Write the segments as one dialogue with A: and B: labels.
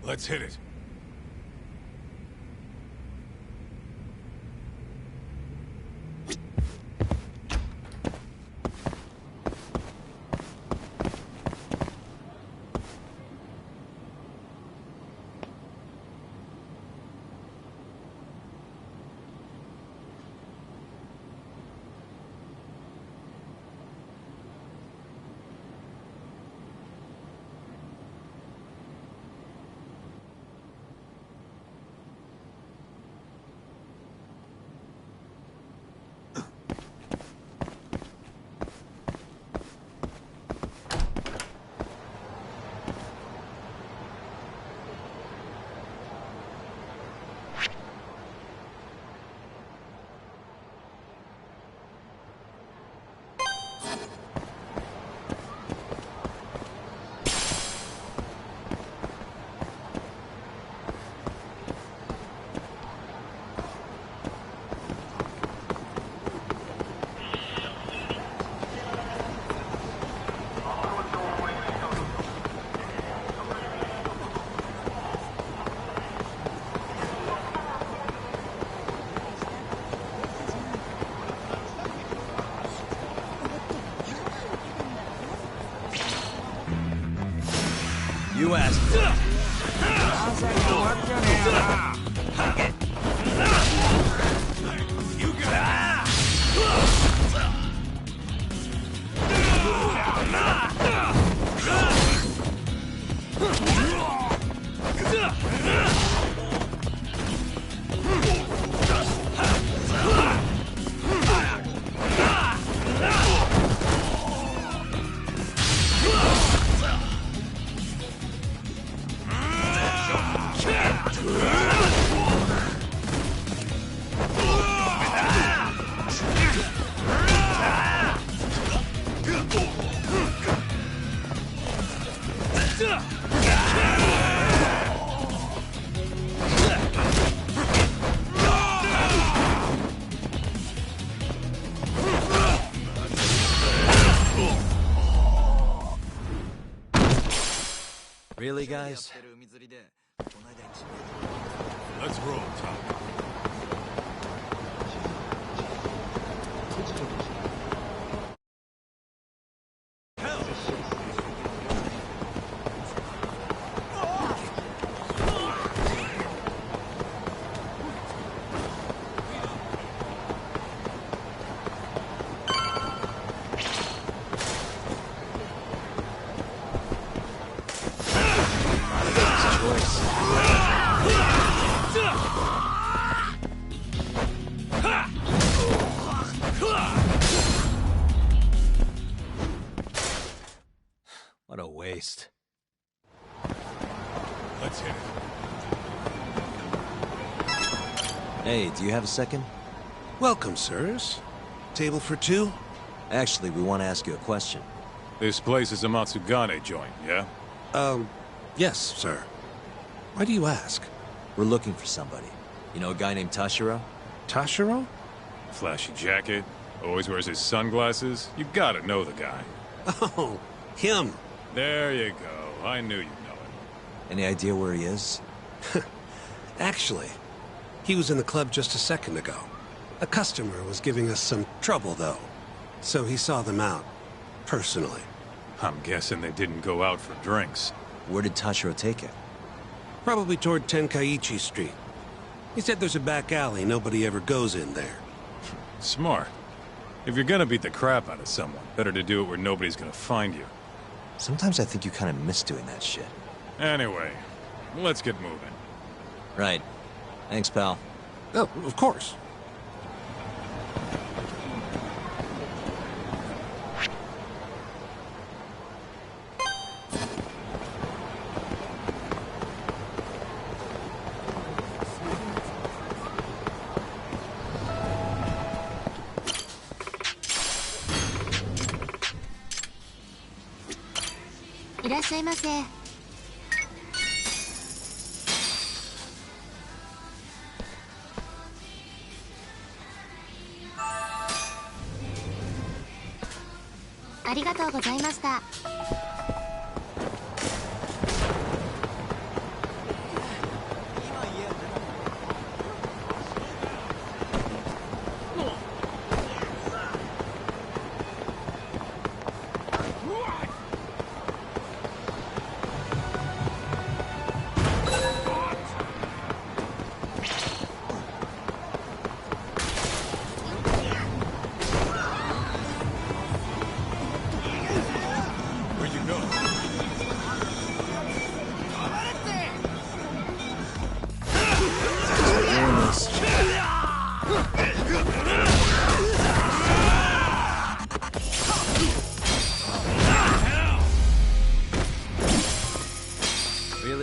A: Let's hit it.
B: You asked. Really, guys?
A: Let's roll, Tom.
B: What a waste.
A: Let's hit it.
B: Hey, do you have a second?
C: Welcome, sirs. Table for two?
B: Actually, we want to ask you a question.
A: This place is a Matsugane joint, yeah?
C: Yes, sir. Why do you ask?
B: We're looking for somebody. You know a guy named Tashiro?
C: Tashiro?
A: Flashy jacket, always wears his sunglasses. You gotta know the guy.
C: Oh, him.
A: There you go. I knew you'd know him.
B: Any idea where he is?
C: Actually, he was in the club just a second ago. A customer was giving us some trouble, though. So he saw them out, personally.
A: I'm guessing they didn't go out for drinks.
B: Where did Tashiro take it?
C: Probably toward Tenkaichi Street. He said there's a back alley, nobody ever goes in there.
A: Smart. If you're gonna beat the crap out of someone, better to do it where nobody's gonna find you.
B: Sometimes I think you kind of miss doing that shit.
A: Anyway, let's get moving.
B: Right. Thanks, pal.
C: Oh, of course.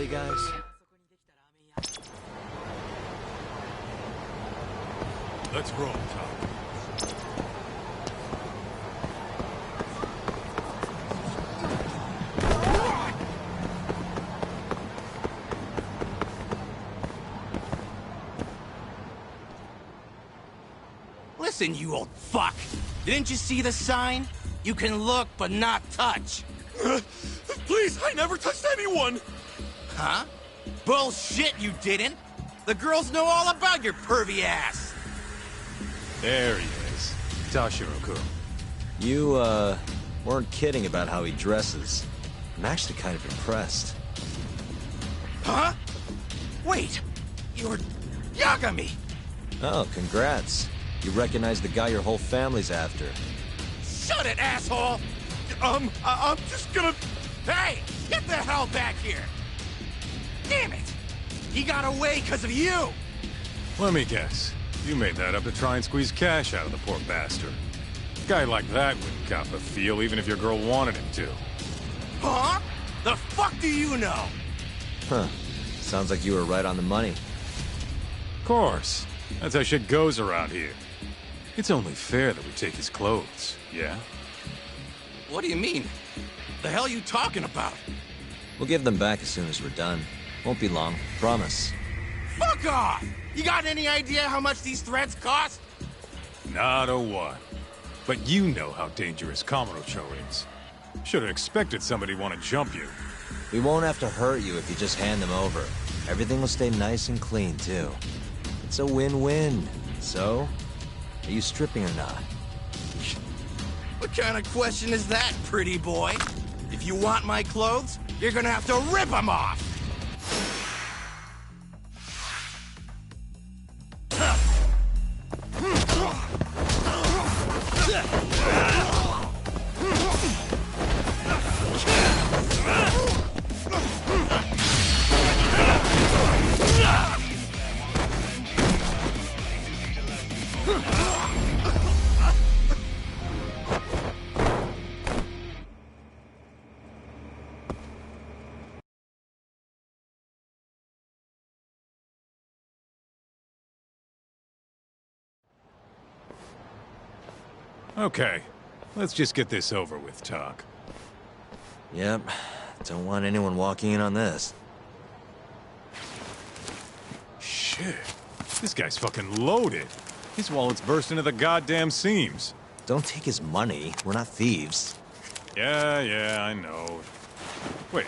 B: guys?
A: Let's roll, Tom.
D: Listen, you old fuck. Didn't you see the sign? You can look, but not touch.
E: Please, I never touched anyone!
D: Huh? Bullshit, you didn't. The girls know all about your pervy ass.
A: There he is. Tashiro-kun.
B: You, weren't kidding about how he dresses. I'm actually kind of impressed.
D: Huh? Wait, you're Yagami.
B: Oh, congrats. You recognize the guy your whole family's after.
D: Shut it, asshole!
E: I'm just gonna...
D: Hey, get the hell back here! Damn it! He got away because of you!
A: Let me guess. You made that up to try and squeeze cash out of the poor bastard. A guy like that wouldn't cop a feel even if your girl wanted him to.
D: Huh? The fuck do you know?
B: Huh. Sounds like you were right on the money.
A: Of course. That's how shit goes around here. It's only fair that we take his clothes, yeah?
D: What do you mean? The hell you talking about?
B: We'll give them back as soon as we're done. Won't be long, promise.
D: Fuck off! You got any idea how much these threads cost?
A: Not a one. But you know how dangerous Kamurocho is. Should have expected somebody to want to jump you.
B: We won't have to hurt you if you just hand them over. Everything will stay nice and clean, too. It's a win-win. So, are you stripping or not?
D: What kind of question is that, pretty boy? If you want my clothes, you're gonna have to rip them off!
A: Okay, let's just get this over with, Talk.
B: Yep. Don't want anyone walking in on this.
A: Shit. This guy's fucking loaded. His wallet's burst into the goddamn seams.
B: Don't take his money. We're not thieves.
A: Yeah, I know. Wait,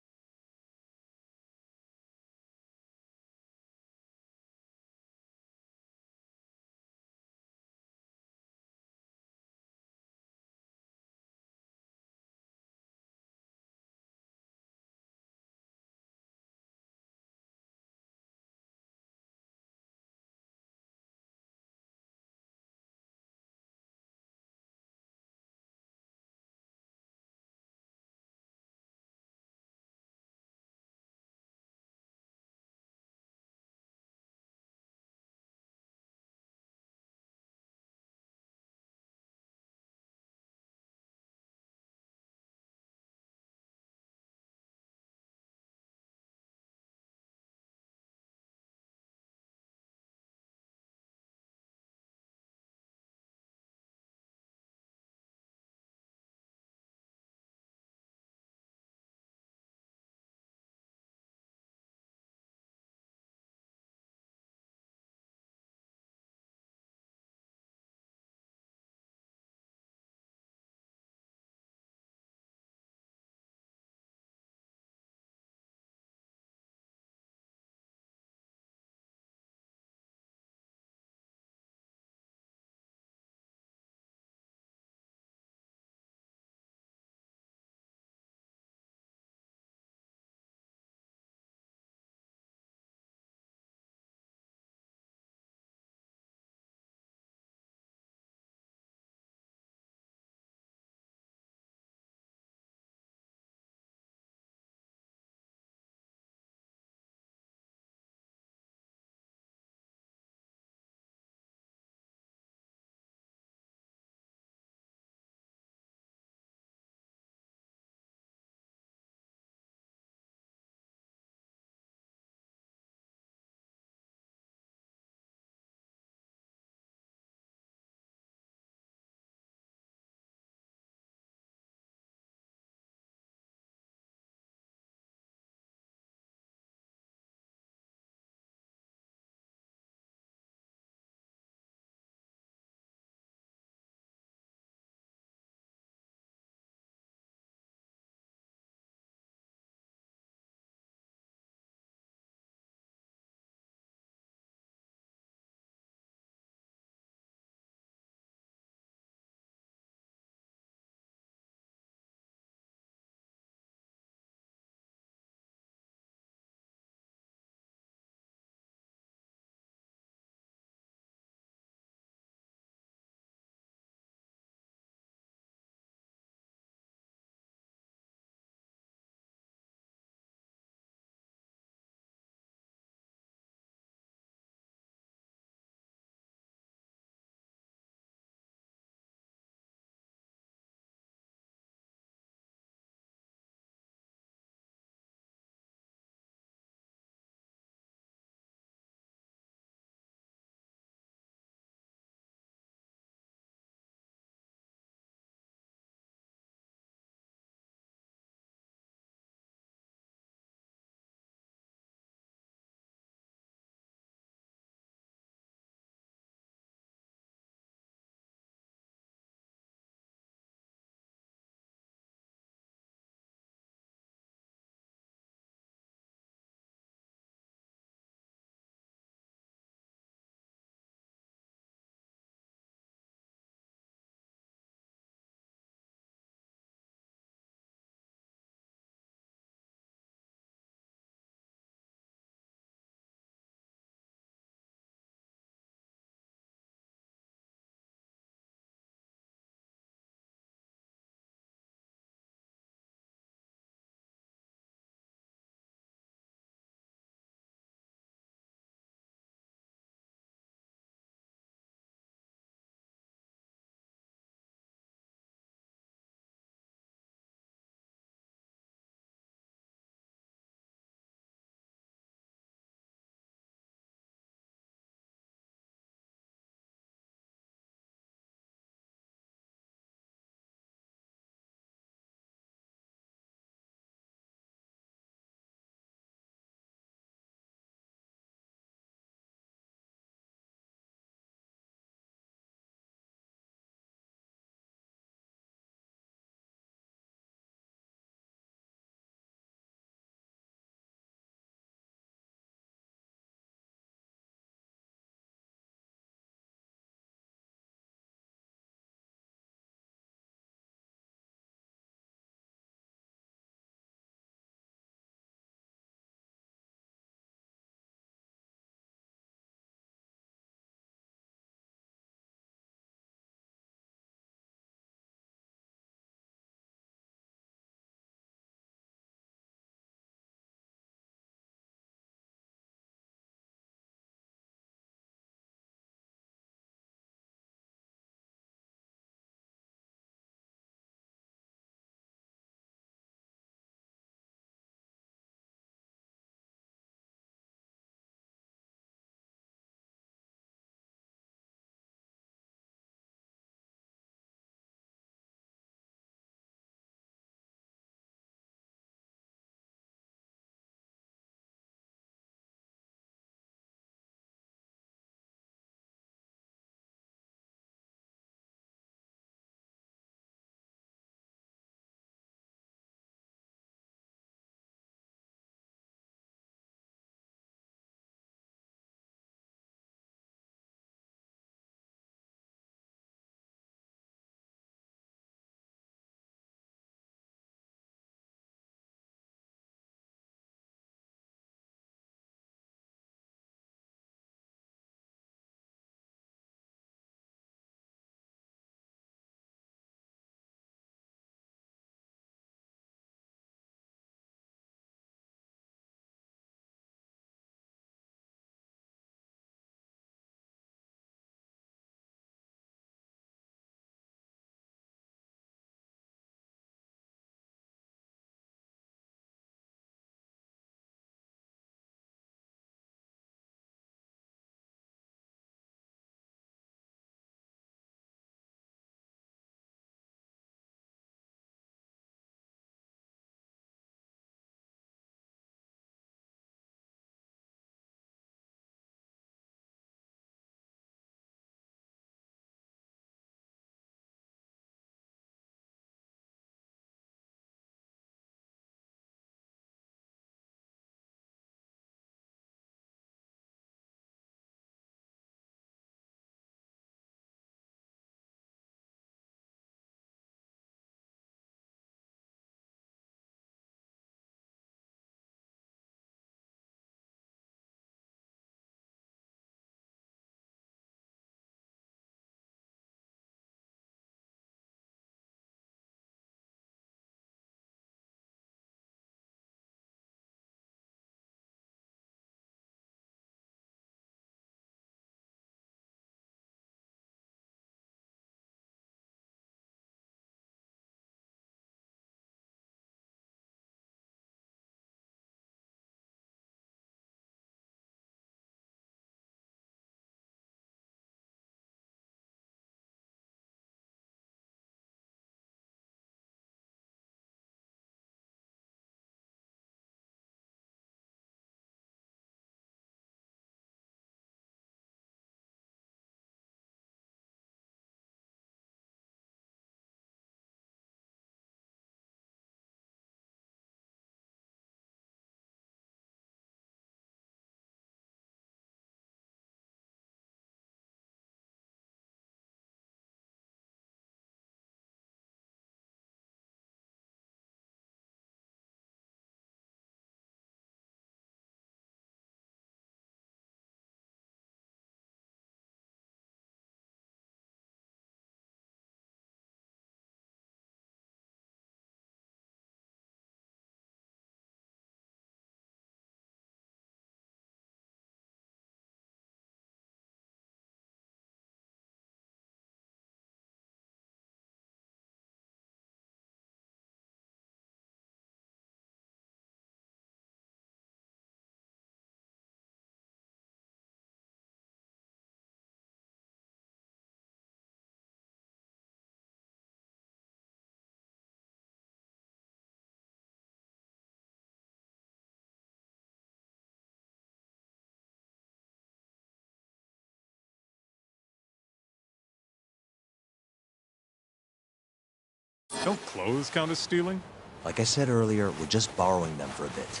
A: Don't clothes count as stealing?
B: Like I said earlier, we're just borrowing them for a bit.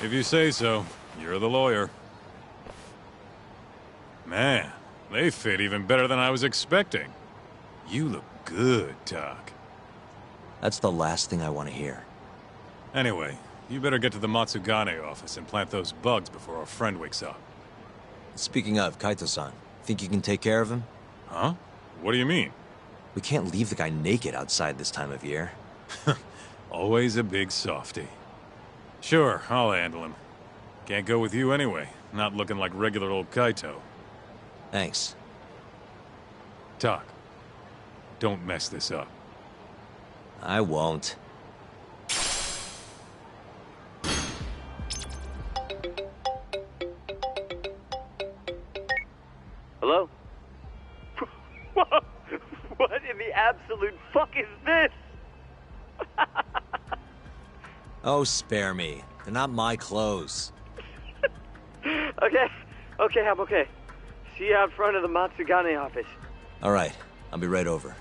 A: If you say so. You're the lawyer. Man, they fit even better than I was expecting. You look good, Doc.
B: That's the last thing I want to hear.
A: Anyway, you better get to the Matsugane office and plant those bugs before our friend wakes up.
B: Speaking of, Kaito-san, think you can take care of him?
A: Huh? What do you mean?
B: We can't leave the guy naked outside this time of year.
A: Always a big softy. Sure, I'll handle him. Can't go with you anyway, not looking like regular old Kaito.
B: Thanks.
A: Doc, don't mess this up.
B: I won't.
F: Hello? What in the absolute fuck is this?
B: Oh, spare me. They're not my clothes.
F: Okay, I'm okay. See you out front of the Matsugane office.
B: All right, I'll be right over.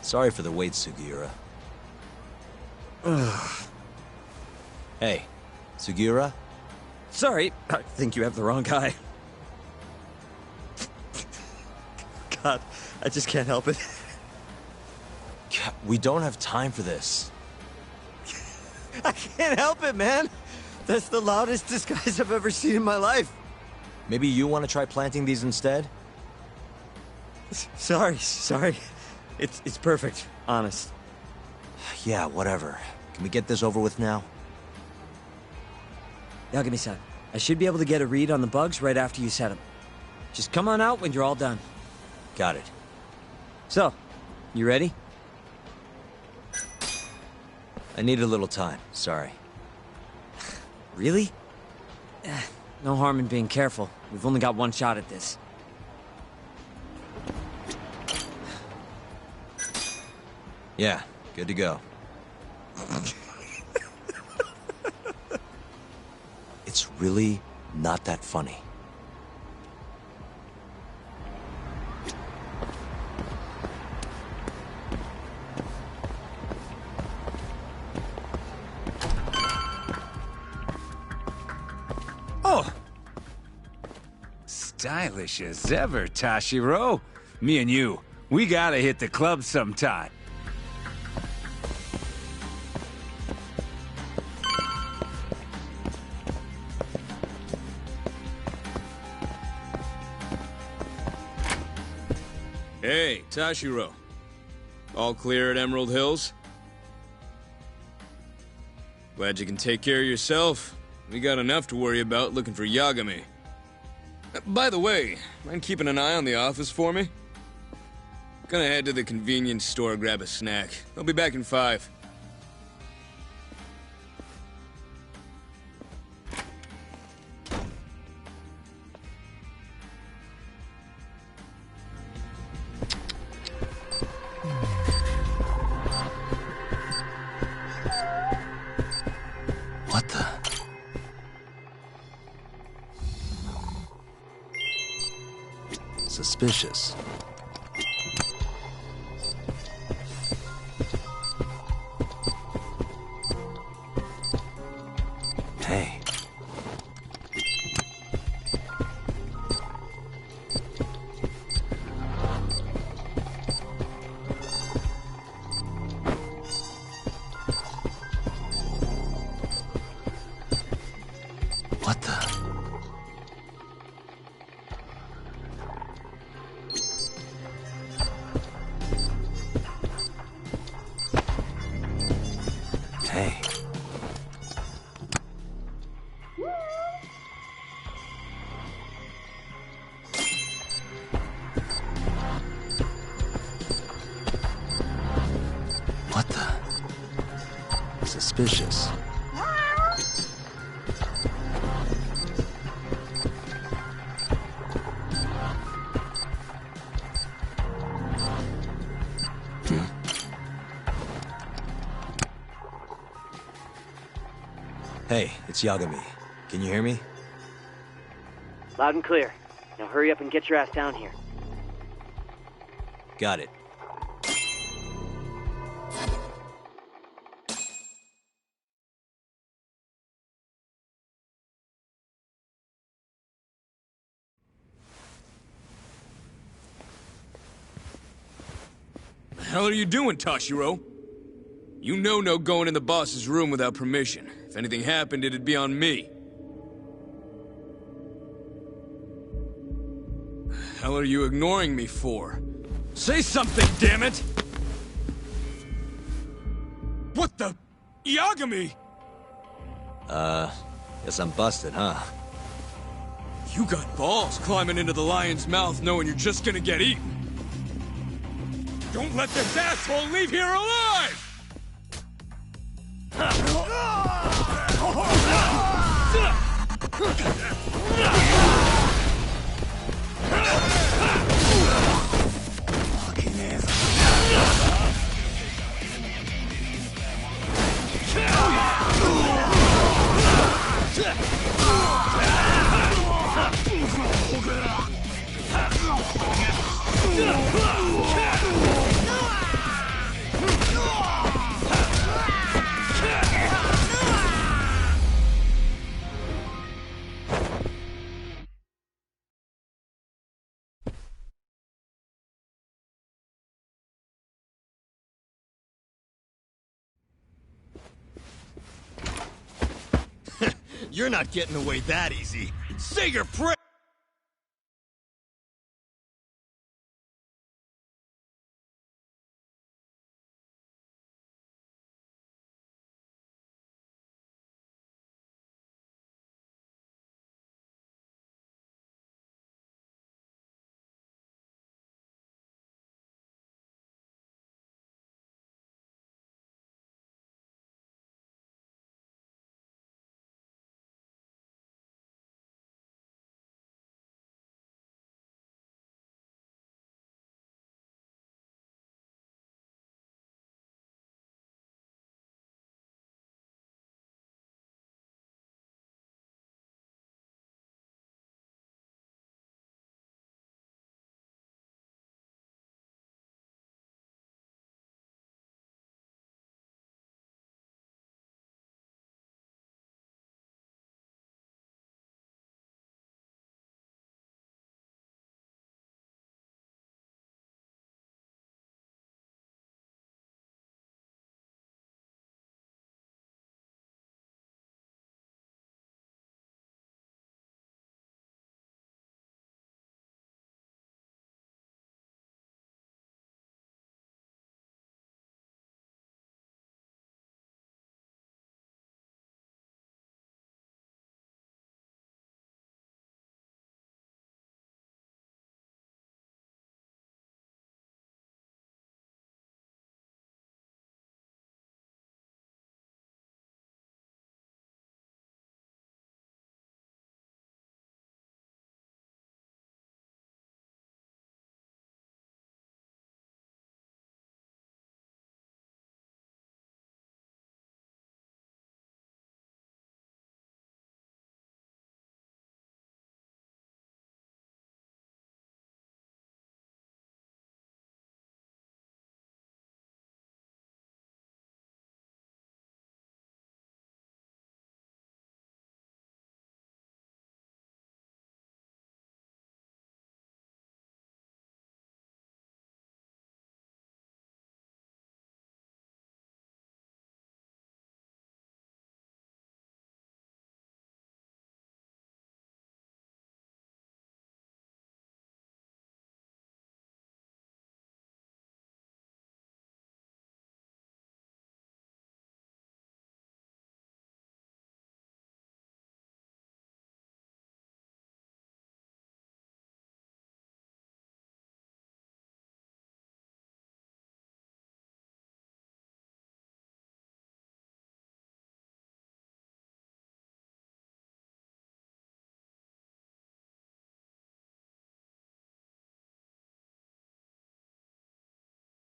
B: Sorry for the wait, Sugiura. Hey, Sugiura?
G: Sorry, I think you have the wrong guy. God, I just can't help it.
B: We don't have time for this.
G: I can't help it, man. That's the loudest disguise I've ever seen in my life.
B: Maybe you want to try planting these instead?
G: Sorry. It's perfect, honest.
B: Yeah, whatever. Can we get this over with now?
G: Yagami-san, I should be able to get a read on the bugs right after you set them. Just come on out when you're all done.
B: Got it.
G: So, you ready?
B: I need a little time, sorry.
G: Really? No harm in being careful. We've only got one shot at this.
B: Yeah, good to go. It's really not that funny.
H: Oh! Stylish as ever, Tashiro. Me and you, we gotta hit the club sometime.
I: Hey, Tashiro. All clear at Emerald Hills? Glad you can take care of yourself. We got enough to worry about looking for Yagami. By the way, mind keeping an eye on the office for me? Gonna head to the convenience store, grab a snack. I'll be back in 5.
B: What the? Suspicious. Hey. What the? Hey. What the? Suspicious. Hey, it's Yagami. Can you hear me?
F: Loud and clear. Now hurry up and get your ass down here.
B: Got it.
I: The hell are you doing, Tashiro? You know no going in the boss's room without permission. If anything happened, it'd be on me. The hell are you ignoring me for? Say something, damn it! What the... Yagami!
B: Guess I'm busted, huh?
I: You got balls climbing into the lion's mouth knowing you're just gonna get eaten. Don't let this asshole leave here alive!
D: You're not getting away that easy. Say your prayer!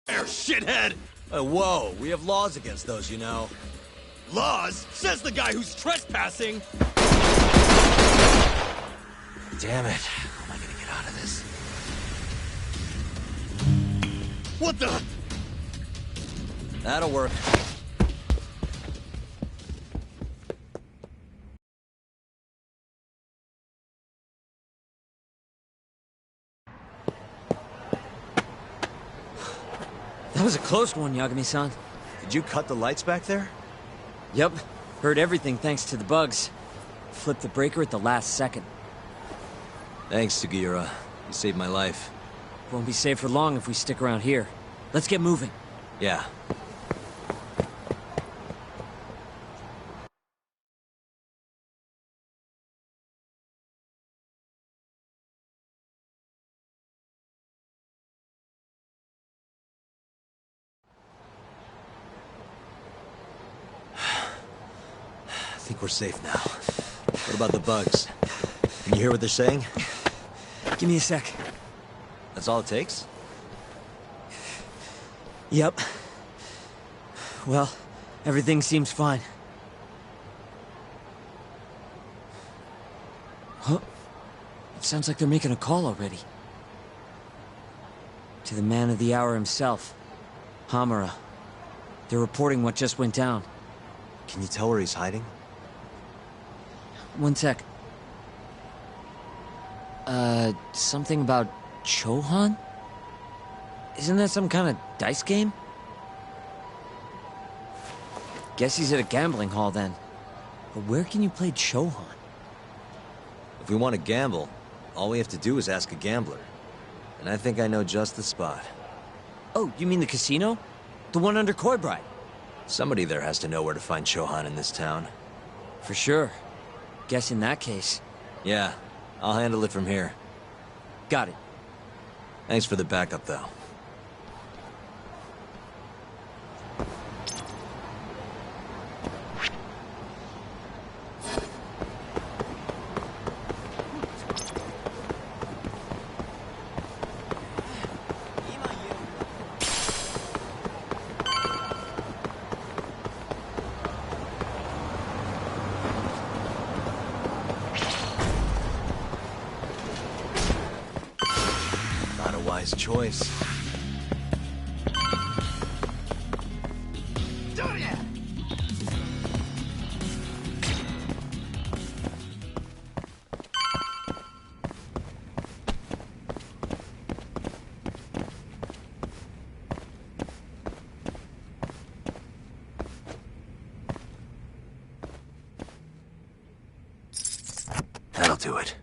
E: There, shithead!
B: Whoa, we have laws against those, you know.
E: Laws? Says the guy who's trespassing!
B: Damn it. How am I gonna get out of this?
E: What the?
B: That'll work.
G: That was a close one, Yagami-san.
B: Did you cut the lights back there?
G: Yep. Heard everything thanks to the bugs. Flipped the breaker at the last second.
B: Thanks, Sugiura. You saved my life.
G: Won't be safe for long if we stick around here. Let's get moving.
B: Yeah. I think we're safe now. What about the bugs? Can you hear what they're saying?
G: Give me a sec.
B: That's all it takes?
G: Yep. Well, everything seems fine. Huh? It sounds like they're making a call already. To the man of the hour himself, Hamura. They're reporting what just went down.
B: Can you tell where he's hiding?
G: One sec. Something about Chohan? Isn't that some kind of dice game? Guess he's at a gambling hall then. But where can you play Chohan?
B: If we want to gamble, all we have to do is ask a gambler. And I think I know just the spot.
G: Oh, you mean the casino? The one under Koibride?
B: Somebody there has to know where to find Chohan in this town.
G: For sure. Guess in that case.
B: Yeah, I'll handle it from here.
G: Got it.
B: Thanks for the backup, though. Not a wise choice. That'll do it.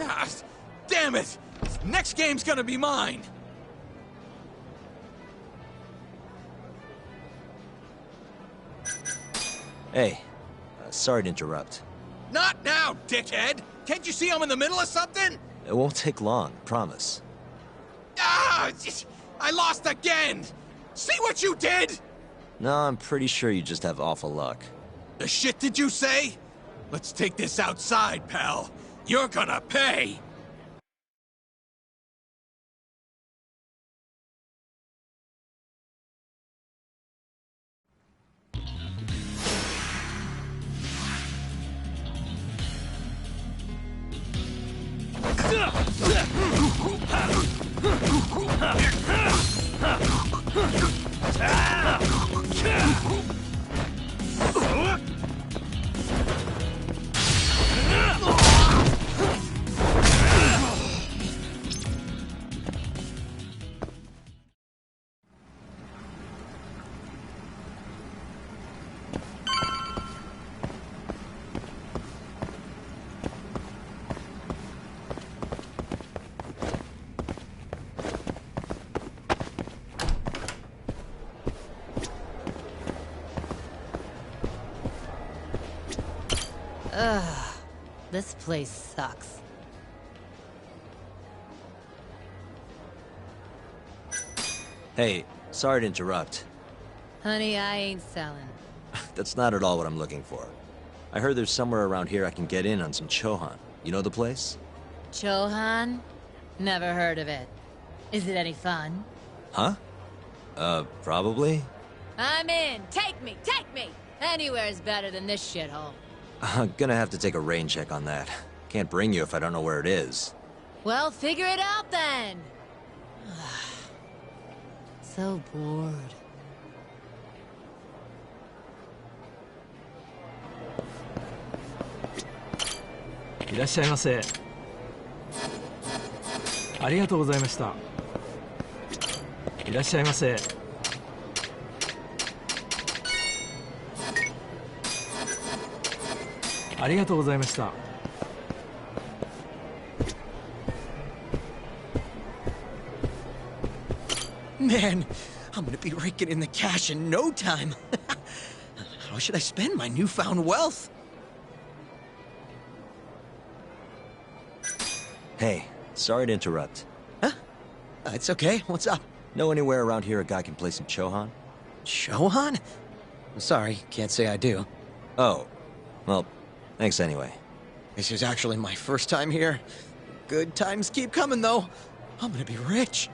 E: Ah, damn it! Next game's gonna be mine!
B: Hey, sorry to interrupt.
E: Not now, dickhead! Can't you see I'm in the middle of something?
B: It won't take long, promise.
E: Ah! I lost again! See what you did?
B: No, I'm pretty sure you just have awful luck.
E: The shit did you say? Let's take this outside, pal. You're gonna pay!
J: Ugh, this place sucks.
B: Hey, sorry to interrupt.
J: Honey, I ain't selling.
B: That's not at all what I'm looking for. I heard there's somewhere around here I can get in on some Chohan. You know the place?
J: Chohan? Never heard of it. Is it any fun?
B: Huh? Probably?
J: I'm in! Take me! Take me! Anywhere's better than this shithole.
B: I'm gonna have to take a rain check on that. Can't bring you if I don't know where it is.
J: Well, figure it out then! So bored.
K: いらっしゃいませ。ありがとうございました。いらっしゃいませ。ありがとうございました。
D: Man, I'm gonna be raking in the cash in no time. How should I spend my newfound wealth?
B: Hey, sorry to interrupt.
D: Huh? It's okay. What's up?
B: Know anywhere around here a guy can play some Chohan?
D: Chohan? Sorry, can't say I do.
B: Oh, well, thanks anyway.
D: This is actually my first time here. Good times keep coming, though. I'm gonna be rich.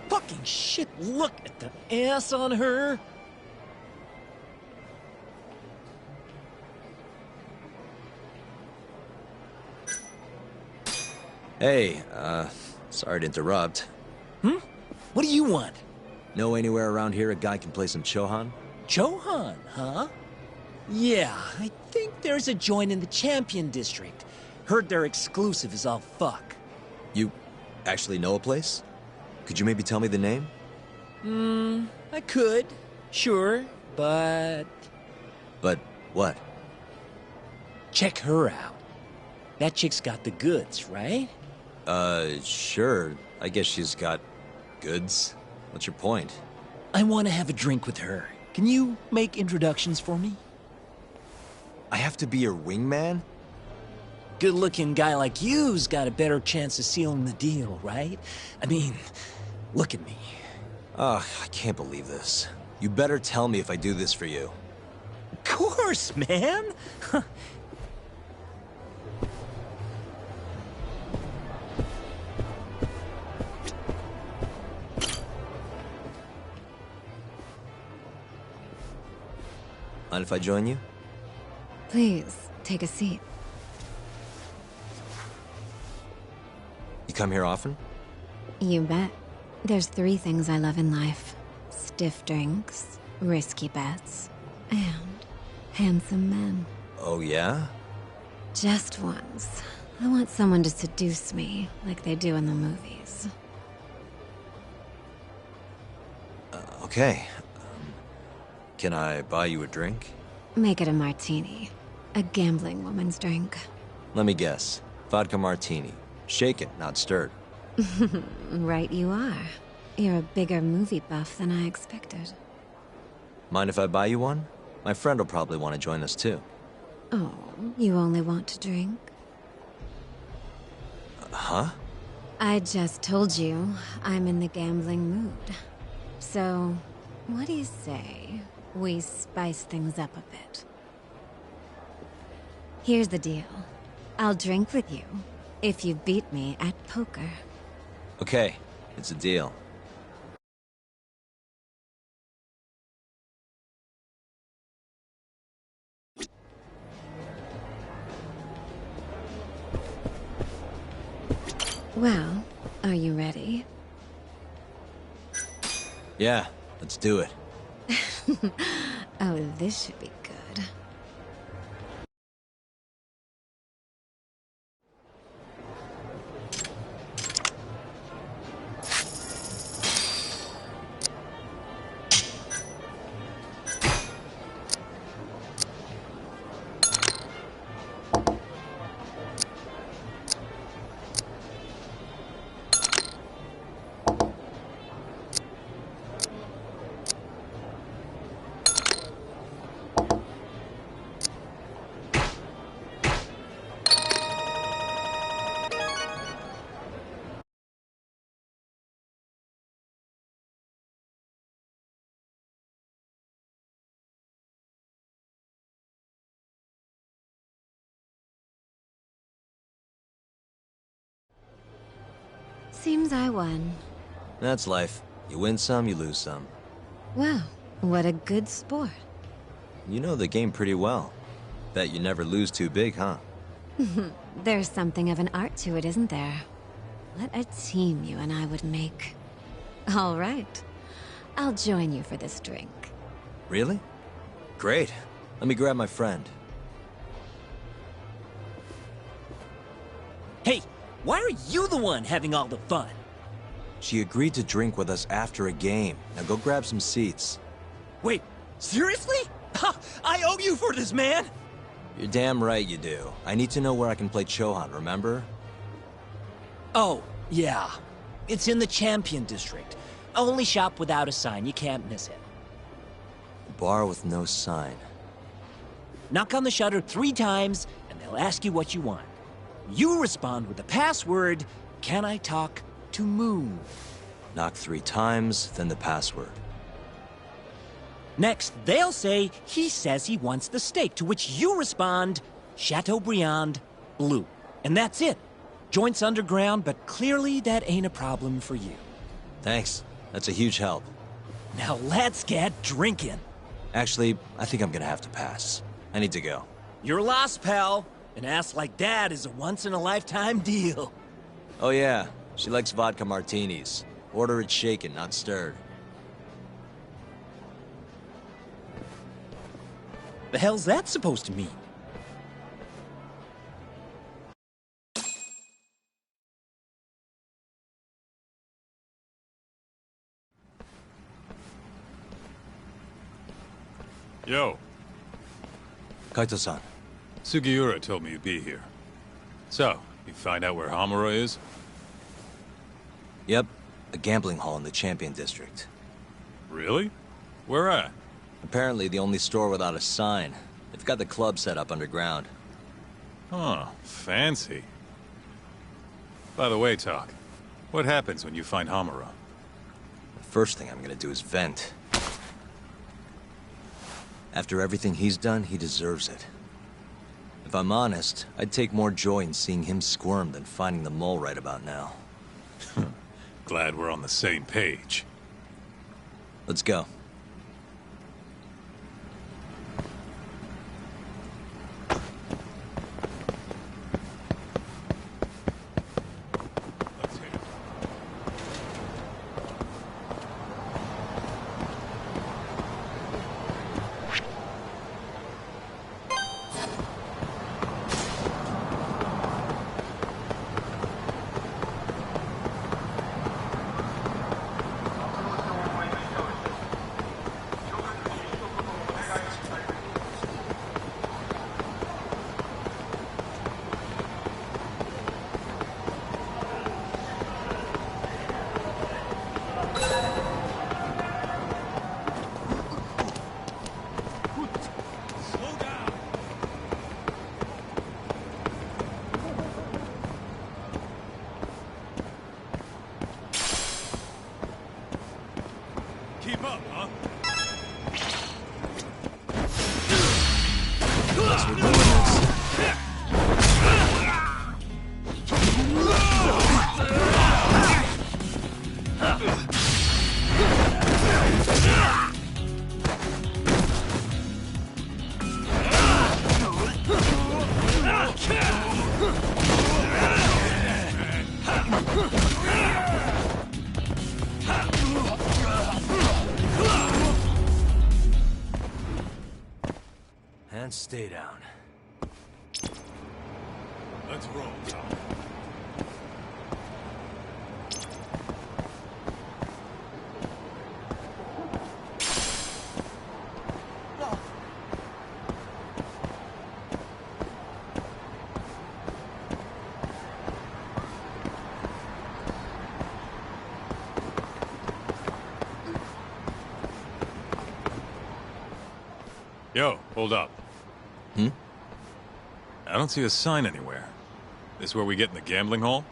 D: Fucking shit, look at the ass on her.
B: Hey, sorry to interrupt.
D: What do you want?
B: Know anywhere around here a guy can play some Chohan?
L: Chohan, huh? Yeah, I think there's a joint in the Champion District. Heard their exclusive is all fuck.
B: You actually know a place? Could you maybe tell me the name?
L: I could, sure, but...
B: But what?
L: Check her out. That chick's got the goods, right?
B: Sure. I guess she's got goods. What's your point?
L: I want to have a drink with her. Can you make introductions for me?
B: I have to be your wingman?
L: Good-looking guy like you's got a better chance of sealing the deal, right? I mean, look at me.
B: Ugh, I can't believe this. You better tell me if I do this for you.
L: Of course, man!
B: Mind if I join you?
M: Please, take a seat.
B: You come here often?
M: You bet. There's 3 things I love in life. Stiff drinks, risky bets, and handsome men.
B: Oh, yeah?
M: Just once. I want someone to seduce me, like they do in the movies.
B: Okay. Can I buy you a drink?
M: Make it a martini. A gambling woman's drink.
B: Let me guess. Vodka martini. Shaken, not stirred.
M: Right you are. You're a bigger movie buff than I expected.
B: Mind if I buy you one? My friend will probably want to join us too.
M: Oh, you only want to drink?
B: Huh?
M: I just told you I'm in the gambling mood. So, what do you say we spice things up a bit? Here's the deal. I'll drink with you if you beat me at poker.
B: Okay, it's a deal.
M: Well, are you ready?
B: Yeah, let's do it.
M: Oh, this should be good. Seems I won.
B: That's life. You win some, you lose some.
M: Wow, what a good sport.
B: You know the game pretty well. Bet you never lose too big, huh?
M: There's something of an art to it, isn't there? What a team you and I would make. All right. I'll join you for this drink.
B: Really? Great. Let me grab my friend.
L: Hey, why are you the one having all the fun?
B: She agreed to drink with us after a game. Now go grab some seats.
L: Wait, seriously? I owe you for this, man!
B: You're damn right you do. I need to know where I can play Chohan, remember?
L: Oh, yeah. It's in the Champion District. Only shop without a sign, you can't miss it.
B: A bar with no sign.
L: Knock on the shutter 3 times, and they'll ask you what you want. You respond with the password, "Can I talk to Moon?"
B: Knock 3 times, then the password.
L: Next, they'll say, "He says he wants the steak," to which you respond, "Chateaubriand Blue." And that's it. Joint's underground, but clearly that ain't a problem for you.
B: Thanks. That's a huge help.
L: Now let's get drinking.
B: Actually, I think I'm gonna have to pass. I need to go.
L: You're lost, pal. An ass like that is a once-in-a-lifetime deal.
B: Oh yeah, she likes vodka martinis. Order it shaken, not stirred.
L: The hell's that supposed to mean?
A: Yo.
B: Kaito-san.
A: Sugiura told me you'd be here. So, you find out where Hamura is?
B: Yep, a gambling hall in the Champion District.
A: Really? Where at?
B: Apparently the only store without a sign. They've got the club set up underground.
A: Huh, fancy. By the way, Talk, what happens when you find Hamura?
B: The first thing I'm gonna do is vent. After everything he's done, he deserves it. If I'm honest, I'd take more joy in seeing him squirm than finding the mole right about now.
A: Glad we're on the same page.
B: Let's go. and stay down.
A: Let's roll, Tom. Yo, hold up.
B: Hmm?
A: I don't see a sign anywhere. This where we get in the gambling hall?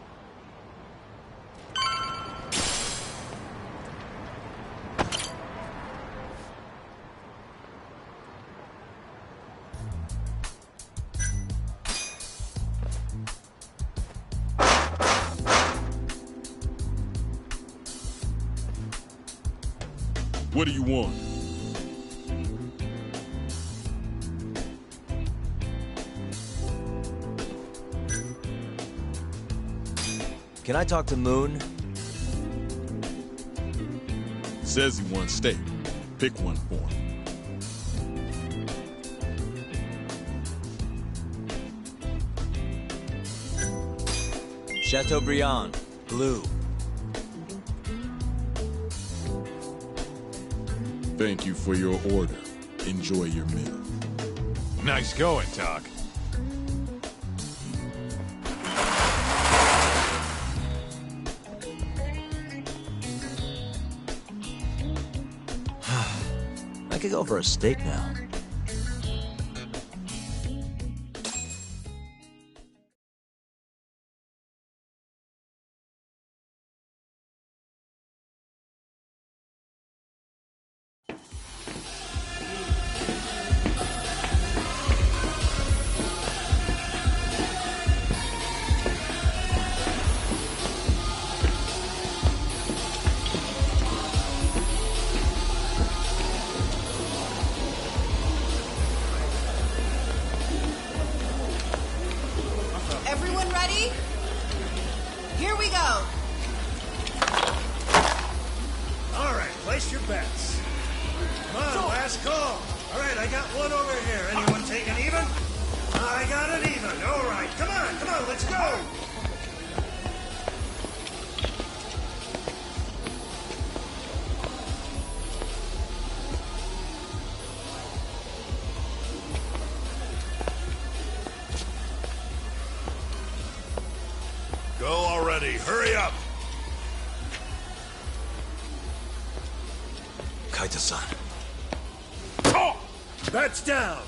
N: What do you want?
B: Can I talk to Moon?
N: Says he wants steak. Pick one for him.
B: Chateaubriand, blue.
N: Thank you for your order. Enjoy your meal.
A: Nice going, Doc.
B: I could go for a steak now.
O: Everyone ready? Here we go.
P: All right, place your bets. Come on, last call. All right, I got one over here. Anyone taking even? I got it even. All right, come on, let's go.
E: Go already. Hurry up.
C: Kaita-san.
P: Bets down.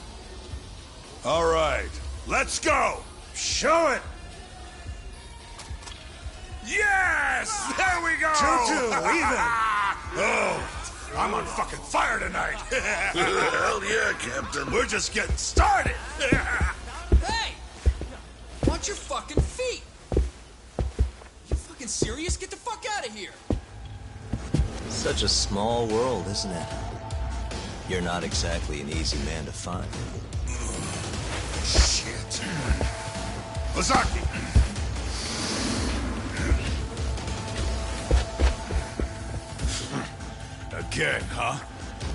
E: All right, let's go.
P: Show it.
E: Yes! There we go!
P: 2-2, even.
E: Oh, I'm on fucking fire tonight.
P: Hell yeah, Captain.
E: We're just getting started.
Q: Hey! Watch your fucking feet! You fucking serious? Get the fuck out of here!
B: Such a small world, isn't it? You're not exactly an easy man to find.
E: Shit. Ozaki! Again, huh?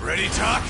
E: Ready, Doc?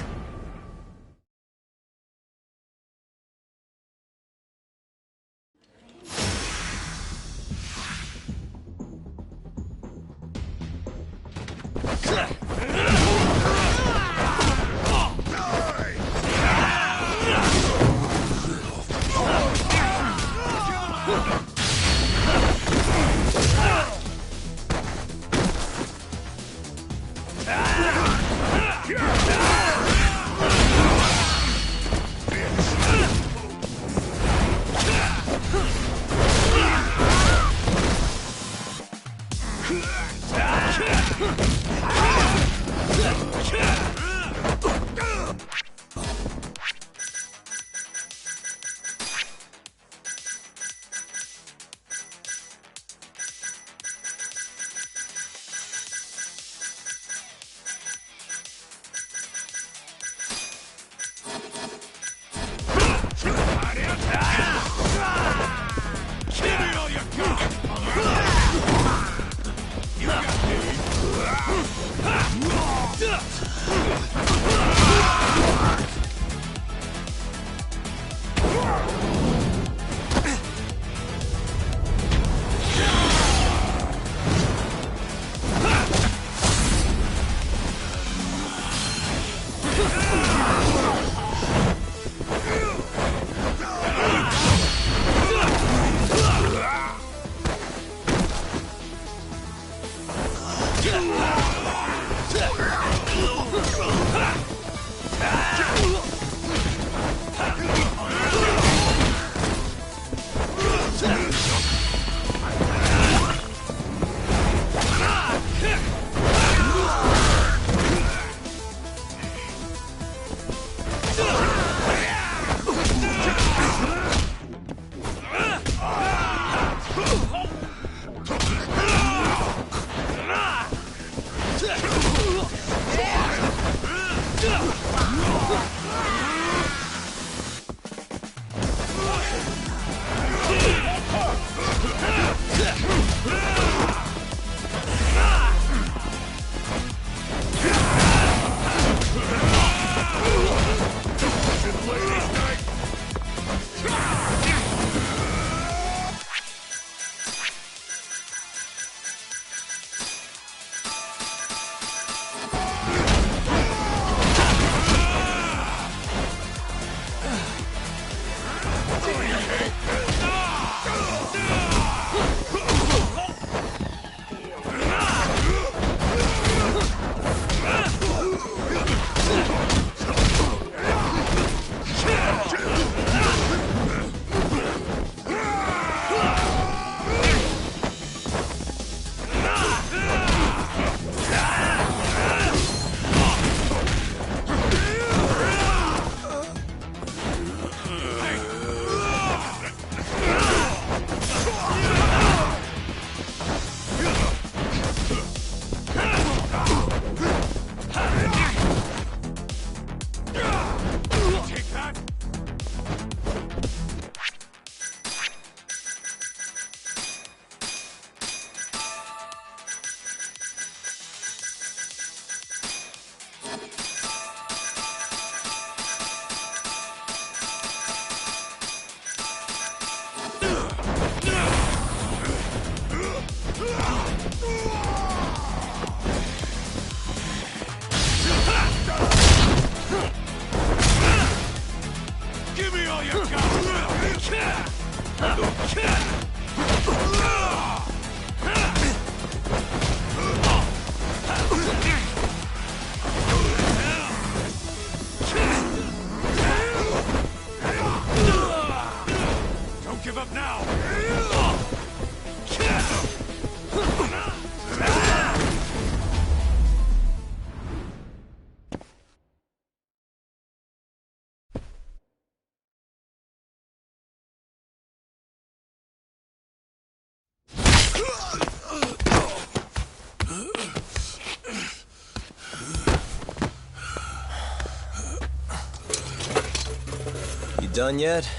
B: Done yet?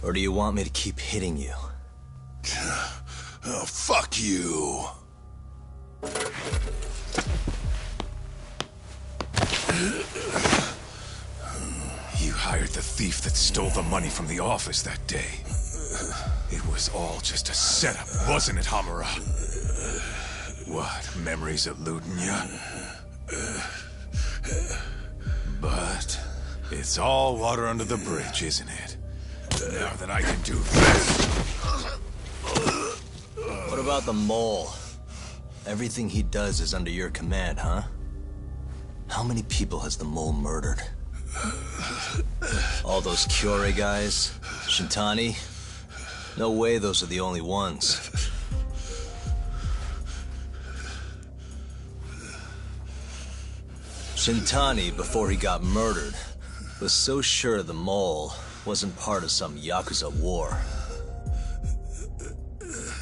B: Or do you want me to keep hitting you?
E: Oh, fuck you. You hired the thief that stole the money from the office that day. It was all just a setup, wasn't it, Hamura? What, memories eluding you? But it's all water under the bridge, isn't it? Now that I can do this.
B: What about the mole? Everything he does is under your command, huh? How many people has the mole murdered? All those Kyorei guys? Shintani? No way those are the only ones. Shintani, before he got murdered, was so sure the mole wasn't part of some Yakuza war.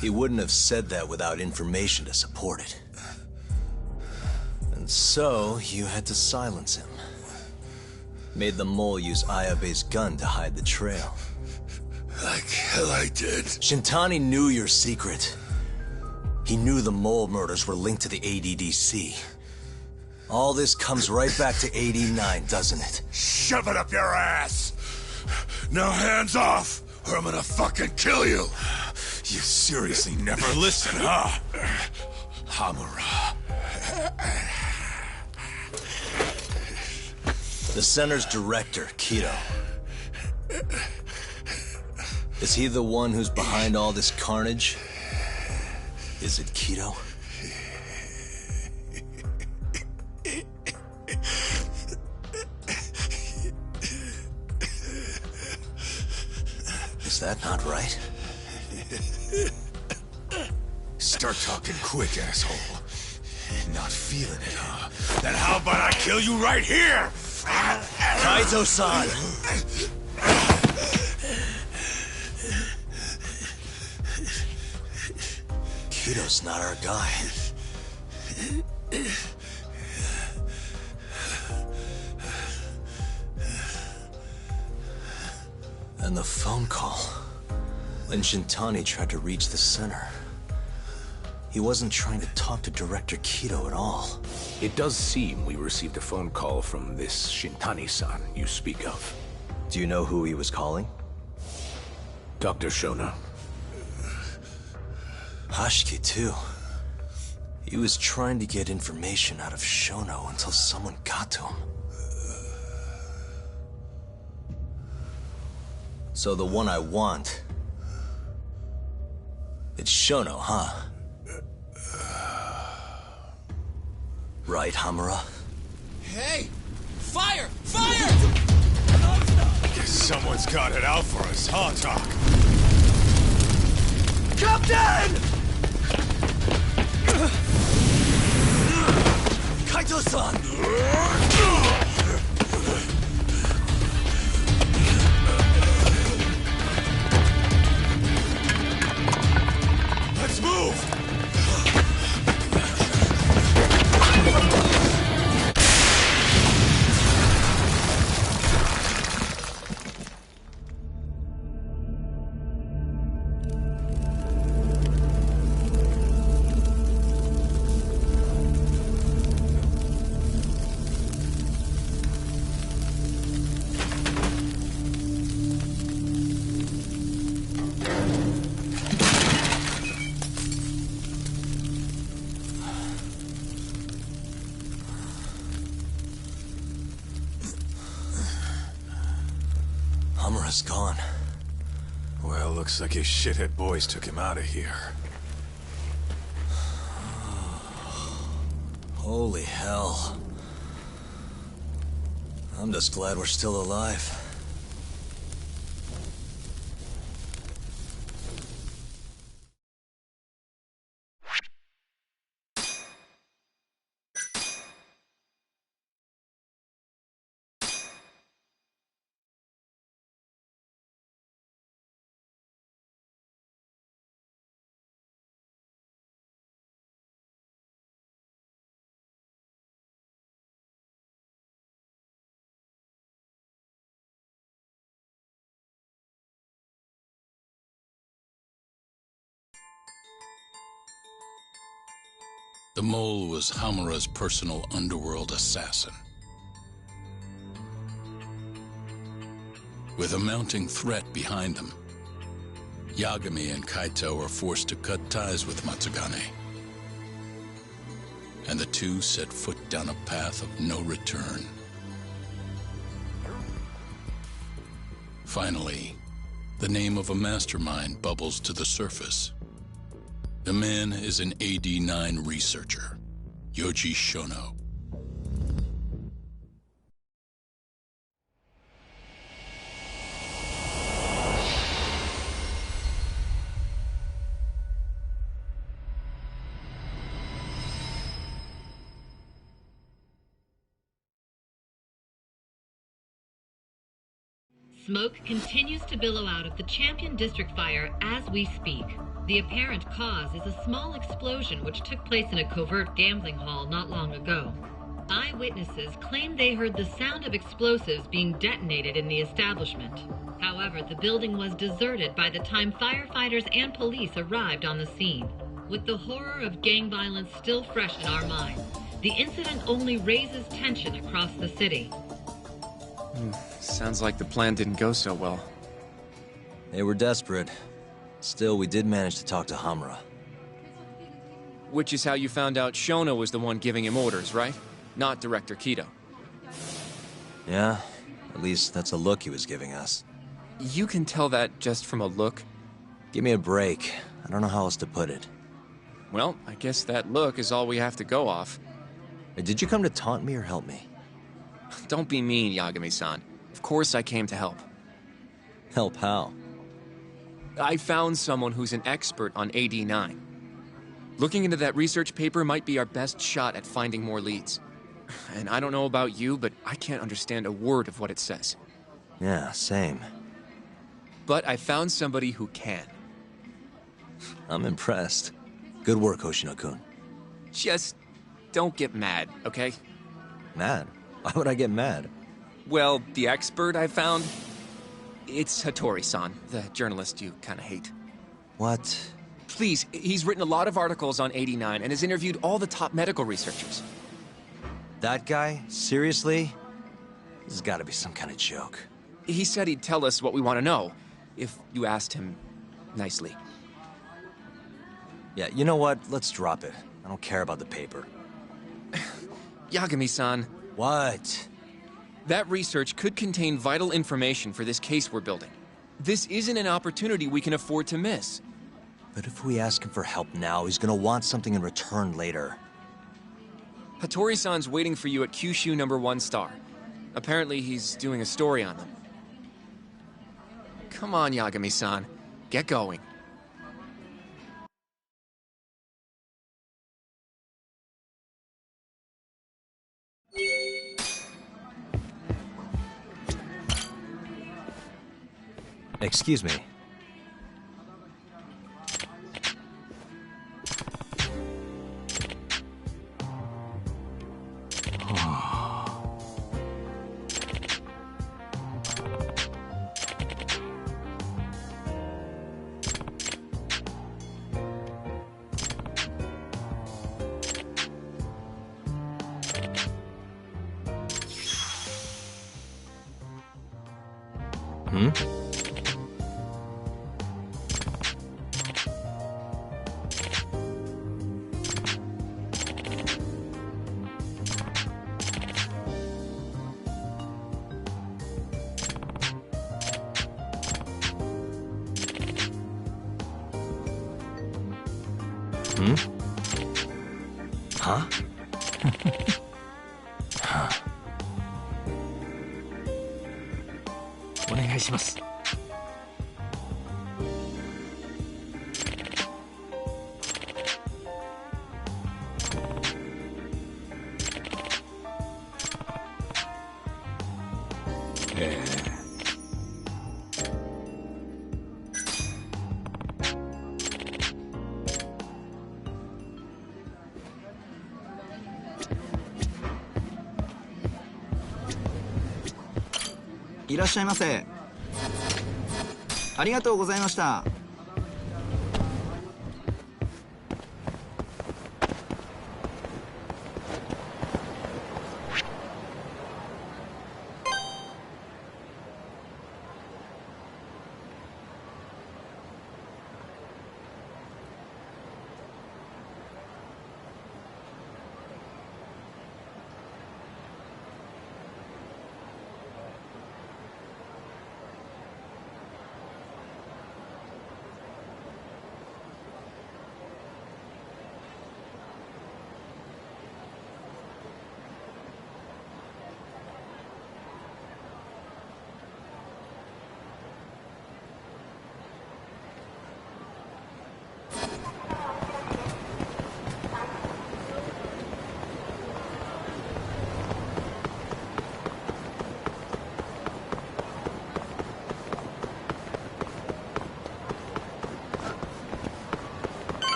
B: He wouldn't have said that without information to support it. And so, you had to silence him. Made the mole use Ayabe's gun to hide the trail.
E: Like hell I did.
B: Shintani knew your secret. He knew the mole murders were linked to the AlleeeenDC. All this comes right back to 89, doesn't it?
E: Shove it up your ass! Now hands off, or I'm gonna fucking kill you! You seriously never listen, huh? Hamura.
B: The center's director, Kido. Is he the one who's behind all this carnage? Is it Kido? Is that not right?
E: Start talking quick, asshole. Not feeling it, huh? Then how about I kill you right here?
B: Kaito-san! Kido's not our guy. And the phone call. When Shintani tried to reach the center, he wasn't trying to talk to Director Kido at all.
R: It does seem we received a phone call from this Shintani-san you speak of.
B: Do you know who he was calling?
R: Dr. Shona.
B: Hashiki, too. He was trying to get information out of Shono until someone got to him. So the one I want... it's Shono, huh? Right, Hamura?
Q: Hey! Fire! Fire!
A: Guess someone's got it out for us, huh, Doc?
Q: Captain!
B: Kaito-san!
A: Let's move!
B: Hamura's gone.
A: Well, looks like his shithead boys took him out of here.
B: Holy hell. I'm just glad we're still alive.
S: The mole was Hamura's personal underworld assassin. With a mounting threat behind them, Yagami and Kaito are forced to cut ties with Matsugane. And the two set foot down a path of no return. Finally, the name of a mastermind bubbles to the surface. The man is an AD-9 researcher, Yoji Shono.
T: Smoke continues to billow out of the Champion District fire as we speak. The apparent cause is a small explosion which took place in a covert gambling hall not long ago. Eyewitnesses claim they heard the sound of explosives being detonated in the establishment. However, the building was deserted by the time firefighters and police arrived on the scene. With the horror of gang violence still fresh in our minds, the incident only raises tension across the city.
G: Sounds like the plan didn't go so well.
B: They were desperate. Still, we did manage to talk to Hamura.
G: Which is how you found out Shono was the one giving him orders, right? Not Director Kido.
B: Yeah, at least that's a look he was giving us.
G: You can tell that just from a look?
B: Give me a break. I don't know how else to put it.
G: Well, I guess that look is all we have to go off.
B: Did you come to taunt me or help me?
G: Don't be mean, Yagami-san. Of course I came to help.
B: Help how?
G: I found someone who's an expert on AD-9. Looking into that research paper might be our best shot at finding more leads. And I don't know about you, but I can't understand a word of what it says.
B: Yeah, same.
G: But I found somebody who can.
B: I'm impressed. Good work, Hoshino-kun.
G: Just don't get mad, okay?
B: Mad? Why would I get mad?
G: Well, the expert I found, It's Hattori-san, the journalist you kind of hate.
B: What?
G: Please, he's written a lot of articles on 89 and has interviewed all the top medical researchers.
B: That guy? Seriously? This has got to be some kind of joke.
G: He said he'd tell us what we want to know, if you asked him nicely.
B: Yeah, you know what? Let's drop it. I don't care about the paper.
G: Yagami-san.
B: What?
G: That research could contain vital information for this case we're building. This isn't an opportunity we can afford to miss.
B: But if we ask him for help now, he's gonna want something in return later.
G: Hattori-san's waiting for you at Kyushu #1 star. Apparently he's doing a story on them. Come on, Yagami-san. Get going.
B: Excuse me. Hmm? Hmm? Huh? Huh.
K: お願いします。
U: いらっしゃいませ。ありがとうございました。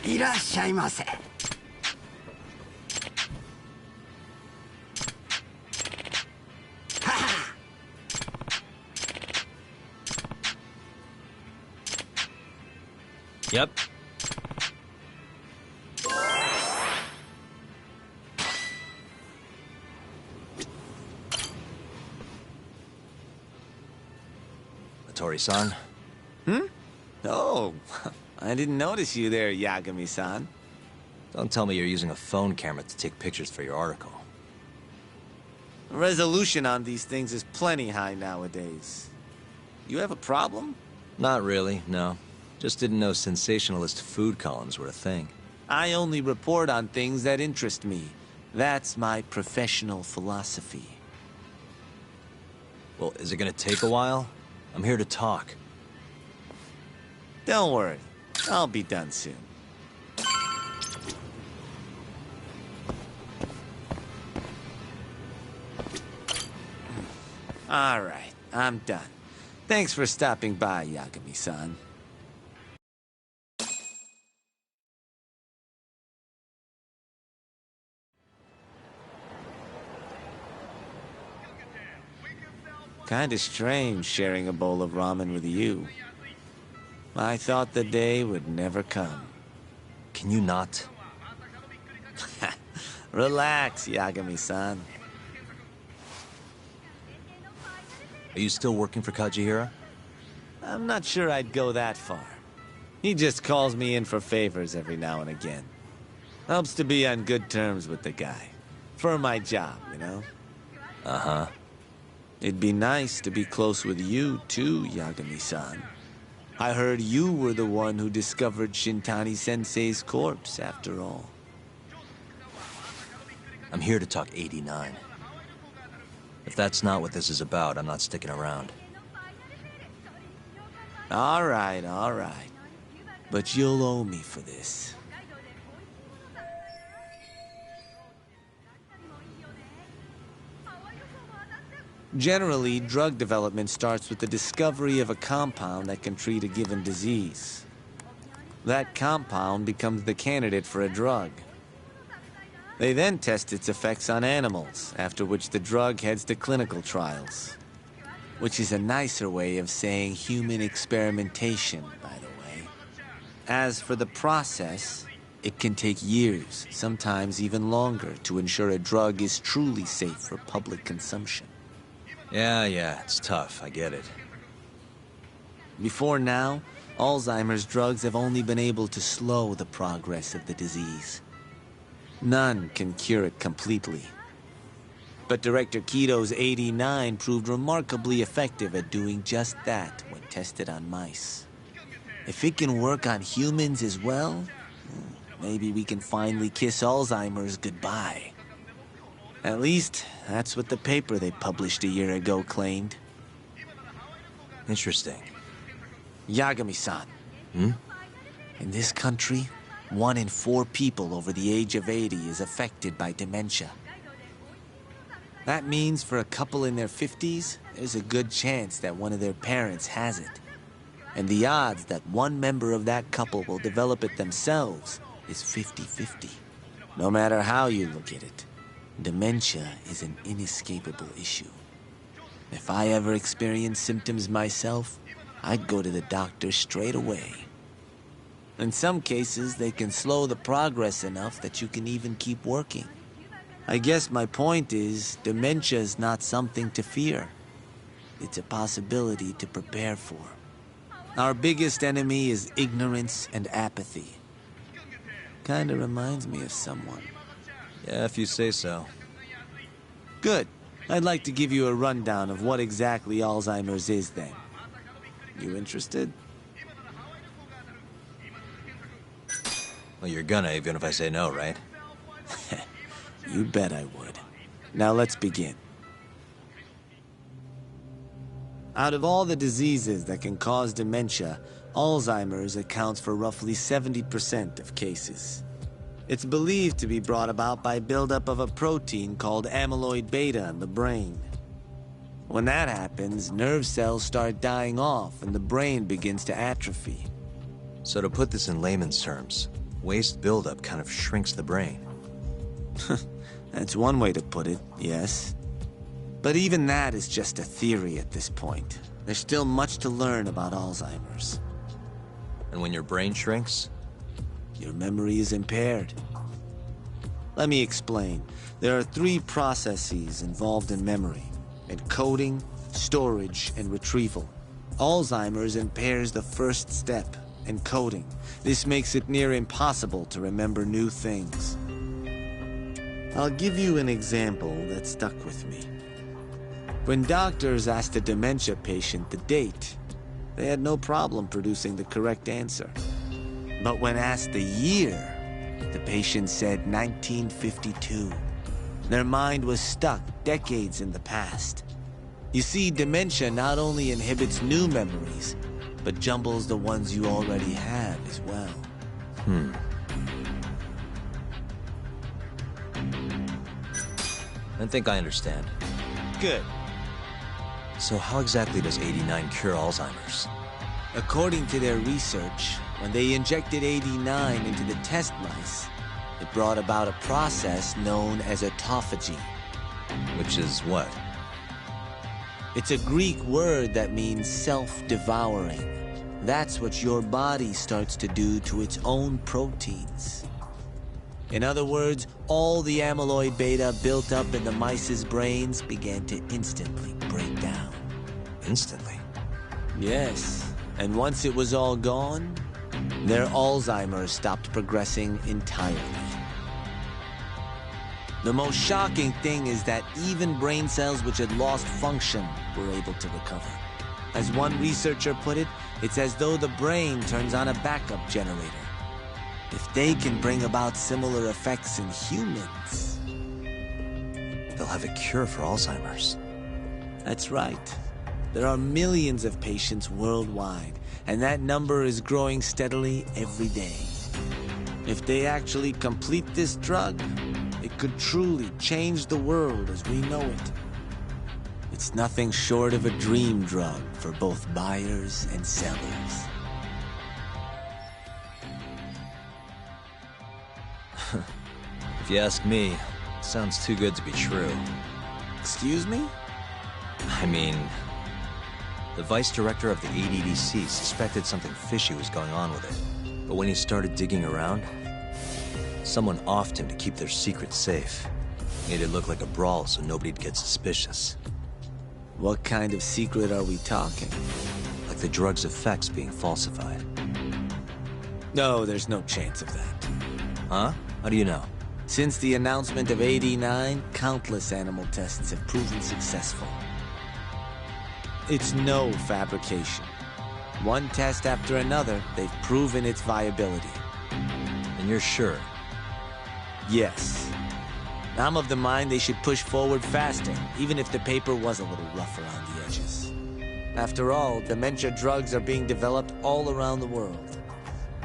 V: いらっしゃいませ。はは。
B: Yep. Hattori-san?
H: Hmm? Oh, I didn't notice you there, Yagami-san.
B: Don't tell me you're using a phone camera to take pictures for your article.
H: The resolution on these things is plenty high nowadays. You have a problem?
B: Not really, no. Just didn't know sensationalist food columns were a thing.
H: I only report on things that interest me. That's my professional philosophy.
B: Well, is it gonna take a while? I'm here to talk.
H: Don't worry. I'll be done soon. All right, I'm done. Thanks for stopping by, Yagami-san. Kinda strange sharing a bowl of ramen with you. I thought the day would never come.
B: Can you not?
H: Relax, Yagami-san.
B: Are you still working for Kajihira?
H: I'm not sure I'd go that far. He just calls me in for favors every now and again. Helps to be on good terms with the guy. For my job, you know?
B: Uh-huh.
H: It'd be nice to be close with you, too, Yagami-san. I heard you were the one who discovered Shintani-sensei's corpse, after all.
B: I'm here to talk 89. If that's not what this is about, I'm not sticking around.
H: All right. But you'll owe me for this. Generally, drug development starts with the discovery of a compound that can treat a given disease. That compound becomes the candidate for a drug. They then test its effects on animals, after which the drug heads to clinical trials. Which is a nicer way of saying human experimentation, by the way. As for the process, it can take years, sometimes even longer, to ensure a drug is truly safe for public consumption.
B: Yeah, it's tough, I get it.
H: Before now, Alzheimer's drugs have only been able to slow the progress of the disease. None can cure it completely. But Director Kito's 89 proved remarkably effective at doing just that when tested on mice. If it can work on humans as well, maybe we can finally kiss Alzheimer's goodbye. At least, that's what the paper they published a year ago claimed.
B: Interesting.
H: Yagami-san. In this country, 1 in 4 people over the age of 80 is affected by dementia. That means for a couple in their 50s, there's a good chance that one of their parents has it. And the odds that one member of that couple will develop it themselves is 50-50. No matter how you look at it, dementia is an inescapable issue. If I ever experienced symptoms myself, I'd go to the doctor straight away. In some cases, they can slow the progress enough that you can even keep working. I guess my point is, dementia is not something to fear. It's a possibility to prepare for. Our biggest enemy is ignorance and apathy. Kinda reminds me of someone.
B: Yeah, if you say so.
H: Good. I'd like to give you a rundown of what exactly Alzheimer's is then. You interested?
B: Well, you're gonna, even if I say no, right?
H: You bet I would. Now let's begin. Out of all the diseases that can cause dementia, Alzheimer's accounts for roughly 70% of cases. It's believed to be brought about by buildup of a protein called amyloid beta in the brain. When that happens, nerve cells start dying off and the brain begins to atrophy.
B: So to put this in layman's terms, waste buildup kind of shrinks the brain.
H: That's one way to put it, yes. But even that is just a theory at this point. There's still much to learn about Alzheimer's.
B: And when your brain shrinks?
H: Your memory is impaired. Let me explain. There are 3 processes involved in memory: encoding, storage, and retrieval. Alzheimer's impairs the first step, encoding. This makes it near impossible to remember new things. I'll give you an example that stuck with me. When doctors asked a dementia patient the date, they had no problem producing the correct answer. But when asked the year, the patient said 1952. Their mind was stuck decades in the past. You see, dementia not only inhibits new memories, but jumbles the ones you already have as well.
B: I think I understand.
H: Good.
B: So how exactly does 89 cure Alzheimer's?
H: According to their research, when they injected 89 into the test mice, it brought about a process known as autophagy.
B: Which is what?
H: It's a Greek word that means self-devouring. That's what your body starts to do to its own proteins. In other words, all the amyloid beta built up in the mice's brains began to instantly break down.
B: Instantly?
H: Yes. And once it was all gone, their Alzheimer's stopped progressing entirely. The most shocking thing is that even brain cells which had lost function were able to recover. As one researcher put it, it's as though the brain turns on a backup generator. If they can bring about similar effects in humans,
B: they'll have a cure for Alzheimer's.
H: That's right. There are millions of patients worldwide, and that number is growing steadily every day. If they actually complete this drug, it could truly change the world as we know it. It's nothing short of a dream drug for both buyers and sellers.
B: If you ask me, it sounds too good to be true.
H: Excuse me?
B: I mean, the vice director of the AlleeeenDC suspected something fishy was going on with it. But when he started digging around, someone offed him to keep their secret safe. Made it look like a brawl so nobody'd get suspicious.
H: What kind of secret are we talking?
B: Like the drug's effects being falsified.
H: No, there's no chance of that.
B: Huh? How do you know?
H: Since the announcement of 89, countless animal tests have proven successful. It's no fabrication. One test after another, they've proven its viability.
B: And you're sure?
H: Yes. I'm of the mind they should push forward faster, even if the paper was a little rough around the edges. After all, dementia drugs are being developed all around the world.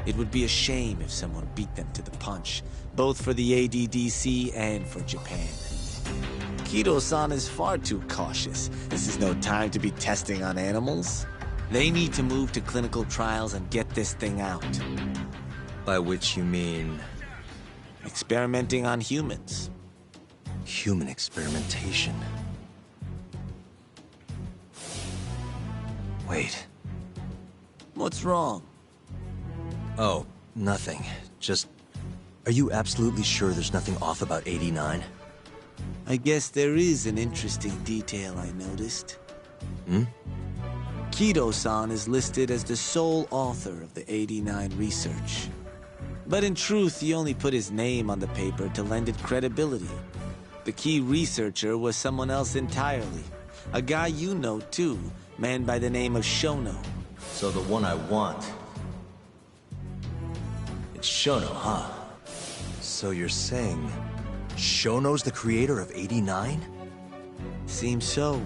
H: It would be a shame if someone beat them to the punch, both for the AlleeeenDC and for Japan. Kido-san is far too cautious. This is no time to be testing on animals. They need to move to clinical trials and get this thing out.
B: By which you mean?
H: Experimenting on humans.
B: Human experimentation. Wait.
H: What's wrong?
B: Oh, nothing. Just... Are you absolutely sure there's nothing off about 89?
H: I guess there is an interesting detail I noticed. Kido-san is listed as the sole author of the 89 research. But in truth, he only put his name on the paper to lend it credibility. The key researcher was someone else entirely. A guy you know, too. Man by the name of Shono.
B: So the one I want... It's Shono, huh? So you're saying... Shono's the creator of 89?
H: Seems so.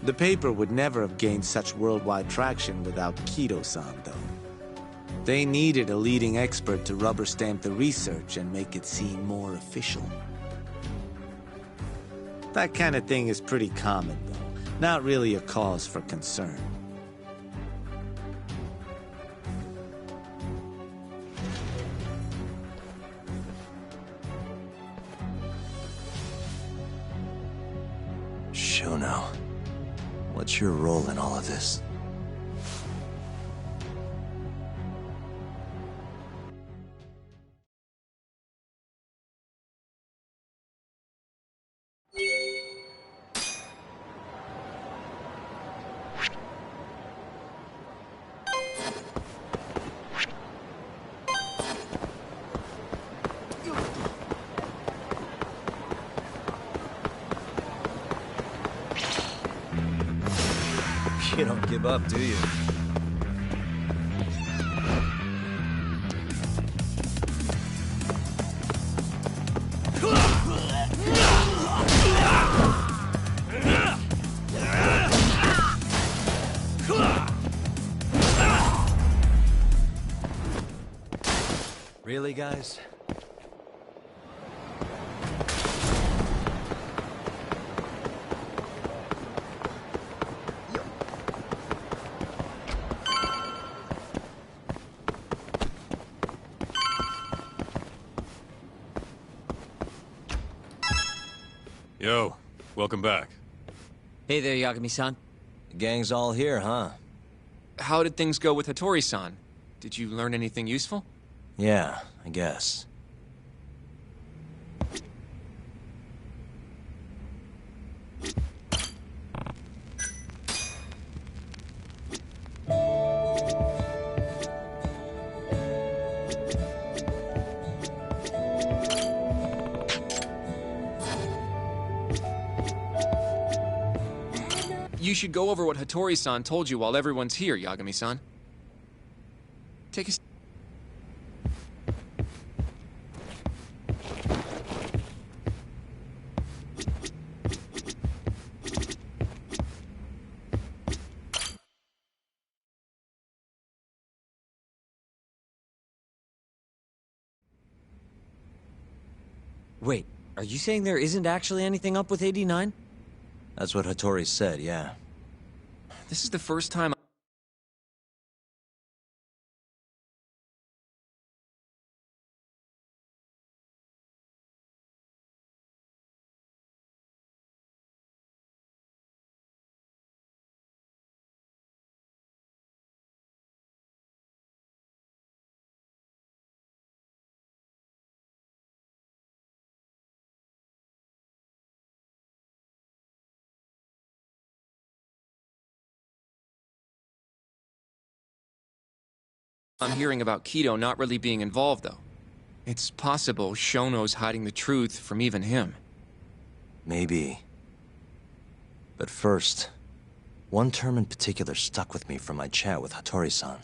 H: The paper would never have gained such worldwide traction without Kido-san, though. They needed a leading expert to rubber stamp the research and make it seem more official. That kind of thing is pretty common, though. Not really a cause for concern.
B: Shono, what's your role in all of this? You don't give up, do you? Really, guys?
A: Yo, welcome back.
L: Hey there, Yagami-san.
B: The gang's all here, huh?
G: How did things go with Hattori-san? Did you learn anything useful?
B: Yeah, I guess.
G: You should go over what Hattori-san told you while everyone's here, Yagami-san. Take a...
L: Wait, are you saying there isn't actually anything up with 89?
B: That's what Hattori said, yeah.
G: This is the first time I'm hearing about Kido not really being involved, though. It's possible Shono's hiding the truth from even him.
B: Maybe. But first, one term in particular stuck with me from my chat with Hattori-san.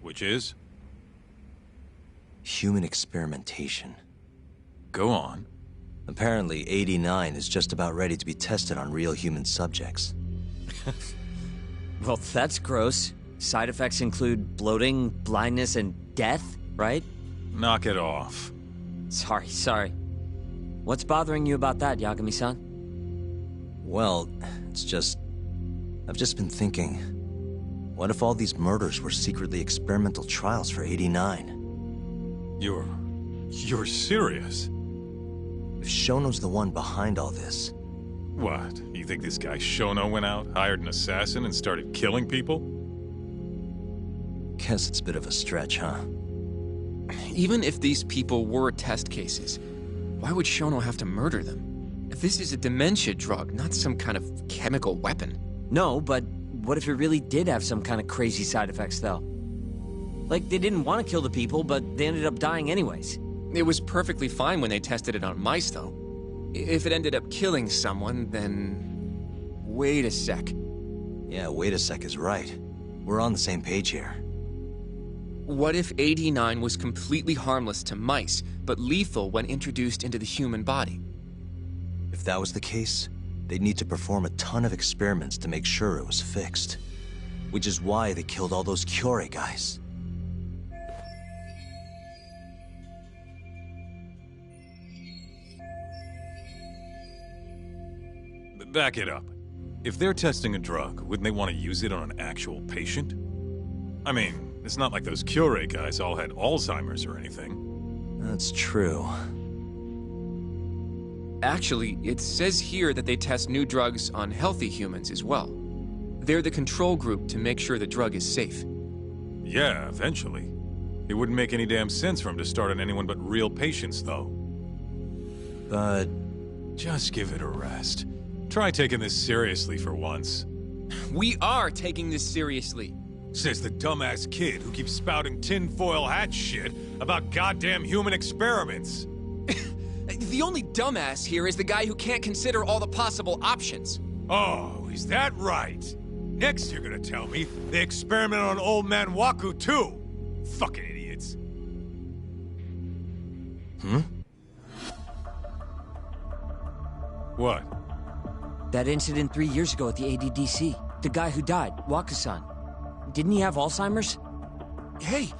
A: Which is?
B: Human experimentation.
A: Go on.
B: Apparently, 89 is just about ready to be tested on real human subjects.
L: Well, that's gross. Side effects include bloating, blindness, and death, right?
A: Knock it off.
L: Sorry. What's bothering you about that, Yagami-san?
B: Well, it's just... I've just been thinking... What if all these murders were secretly experimental trials for 89?
A: You're serious?
B: If Shono's the one behind all this...
A: What? You think this guy Shono went out, hired an assassin, and started killing people?
B: Guess it's a bit of a stretch, huh?
G: Even if these people were test cases, why would Shono have to murder them? This is a dementia drug, not some kind of chemical weapon.
L: No, but what if it really did have some kind of crazy side effects, though? Like, they didn't want to kill the people, but they ended up dying anyways.
G: It was perfectly fine when they tested it on mice, though. If it ended up killing someone, then... Wait a sec.
B: Yeah, wait a sec is right. We're on the same page here.
G: What if 89 was completely harmless to mice, but lethal when introduced into the human body?
B: If that was the case, they'd need to perform a ton of experiments to make sure it was fixed. Which is why they killed all those Kyorei guys.
A: Back it up. If they're testing a drug, wouldn't they want to use it on an actual patient? I mean, it's not like those Kyorei guys all had Alzheimer's or anything.
B: That's true.
G: Actually, it says here that they test new drugs on healthy humans as well. They're the control group to make sure the drug is safe.
A: Yeah, eventually. It wouldn't make any damn sense for him to start on anyone but real patients, though.
B: But...
A: just give it a rest. Try taking this seriously for once.
G: We are taking this seriously.
A: Says the dumbass kid who keeps spouting tinfoil hat shit about goddamn human experiments.
G: The only dumbass here is the guy who can't consider all the possible options.
A: Oh, is that right? Next you're gonna tell me they experiment on old man Waku too. Fucking idiots. What?
L: That incident 3 years ago at the ADDC. The guy who died, Waku-san. Didn't he have Alzheimer's?
G: Hey,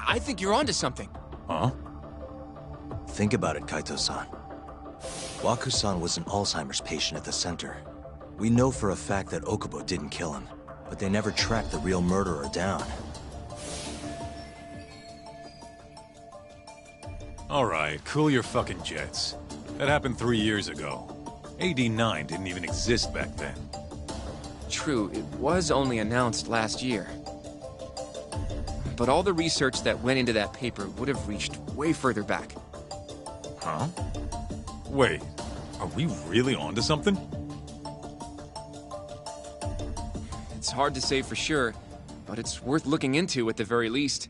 G: I think you're onto something.
A: Huh?
B: Think about it, Kaito-san. Waku-san was an Alzheimer's patient at the center. We know for a fact that Okubo didn't kill him, but they never tracked the real murderer down.
A: Alright, cool your fucking jets. That happened 3 years ago. AD9 didn't even exist back then.
G: True, it was only announced last year. But all the research that went into that paper would have reached way further back.
A: Huh? Wait, are we really onto something?
G: It's hard to say for sure, but it's worth looking into at the very least.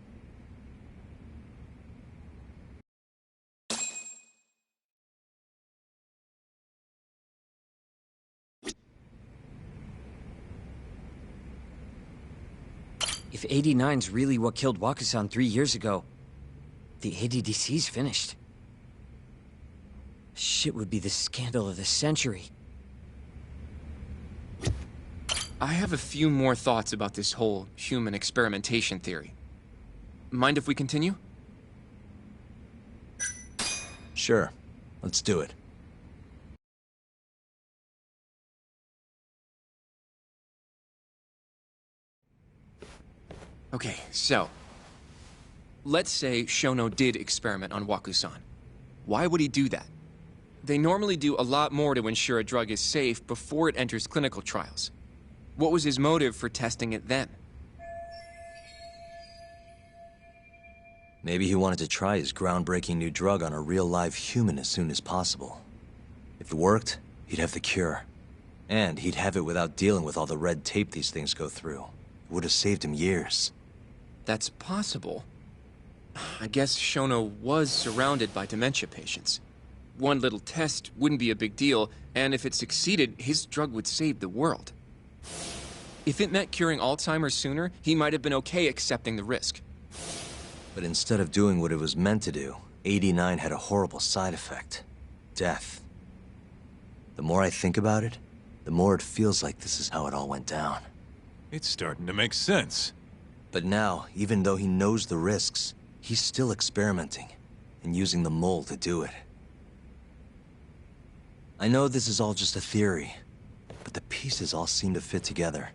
L: If 89's really what killed Waku-san 3 years ago, the ADDC's finished. Shit would be the scandal of the century.
G: I have a few more thoughts about this whole human experimentation theory. Mind if we continue?
B: Sure. Let's do it.
G: Okay, so... let's say Shono did experiment on Waku-san. Why would he do that? They normally do a lot more to ensure a drug is safe before it enters clinical trials. What was his motive for testing it then?
B: Maybe he wanted to try his groundbreaking new drug on a real live human as soon as possible. If it worked, he'd have the cure. And he'd have it without dealing with all the red tape these things go through. It would have saved him years.
G: That's possible. I guess Shono was surrounded by dementia patients. One little test wouldn't be a big deal, and if it succeeded, his drug would save the world. If it meant curing Alzheimer's sooner, he might have been okay accepting the risk.
B: But instead of doing what it was meant to do, 89 had a horrible side effect. Death. The more I think about it, the more it feels like this is how it all went down.
A: It's starting to make sense.
B: But now, even though he knows the risks, he's still experimenting, and using the mole to do it. I know this is all just a theory, but the pieces all seem to fit together.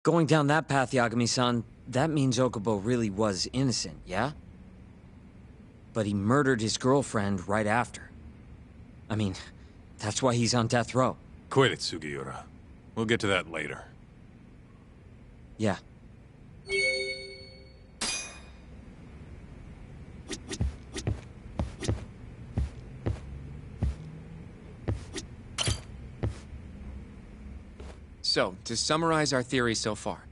L: Going down that path, Yagami-san, that means Okubo really was innocent, yeah? But he murdered his girlfriend right after. I mean, that's why he's on death row.
A: Quit it, Sugiura. We'll get to that later.
L: Yeah.
G: So, to summarize our theory so far.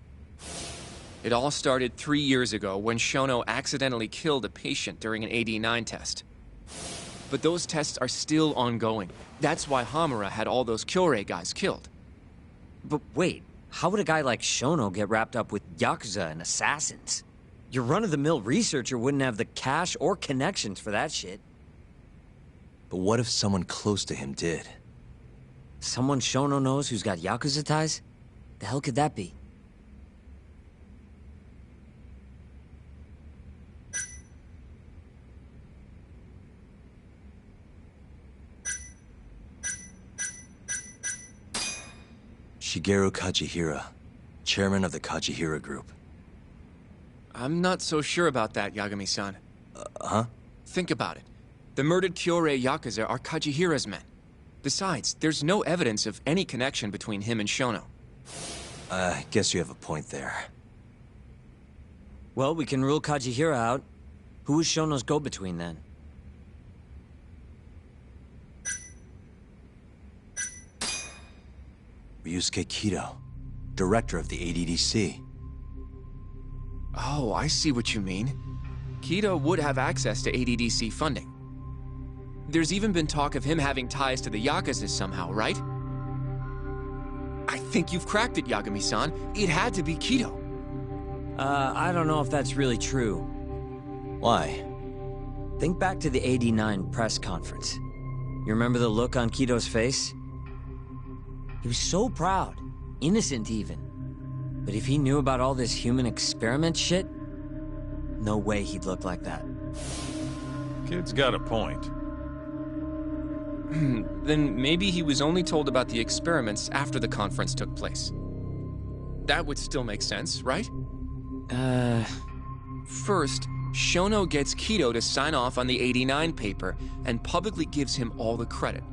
G: It all started 3 years ago when Shono accidentally killed a patient during an AD9 test. But those tests are still ongoing. That's why Hamura had all those Kyorei guys killed.
L: But wait, how would a guy like Shono get wrapped up with Yakuza and assassins? Your run-of-the-mill researcher wouldn't have the cash or connections for that shit.
B: But what if someone close to him did?
L: Someone Shono knows who's got Yakuza ties? The hell could that be?
B: Shigeru Kajihira, chairman of the Kajihira Group.
G: I'm not so sure about that, Yagami-san.
B: Huh?
G: Think about it. The murdered Kyorei Yakuza are Kajihira's men. Besides, there's no evidence of any connection between him and Shono.
B: I guess you have a point there.
L: Well, we can rule Kajihira out. Who was Shono's go-between then?
B: Ryusuke Kido, director of the ADDC.
G: Oh, I see what you mean. Kido would have access to ADDC funding. There's even been talk of him having ties to the Yakuza somehow, right? I think you've cracked it, Yagami-san. It had to be Kido.
L: I don't know if that's really true.
B: Why?
L: Think back to the '89 press conference. You remember the look on Kido's face? He was so proud. Innocent, even. But if he knew about all this human experiment shit, no way he'd look like that.
A: Kid's got a point.
G: Then maybe he was only told about the experiments after the conference took place. That would still make sense, right? First, Shono gets Kido to sign off on the 89 paper and publicly gives him all the credit.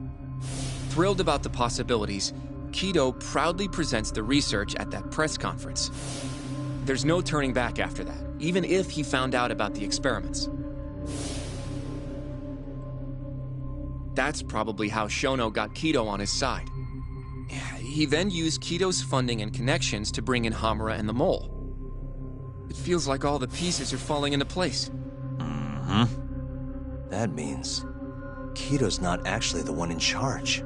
G: Thrilled about the possibilities, Kido proudly presents the research at that press conference. There's no turning back after that, even if he found out about the experiments. That's probably how Shono got Kido on his side. He then used Kido's funding and connections to bring in Hamura and the Mole. It feels like all the pieces are falling into place.
B: Mm-hmm. That means Kido's not actually the one in charge.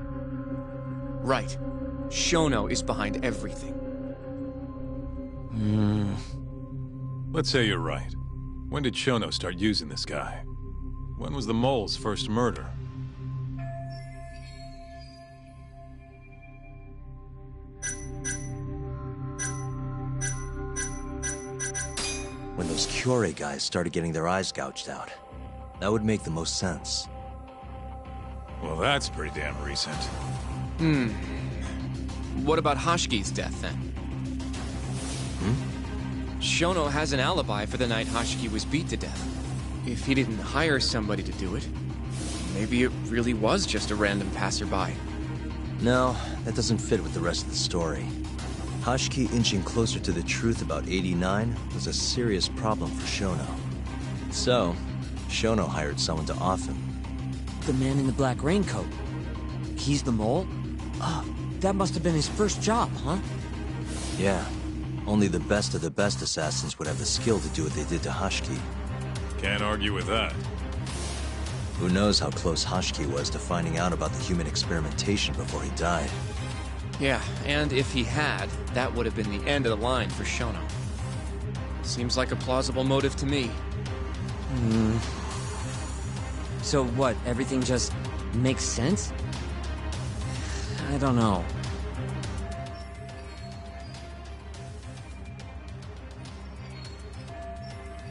G: Right. Shono is behind everything.
A: Let's say you're right. When did Shono start using this guy? When was the Mole's first murder?
B: When those Kyorei guys started getting their eyes gouged out. That would make the most sense.
A: Well, that's pretty damn recent.
G: What about Hashki's death, then? Shono has an alibi for the night Hashki was beat to death. If he didn't hire somebody to do it, maybe it really was just a random passerby.
B: No, that doesn't fit with the rest of the story. Hashki inching closer to the truth about 89 was a serious problem for Shono. So, Shono hired someone to off him.
L: The man in the black raincoat. He's the Mole? That must have been his first job, huh?
B: Yeah. Only the best of the best assassins would have the skill to do what they did to Hashki.
A: Can't argue with that.
B: Who knows how close Hashki was to finding out about the human experimentation before he died.
G: Yeah, and if he had, that would have been the end of the line for Shono. Seems like a plausible motive to me.
L: So what, everything just makes sense? I don't know.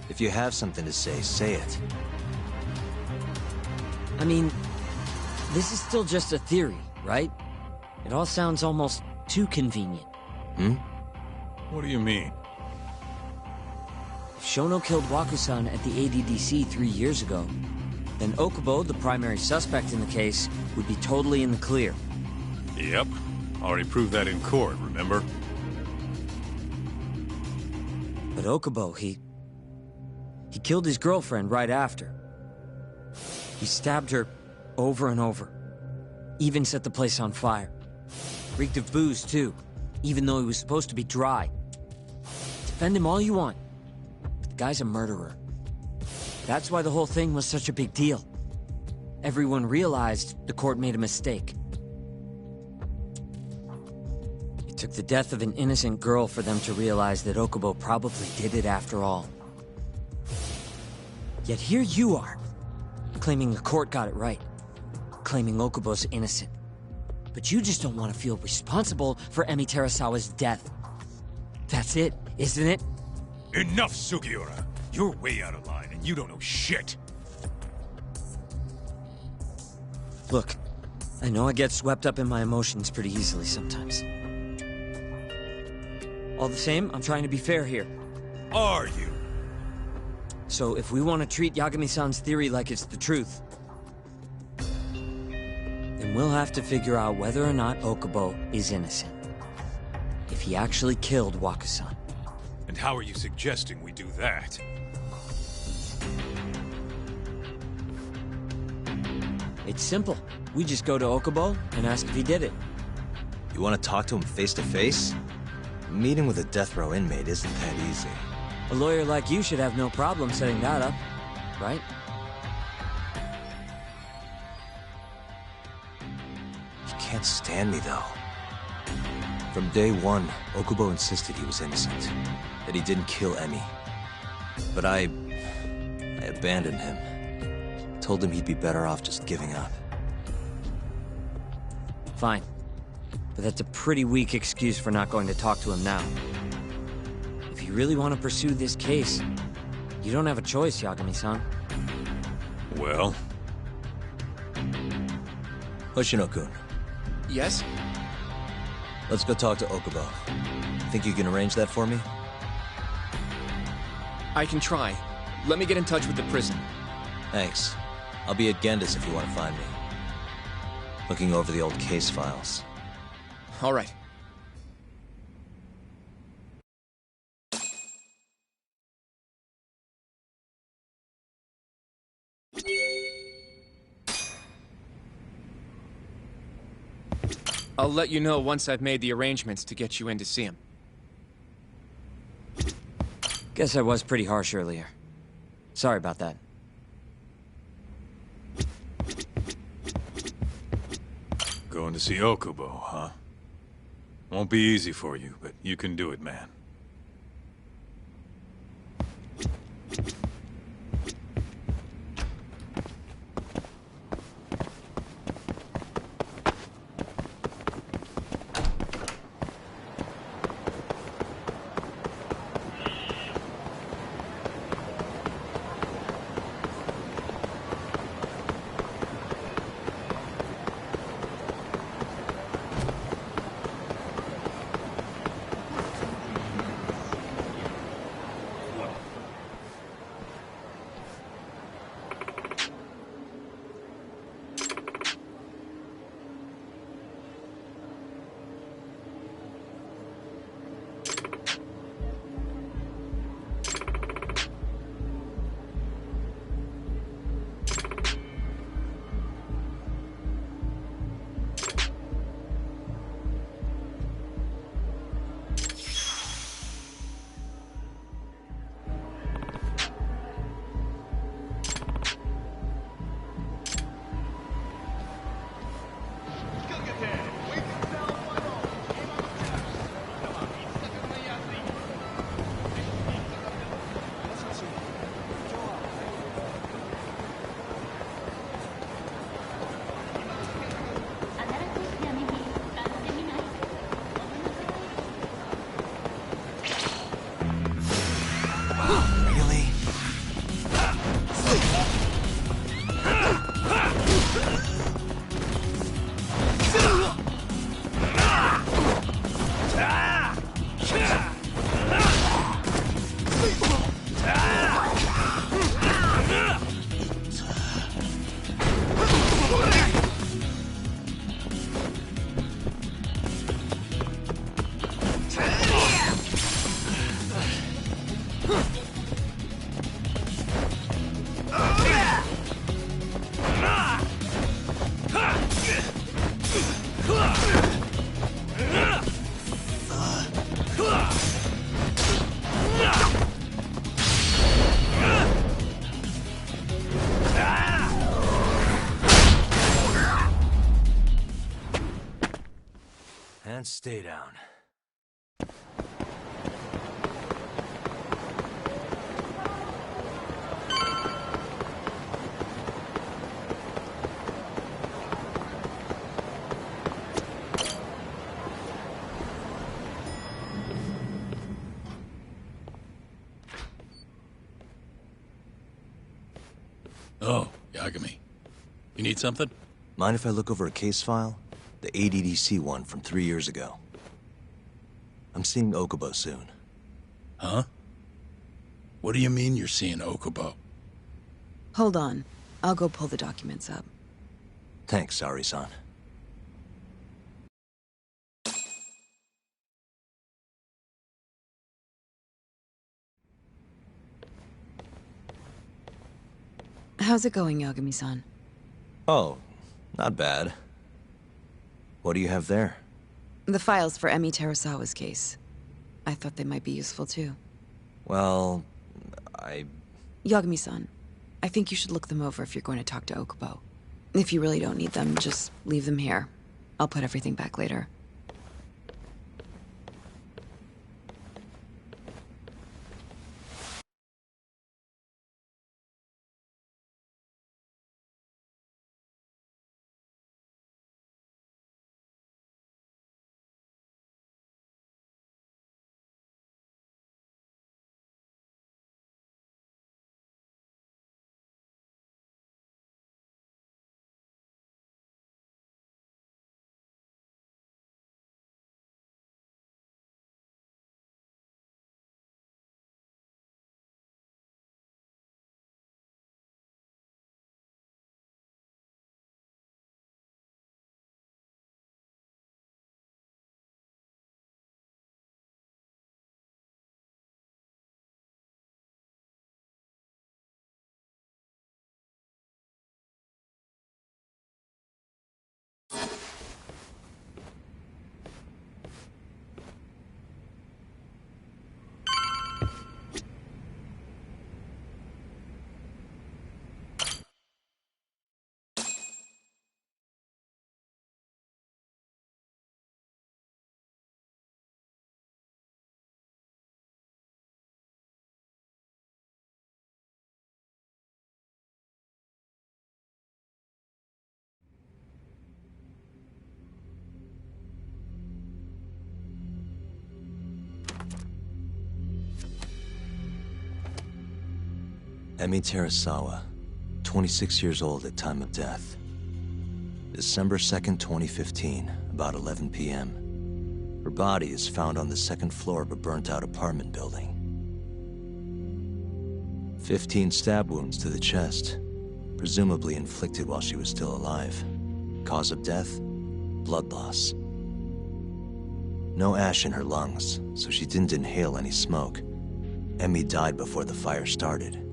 B: If you have something to say it.
L: I mean, this is still just a theory, right? It all sounds almost too convenient.
A: What do you mean?
L: If Shono killed Waku-san at the ADDC 3 years ago, then Okubo, the primary suspect in the case, would be totally in the clear.
A: Yep. Already proved that in court, remember?
L: But Okubo, he killed his girlfriend right after. He stabbed her over and over. Even set the place on fire. Reeked of booze, too, even though he was supposed to be dry. Defend him all you want, but the guy's a murderer. That's why the whole thing was such a big deal. Everyone realized the court made a mistake. It took the death of an innocent girl for them to realize that Okubo probably did it after all. Yet here you are, claiming the court got it right, claiming Okubo's innocent. But you just don't want to feel responsible for Emi Terasawa's death. That's it, isn't it?
A: Enough, Sugiura! You're way out of line, and you don't know shit!
L: Look, I know I get swept up in my emotions pretty easily sometimes. All the same, I'm trying to be fair here.
A: Are you?
L: So if we want to treat Yagami-san's theory like it's the truth, then we'll have to figure out whether or not Okubo is innocent. If he actually killed Waku-san.
A: And how are you suggesting we do that?
L: It's simple. We just go to Okubo and ask if he did it.
B: You want to talk to him face to face? Meeting with a death row inmate isn't that easy.
L: A lawyer like you should have no problem setting that up, right?
B: He can't stand me, though. From day one, Okubo insisted he was innocent, that he didn't kill Emi. But I abandoned him. Told him he'd be better off just giving up.
L: Fine. But that's a pretty weak excuse for not going to talk to him now. If you really want to pursue this case, you don't have a choice, Yagami-san.
A: Well?
B: Hoshino-kun.
G: Yes?
B: Let's go talk to Okubo. Think you can arrange that for me?
G: I can try. Let me get in touch with the prison.
B: Thanks. I'll be at Genda's if you want to find me. Looking over the old case files.
G: All right. I'll let you know once I've made the arrangements to get you in to see him.
L: Guess I was pretty harsh earlier. Sorry about that.
A: Going to see Okubo, huh? Won't be easy for you, but you can do it, man.
B: And stay down.
S: Oh, Yagami. You need something?
B: Mind if I look over a case file? The ADDC one from 3 years ago. I'm seeing Okubo soon.
S: Huh? What do you mean you're seeing Okubo?
F: Hold on. I'll go pull the documents up.
B: Thanks, Ari-san.
F: How's it going, Yagami-san?
B: Oh, not bad. What do you have there?
F: The files for Emi Terasawa's case. I thought they might be useful too.
B: Well,
F: Yagami-san, I think you should look them over if you're going to talk to Okubo. If you really don't need them, just leave them here. I'll put everything back later.
B: Emi Terasawa, 26 years old at time of death. December 2nd, 2015, about 11 p.m. Her body is found on the second floor of a burnt-out apartment building. 15 stab wounds to the chest, presumably inflicted while she was still alive. Cause of death? Blood loss. No ash in her lungs, so she didn't inhale any smoke. Emi died before the fire started.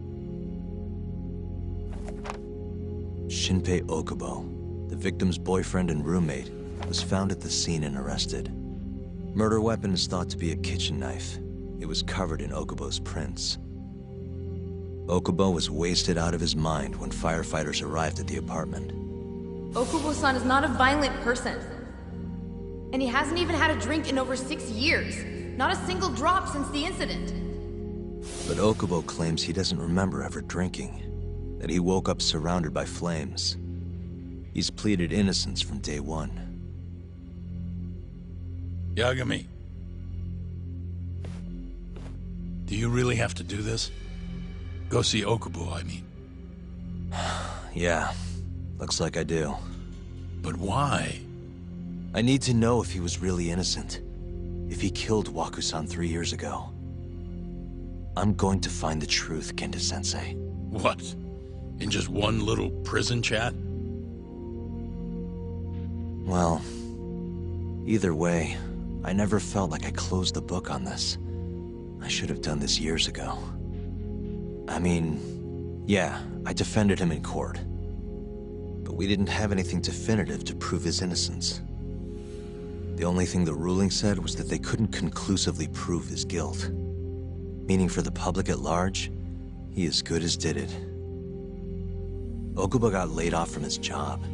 B: Shinpei Okubo, the victim's boyfriend and roommate, was found at the scene and arrested. Murder weapon is thought to be a kitchen knife. It was covered in Okubo's prints. Okubo was wasted out of his mind when firefighters arrived at the apartment.
I: Okubo-san is not a violent person. And he hasn't even had a drink in over 6 years. Not a single drop since the incident.
B: But Okubo claims he doesn't remember ever drinking, that he woke up surrounded by flames. He's pleaded innocence from day one.
S: Yagami. Do you really have to do this? Go see Okubo, I mean.
B: Yeah, looks like I do.
S: But why?
B: I need to know if he was really innocent. If he killed Waku-san 3 years ago. I'm going to find the truth, Kenta-sensei.
S: What? In just one little prison chat?
B: Well, either way, I never felt like I closed the book on this. I should have done this years ago. I mean, yeah, I defended him in court. But we didn't have anything definitive to prove his innocence. The only thing the ruling said was that they couldn't conclusively prove his guilt. Meaning for the public at large, he as good as did it. Okubo got laid off from his job,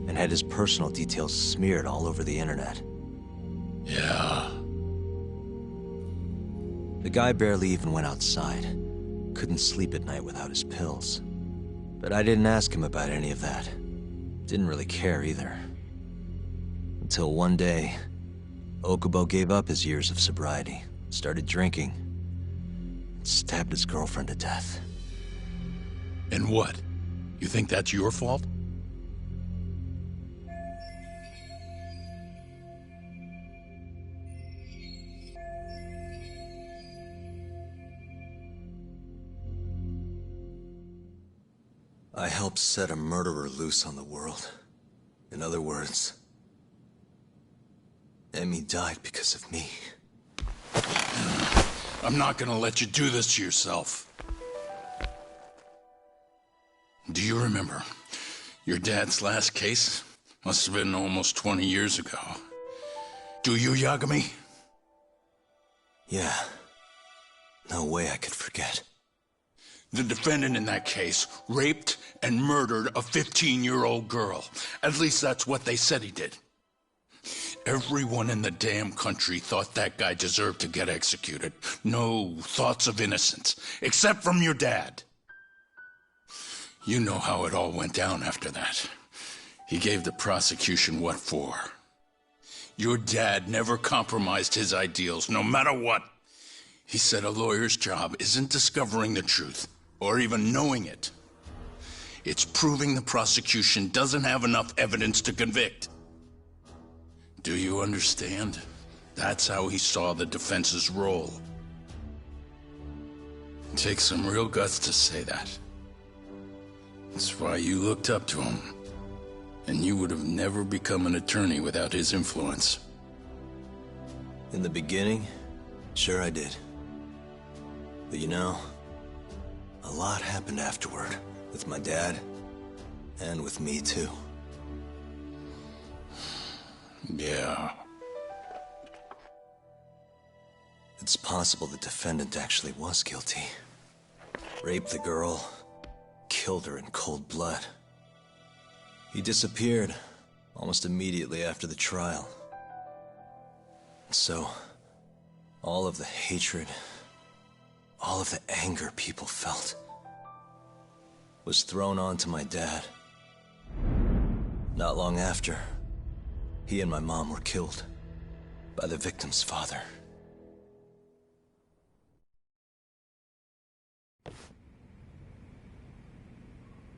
B: and had his personal details smeared all over the internet.
S: Yeah.
B: The guy barely even went outside. Couldn't sleep at night without his pills. But I didn't ask him about any of that. Didn't really care either. Until one day, Okubo gave up his years of sobriety, started drinking, and stabbed his girlfriend to death.
S: And what? You think that's your fault?
B: I helped set a murderer loose on the world. In other words, Emi died because of me.
S: I'm not gonna let you do this to yourself. Do you remember your dad's last case? Must have been almost 20 years ago. Do you, Yagami?
B: Yeah. No way I could forget.
S: The defendant in that case raped and murdered a 15-year-old girl. At least that's what they said he did. Everyone in the damn country thought that guy deserved to get executed. No thoughts of innocence, except from your dad. You know how it all went down after that. He gave the prosecution what for. Your dad never compromised his ideals, no matter what. He said a lawyer's job isn't discovering the truth, or even knowing it. It's proving the prosecution doesn't have enough evidence to convict. Do you understand? That's how he saw the defense's role. It takes some real guts to say that. That's why you looked up to him. And you would have never become an attorney without his influence.
B: In the beginning, sure I did. But you know, a lot happened afterward, with my dad, and with me too.
S: Yeah.
B: It's possible the defendant actually was guilty. Raped the girl, killed her in cold blood. He disappeared almost immediately after the trial. So, all of the hatred, all of the anger people felt was thrown onto my dad. Not long after, he and my mom were killed by the victim's father.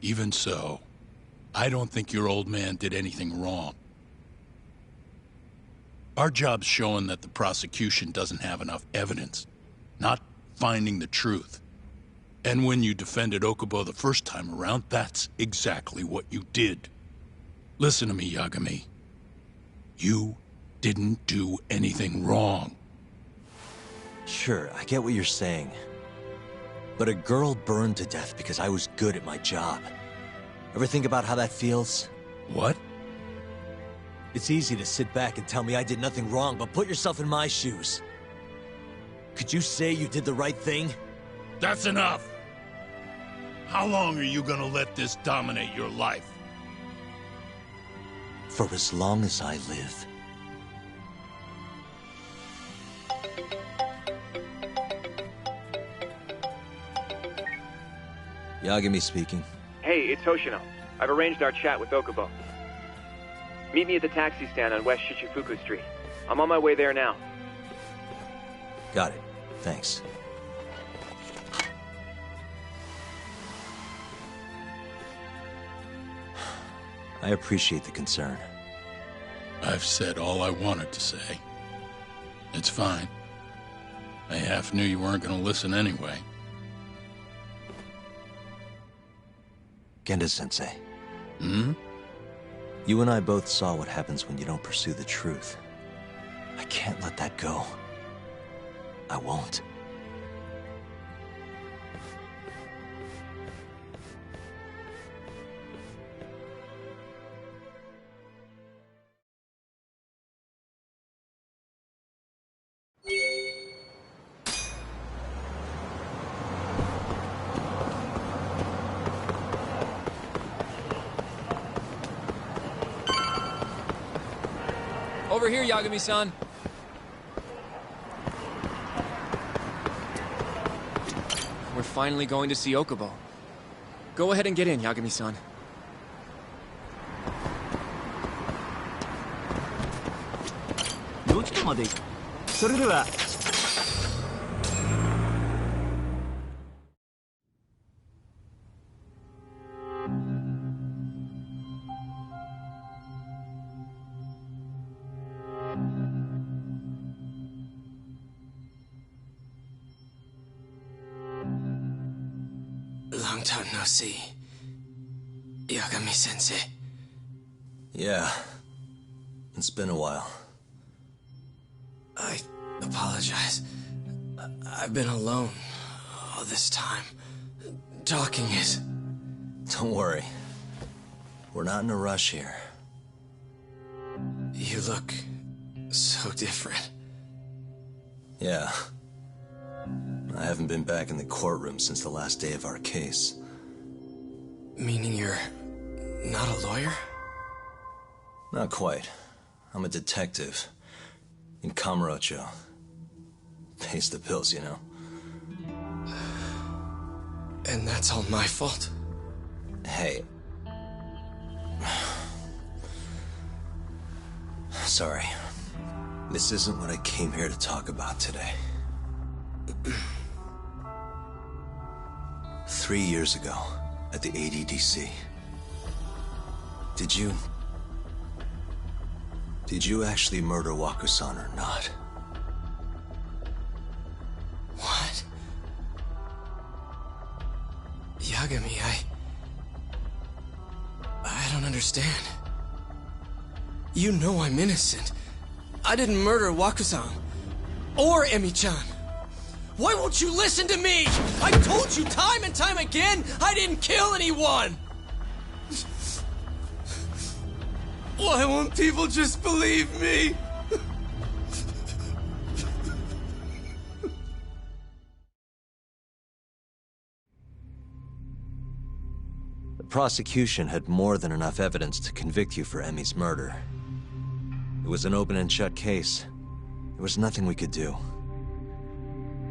S: Even so, I don't think your old man did anything wrong. Our job's showing that the prosecution doesn't have enough evidence, not finding the truth. And when you defended Okubo the first time around, that's exactly what you did. Listen to me, Yagami. You didn't do anything wrong.
B: Sure, I get what you're saying. But a girl burned to death because I was good at my job. Ever think about how that feels?
S: What?
B: It's easy to sit back and tell me I did nothing wrong, but put yourself in my shoes. Could you say you did the right thing?
S: That's enough! How long are you gonna let this dominate your life?
B: For as long as I live. Yagami speaking.
D: Hey, it's Hoshino. I've arranged our chat with Okubo. Meet me at the taxi stand on West Shichifuku Street. I'm on my way there now.
B: Got it. Thanks. I appreciate the concern.
S: I've said all I wanted to say. It's fine. I half knew you weren't gonna listen anyway.
B: Genda-sensei.
S: Hmm?
B: You and I both saw what happens when you don't pursue the truth. I can't let that go. I won't.
G: Over here, Yagami-san. We're finally going to see Okubo. Go ahead and get in, Yagami-san.
Q: Long time no see. Yagami-sensei.
B: Yeah. It's been a while.
Q: I apologize. I've been alone all this time. Talking is...
B: Don't worry. We're not in a rush here.
Q: You look so different.
B: Yeah. I haven't been back in the courtroom since the last day of our case.
Q: Meaning you're not a lawyer?
B: Not quite. I'm a detective. In Kamurocho. Pays the bills, you know.
Q: And that's all my fault?
B: Hey. Sorry. This isn't what I came here to talk about today. 3 years ago, at the AlleeeenDC. Did you actually murder Waku-san or not?
Q: What? Yagami, I don't understand. You know I'm innocent. I didn't murder Waku-san. Or Emi-chan. Why won't you listen to me? I told you time and time again, I didn't kill anyone! Why won't people just believe me?
B: The prosecution had more than enough evidence to convict you for Emi's murder. It was an open and shut case. There was nothing we could do.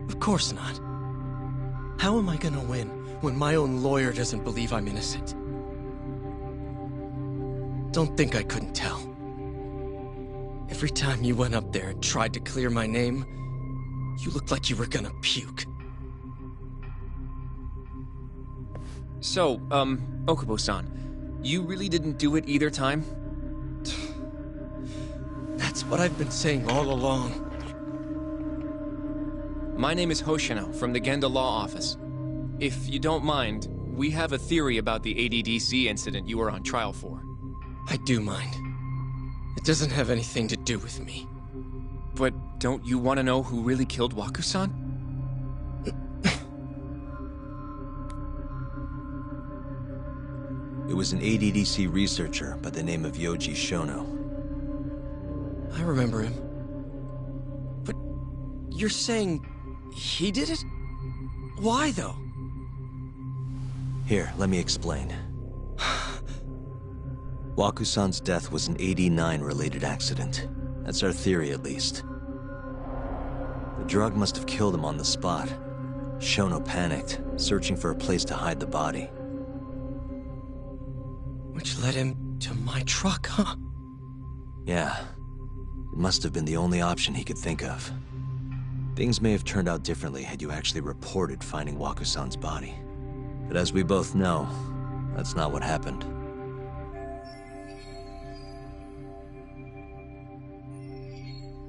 Q: Of course not. How am I gonna win when my own lawyer doesn't believe I'm innocent? Don't think I couldn't tell. Every time you went up there and tried to clear my name, you looked like you were gonna puke.
G: So, Okubo-san, you really didn't do it either time?
Q: That's what I've been saying all along.
G: My name is Hoshino from the Genda Law Office. If you don't mind, we have a theory about the ADDC incident you were on trial for.
Q: I do mind. It doesn't have anything to do with me.
G: But don't you want to know who really killed Waku-san?
B: It was an ADDC researcher by the name of Yoji Shono.
Q: I remember him. But you're saying he did it? Why, though?
B: Here, let me explain. Waku-san's death was an 89-related accident. That's our theory, at least. The drug must have killed him on the spot. Shono panicked, searching for a place to hide the body.
Q: Which led him to my truck, huh?
B: Yeah. It must have been the only option he could think of. Things may have turned out differently had you actually reported finding Waku-san's body. But as we both know, that's not what happened.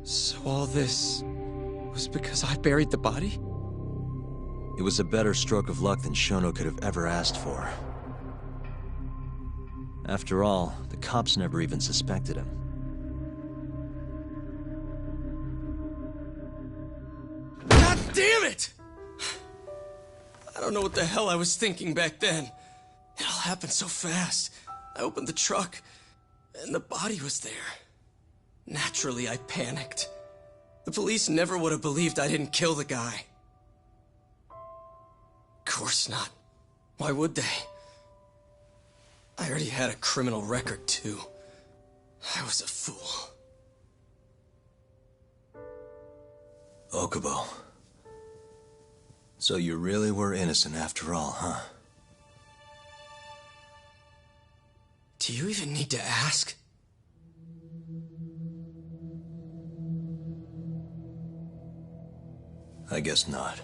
Q: So all this was because I buried the body?
B: It was a better stroke of luck than Shono could have ever asked for. After all, the cops never even suspected him.
Q: God damn it! I don't know what the hell I was thinking back then. It all happened so fast. I opened the truck, and the body was there. Naturally, I panicked. The police never would have believed I didn't kill the guy. Of course not. Why would they? I already had a criminal record, too. I was a fool.
B: Okubo. So you really were innocent after all, huh?
Q: Do you even need to ask?
B: I guess not.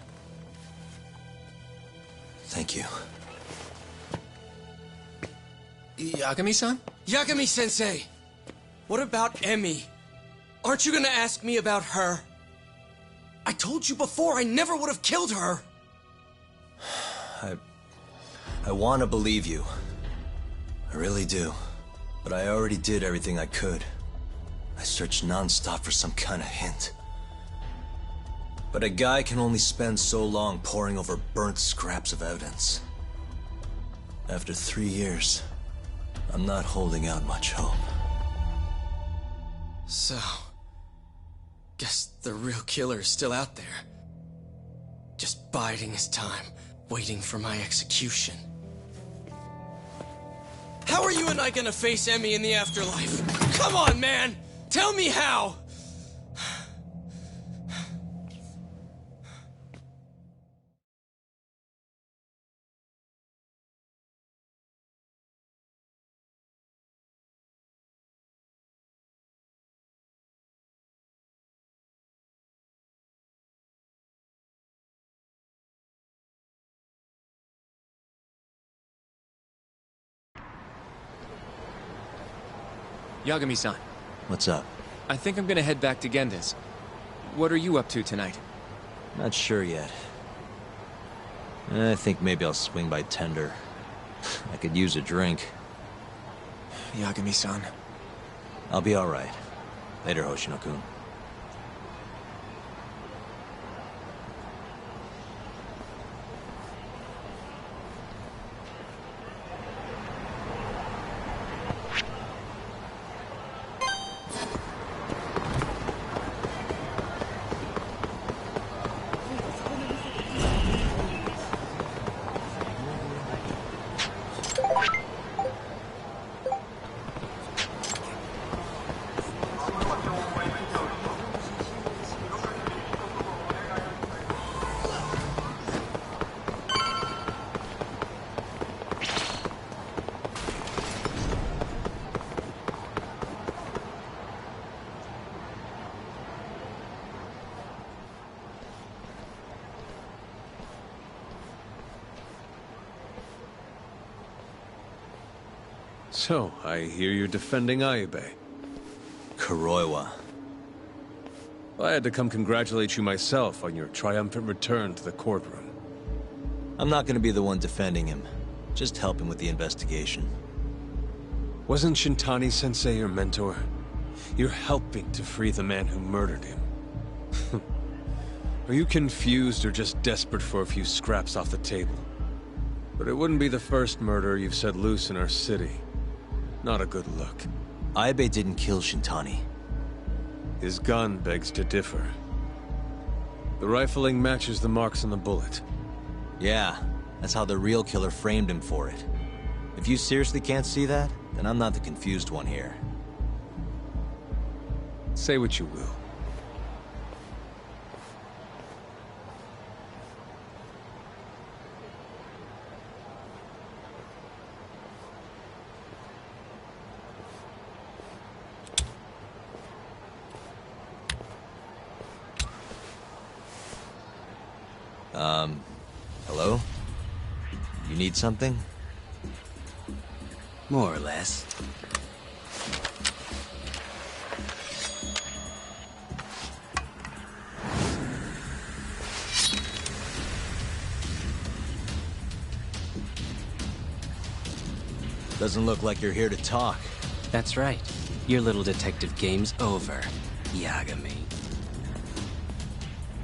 B: Thank you.
G: Yagami-san?
Q: Yagami-sensei! What about Emmy? Aren't you gonna ask me about her? I told you before I never would have killed her!
B: I want to believe you. I really do. But I already did everything I could. I searched non-stop for some kind of hint. But a guy can only spend so long poring over burnt scraps of evidence. After 3 years, I'm not holding out much hope.
Q: So, guess the real killer is still out there. Just biding his time, waiting for my execution. How are you and I gonna face Emmy in the afterlife? Come on, man! Tell me how!
G: Yagami-san.
B: What's up?
G: I think I'm gonna head back to Genda's. What are you up to tonight?
B: Not sure yet. I think maybe I'll swing by Tender. I could use a drink.
G: Yagami-san.
B: I'll be alright. Later, Hoshino-kun.
C: So, I hear you're defending Ayebe.
B: Kuroiwa.
C: I had to come congratulate you myself on your triumphant return to the courtroom.
B: I'm not gonna be the one defending him. Just help him with the investigation.
C: Wasn't Shintani-sensei your mentor? You're helping to free the man who murdered him. Are you confused or just desperate for a few scraps off the table? But it wouldn't be the first murder you've set loose in our city. Not a good look.
B: Ayebe didn't kill Shintani.
C: His gun begs to differ. The rifling matches the marks on the bullet.
B: Yeah, that's how the real killer framed him for it. If you seriously can't see that, then I'm not the confused one here.
C: Say what you will.
B: Hello? You need something?
U: More or less.
B: Doesn't look like you're here to talk.
U: That's right. Your little detective game's over, Yagami.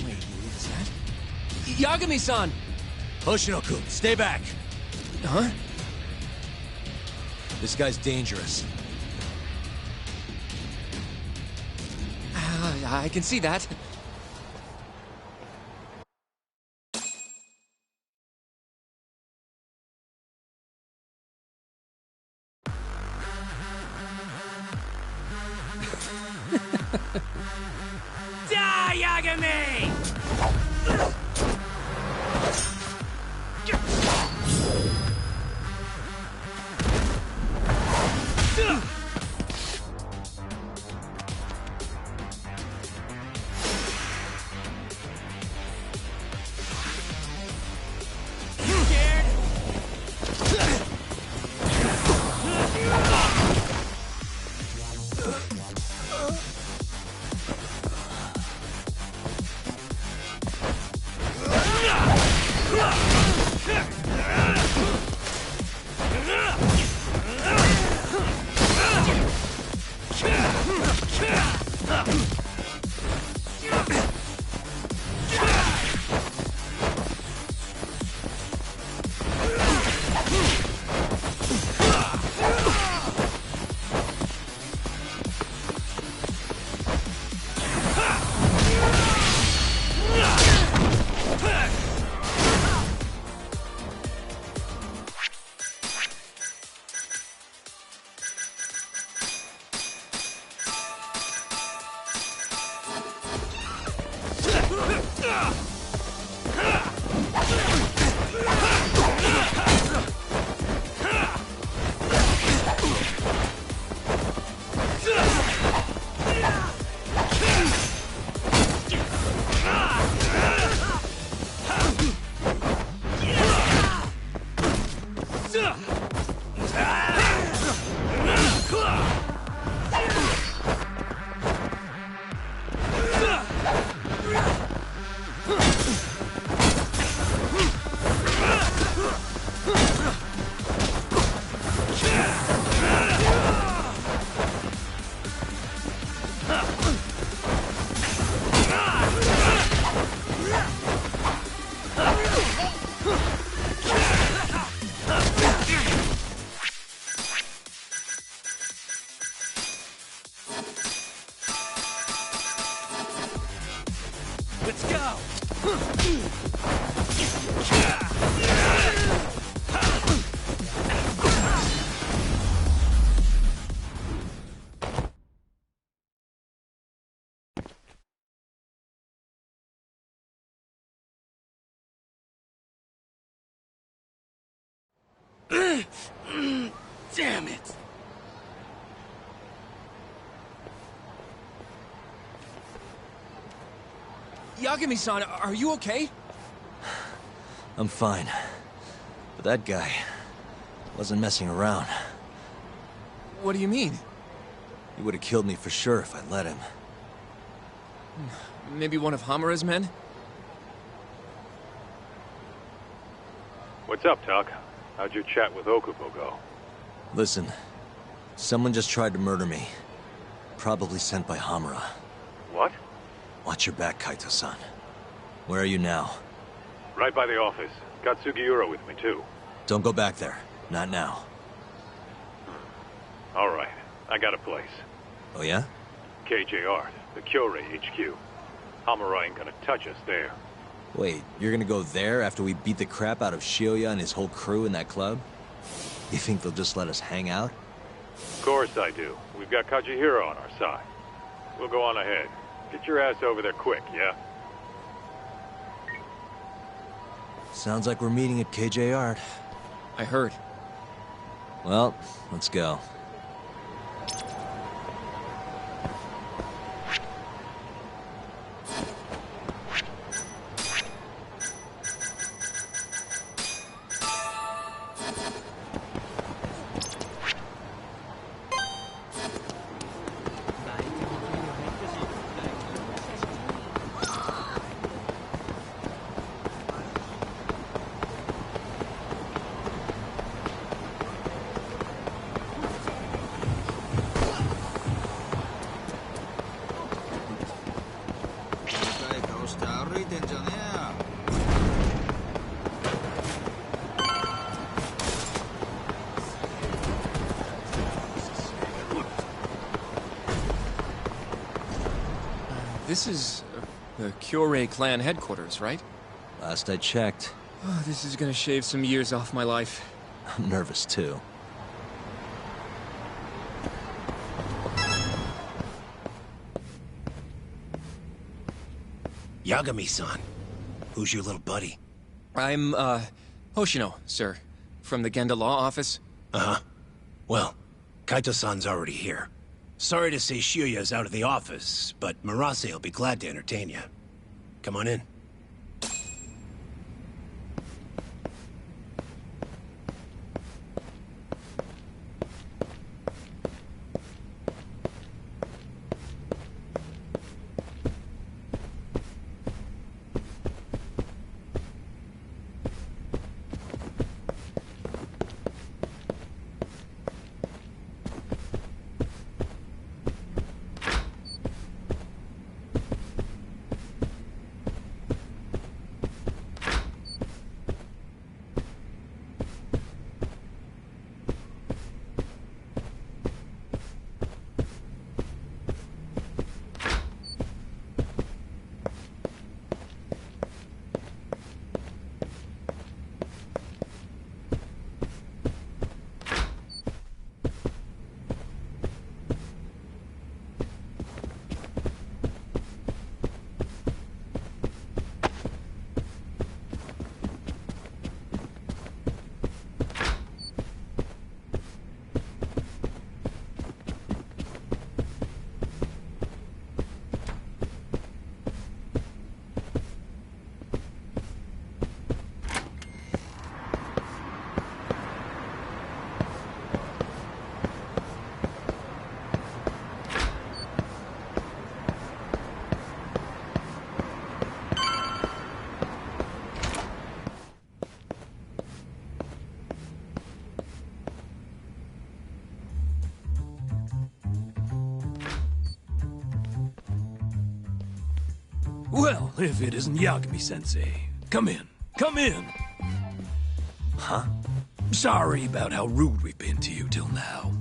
G: Wait, is that... Yagami-san!
B: Hoshino-kun, stay back!
G: Huh?
B: This guy's dangerous.
G: I can see that.
Q: Die, Yagami! Let's go! Damn it!
G: Yagami-san, are you okay?
B: I'm fine. But that guy wasn't messing around.
G: What do you mean?
B: He would have killed me for sure if I let him.
G: Maybe one of Hamura's men?
A: What's up, Tuck? How'd your chat with Okubo go?
B: Listen, someone just tried to murder me. Probably sent by Hamura.
A: What?
B: Watch your back, Kaito-san. Where are you now?
A: Right by the office. Got Sugiura with me, too.
B: Don't go back there. Not now.
A: All right. I got a place.
B: Oh, yeah?
A: KJ Art, the Kyorei HQ. Hamura ain't gonna touch us there.
B: Wait, you're gonna go there after we beat the crap out of Shioya and his whole crew in that club? You think they'll just let us hang out?
A: Of course I do. We've got Kajihiro on our side. We'll go on ahead. Get your ass over there quick, yeah?
B: Sounds like we're meeting at KJ Art.
G: I heard.
B: Well, let's go.
G: This is the Kyorei clan headquarters, right?
B: Last I checked.
G: Oh, this is gonna shave some years off my life.
B: I'm nervous, too.
C: Yagami-san. Who's your little buddy?
G: I'm, Hoshino, sir. From the Genda Law Office.
J: Uh-huh. Well, Kaito-san's already here. Sorry to say Shioya's out of the office, but Murase will be glad to entertain you. Come on in.
E: Well, if it isn't Yagami-sensei. Come in. Come in.
B: Huh?
E: Sorry about how rude we've been to you till now.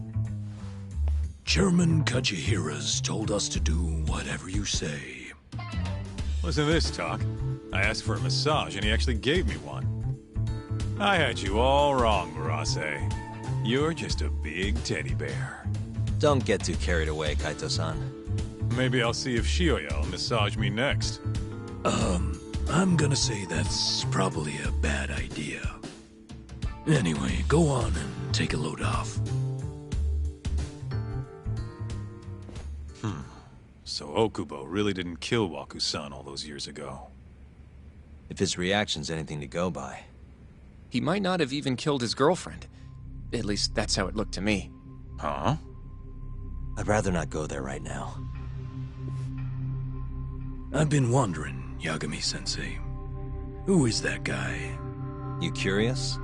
E: Chairman Kajihira's told us to do whatever you say.
A: Listen to this, Talk. I asked for a massage, and he actually gave me one. I had you all wrong, Murase. You're just a big teddy bear.
B: Don't get too carried away, Kaito-san.
A: Maybe I'll see if Shioya will massage me next.
E: I'm gonna say that's probably a bad idea. Anyway, go on and take a load off.
A: So Okubo really didn't kill Waku-san all those years ago.
B: If his reaction's anything to go by.
G: He might not have even killed his girlfriend. At least that's how it looked to me.
A: Huh?
B: I'd rather not go there right now.
M: I've been wondering, Yagami-sensei. Who is that guy?
B: You curious?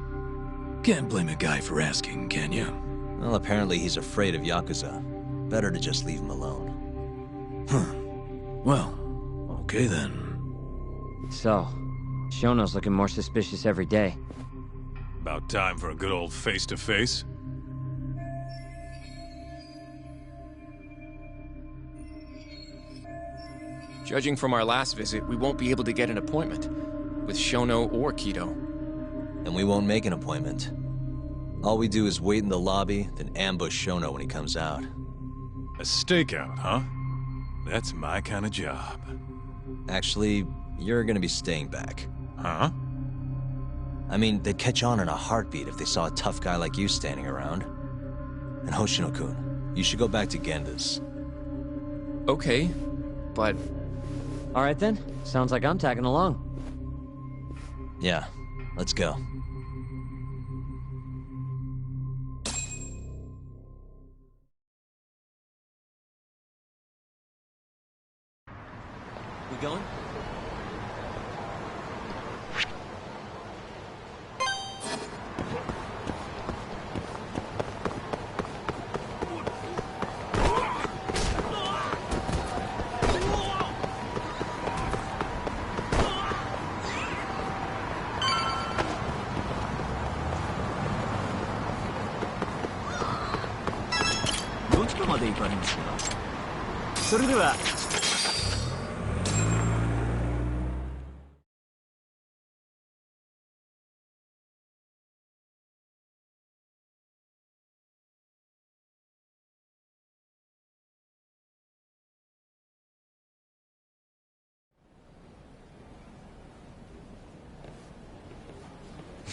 M: Can't blame a guy for asking, can you?
B: Well, apparently he's afraid of Yakuza. Better to just leave him alone.
M: Huh. Well, okay then.
L: So, Shono's looking more suspicious every day.
A: About time for a good old face-to-face.
G: Judging from our last visit, we won't be able to get an appointment with Shono or Kido.
B: And we won't make an appointment. All we do is wait in the lobby, then ambush Shono when he comes out.
A: A stakeout, huh? That's my kind of job.
B: Actually, you're gonna be staying back.
A: Huh?
B: I mean, they'd catch on in a heartbeat if they saw a tough guy like you standing around. And Hoshino-kun, you should go back to Genda's.
G: Okay, but...
L: Alright then, sounds like I'm tagging along.
B: Yeah, let's go. We going?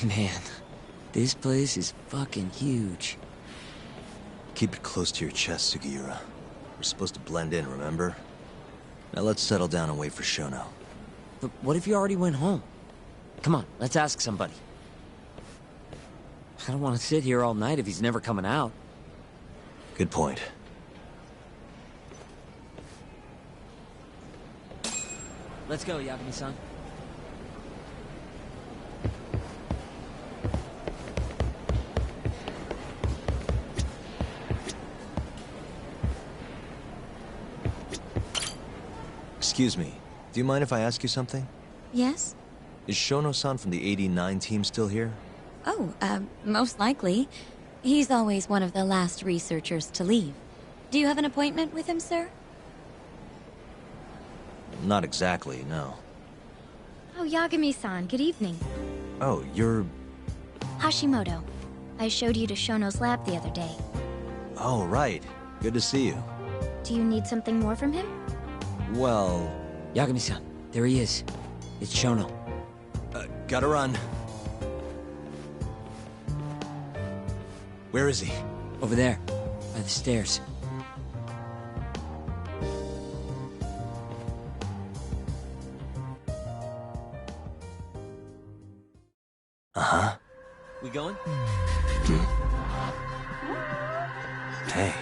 L: Man, this place is fucking huge.
B: Keep it close to your chest, Sugiura. We're supposed to blend in, remember? Now let's settle down and wait for Shono.
L: But what if you already went home? Come on, let's ask somebody. I don't want to sit here all night if he's never coming out.
B: Good point.
L: Let's go, Yagami-san.
B: Excuse me, do you mind if I ask you something?
N: Yes?
B: Is Shono-san from the 89 team still here?
N: Oh, most likely. He's always one of the last researchers to leave. Do you have an appointment with him, sir?
B: Not exactly, no.
N: Oh, Yagami-san, good evening.
B: Oh, you're...
N: Hashimoto. I showed you to Shono's lab the other day.
B: Oh, right. Good to see you.
N: Do you need something more from him?
B: Well...
L: Yagami-san, there he is. It's Shono.
B: Gotta run. Where is he?
L: Over there, by the stairs.
B: Uh-huh. We going? Hey.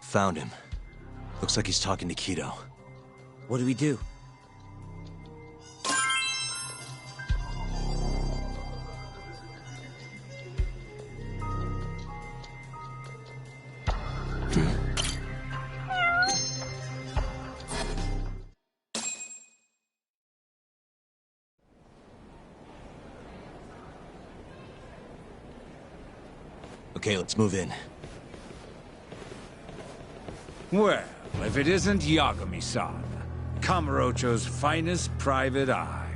B: Found him. Looks like he's talking to Kido.
L: What do we do?
B: Okay, let's move in.
W: Well, if it isn't Yagami-san, Kamurocho's finest private eye.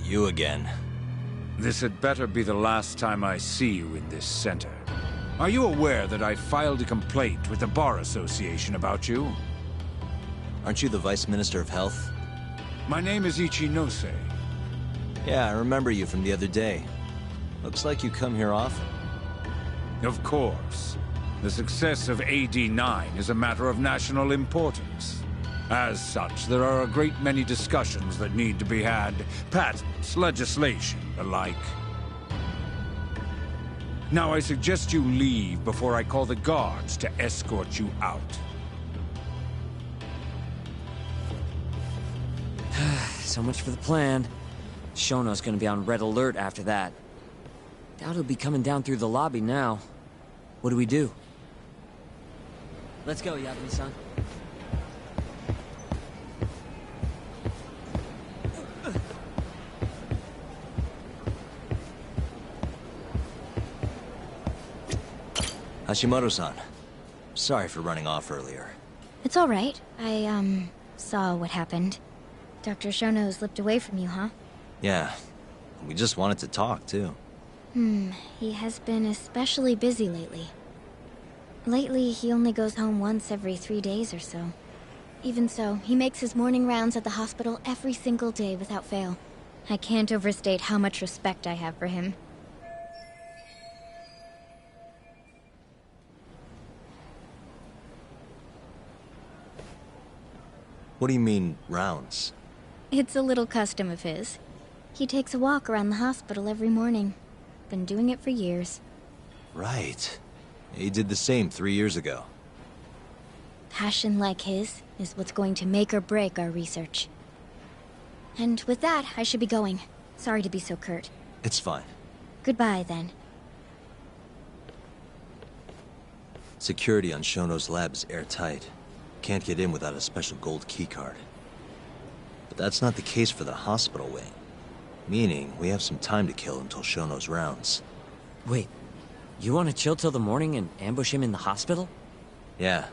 B: You again.
W: This had better be the last time I see you in this center. Are you aware that I filed a complaint with the Bar Association about you?
B: Aren't you the Vice Minister of Health?
W: My name is Ichinose.
B: Yeah, I remember you from the other day. Looks like you come here often.
W: Of course. The success of AD-9 is a matter of national importance. As such, there are a great many discussions that need to be had. Patents, legislation, the like. Now I suggest you leave before I call the guards to escort you out.
L: So much for the plan. Shono's gonna be on red alert after that. Doubt he'll be coming down through the lobby now. What do we do? Let's go, Yagami-san.
B: Hashimoto-san, sorry for running off earlier.
N: It's all right. I, saw what happened. Dr. Shono slipped away from you, huh?
B: Yeah, we just wanted to talk, too.
N: He has been especially busy lately. Lately, he only goes home once every 3 days or so. Even so, he makes his morning rounds at the hospital every single day without fail. I can't overstate how much respect I have for him.
B: What do you mean, rounds?
N: It's a little custom of his. He takes a walk around the hospital every morning. Been doing it for years.
B: Right. He did the same 3 years ago.
N: Passion like his is what's going to make or break our research. And with that, I should be going. Sorry to be so curt.
B: It's fine.
N: Goodbye, then.
B: Security on Shono's lab is airtight. Can't get in without a special gold keycard. But that's not the case for the hospital wing. Meaning, we have some time to kill until Shono's rounds.
L: Wait, you want to chill till the morning and ambush him in the hospital?
B: Yeah,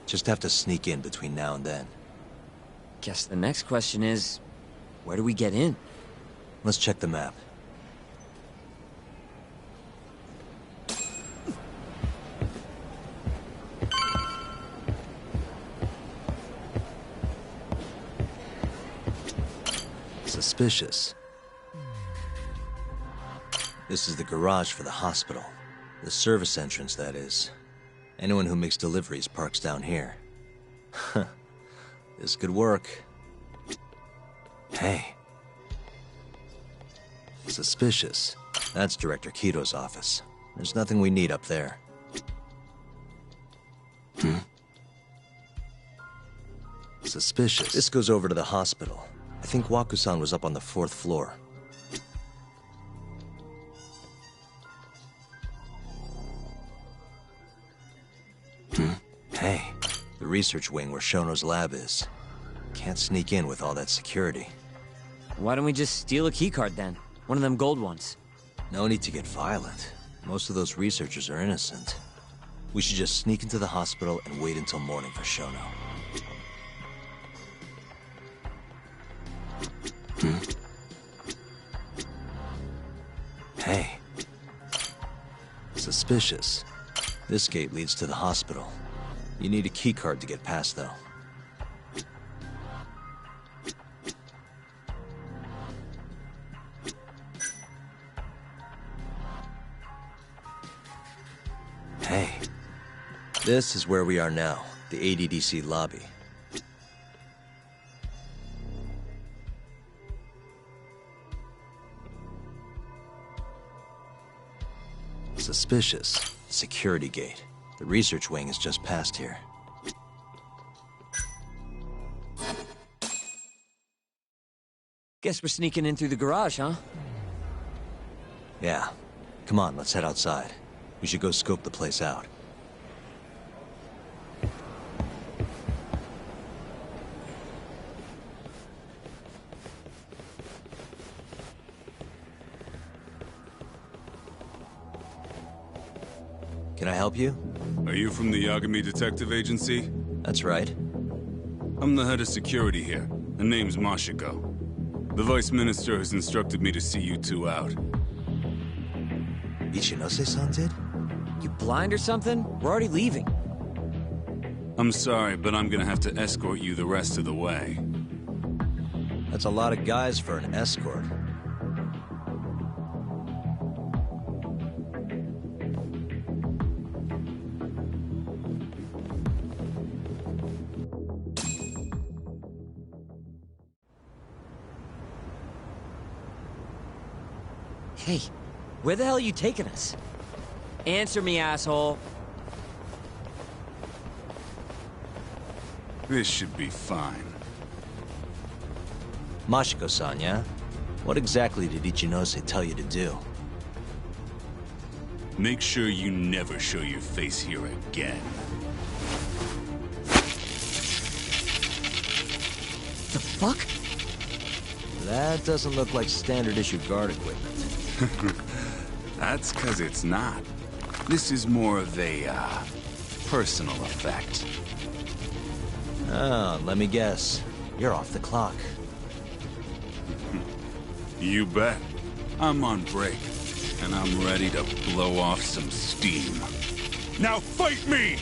B: just have to sneak in between now and then.
L: Guess the next question is, where do we get in?
B: Let's check the map. Suspicious. This is the garage for the hospital. The service entrance, that is. Anyone who makes deliveries parks down here. This could work. Hey. Suspicious. That's Director Kito's office. There's nothing we need up there. Suspicious. This goes over to the hospital. I think Waku-san was up on the 4th floor. Hey, the research wing where Shono's lab is. Can't sneak in with all that security.
L: Why don't we just steal a keycard then? One of them gold ones.
B: No need to get violent. Most of those researchers are innocent. We should just sneak into the hospital and wait until morning for Shono. Hey. Suspicious. This gate leads to the hospital. You need a keycard to get past, though. Hey. This is where we are now, the AlleeeenDC lobby. Suspicious. Security gate. The research wing is just past here.
L: Guess we're sneaking in through the garage, huh?
B: Yeah. Come on, let's head outside. We should go scope the place out. Can I help you?
O: Are you from the Yagami Detective Agency?
B: That's right.
O: I'm the head of security here. Her name's Mashiko. The Vice Minister has instructed me to see you two out.
B: Ichinose-san did?
L: You blind or something? We're already leaving.
O: I'm sorry, but I'm gonna have to escort you the rest of the way.
B: That's a lot of guys for an escort.
L: Hey, where the hell are you taking us? Answer me, asshole.
O: This should be fine.
B: Mashiko-san, yeah? What exactly did Ichinose tell you to do?
O: Make sure you never show your face here again.
L: The fuck?
B: That doesn't look like standard issue guard equipment.
O: That's 'cause it's not. This is more of a, personal effect.
B: Oh, let me guess. You're off the clock.
O: You bet. I'm on break, and I'm ready to blow off some steam. Now fight me!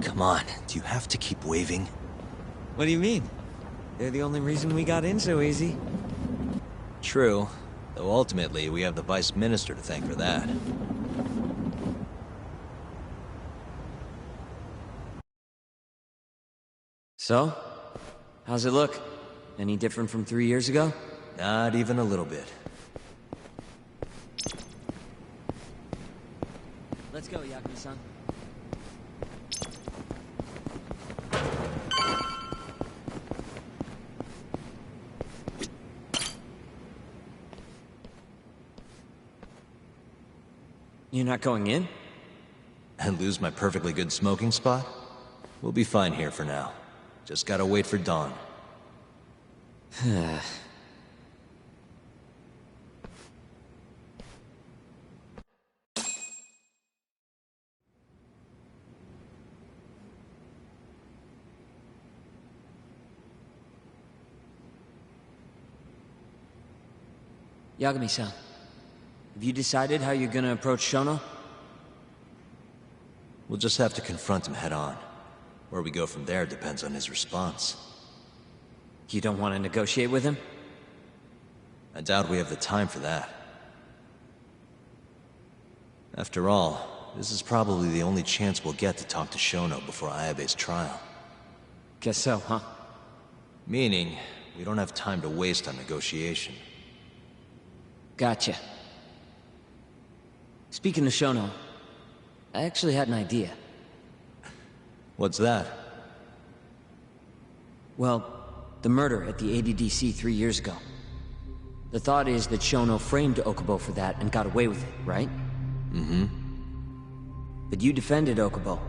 B: Come on, do you have to keep waving?
L: What do you mean? They're the only reason we got in so easy.
B: True, though ultimately we have the Vice Minister to thank for that.
L: So? How's it look? Any different from 3 years ago?
B: Not even a little bit.
L: Let's go, Yagami-san. You're not going in?
B: And lose my perfectly good smoking spot? We'll be fine here for now. Just gotta wait for dawn.
L: Yagami-san, have you decided how you're gonna approach Shono?
B: We'll just have to confront him head on. Where we go from there depends on his response.
L: You don't want to negotiate with him?
B: I doubt we have the time for that. After all, this is probably the only chance we'll get to talk to Shono before Ayabe's trial.
L: Guess so, huh?
B: Meaning, we don't have time to waste on negotiation.
L: Gotcha. Speaking of Shono, I actually had an idea.
B: What's that?
L: Well, the murder at the ADDC 3 years ago. The thought is that Shono framed Okubo for that and got away with it, right?
B: Mm-hmm.
L: But you defended Okubo,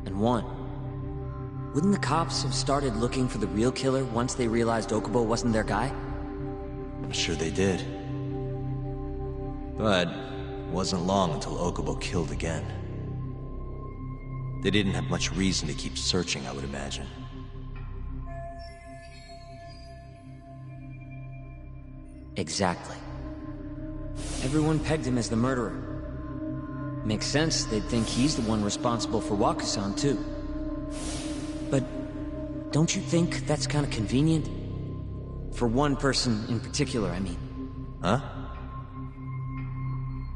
L: and won. Wouldn't the cops have started looking for the real killer once they realized Okubo wasn't their guy?
B: I'm sure they did. But it wasn't long until Okubo killed again. They didn't have much reason to keep searching, I would imagine.
L: Exactly. Everyone pegged him as the murderer. Makes sense, they'd think he's the one responsible for Wakusan, too. But don't you think that's kind of convenient? For one person in particular, I mean.
B: Huh?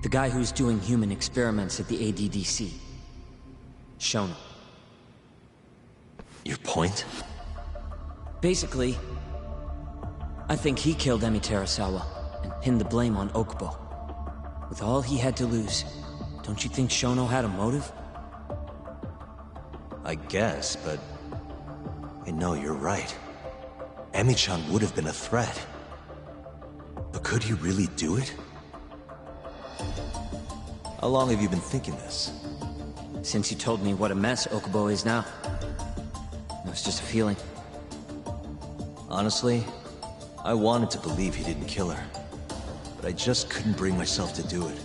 L: The guy who's doing human experiments at the ADDC. Shono.
B: Your point?
L: Basically, I think he killed Emi Terasawa and pinned the blame on Okubo. With all he had to lose, don't you think Shono had a motive?
B: I guess, but... No, you're right. Emi-chan would have been a threat. But could he really do it? How long have you been thinking this?
L: Since you told me what a mess Okubo is now. It was just a feeling.
B: Honestly, I wanted to believe he didn't kill her. But I just couldn't bring myself to do it.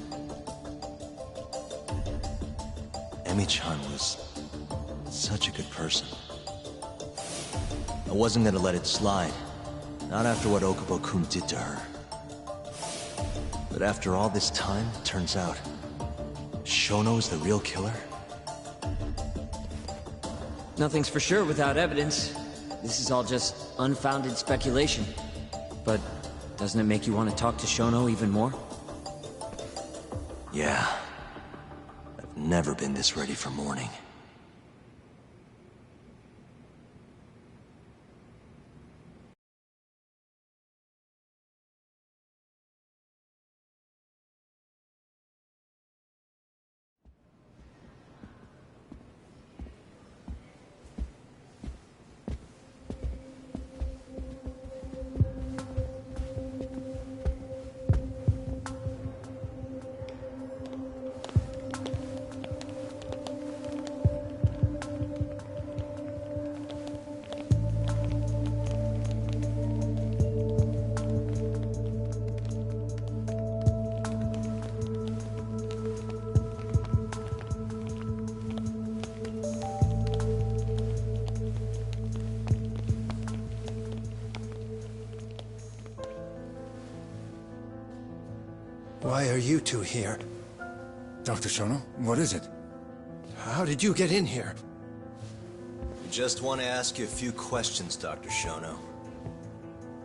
B: Emi-chan was such a good person. I wasn't gonna let it slide. Not after what Okubo-kun did to her. But after all this time, it turns out Shono's the real killer?
L: Nothing's for sure without evidence. This is all just unfounded speculation. But doesn't it make you want to talk to Shono even more?
B: Yeah. I've never been this ready for morning.
P: Why are you two here?
W: Dr. Shono, what is it?
P: How did you get in here?
B: We just want to ask you a few questions, Dr. Shono.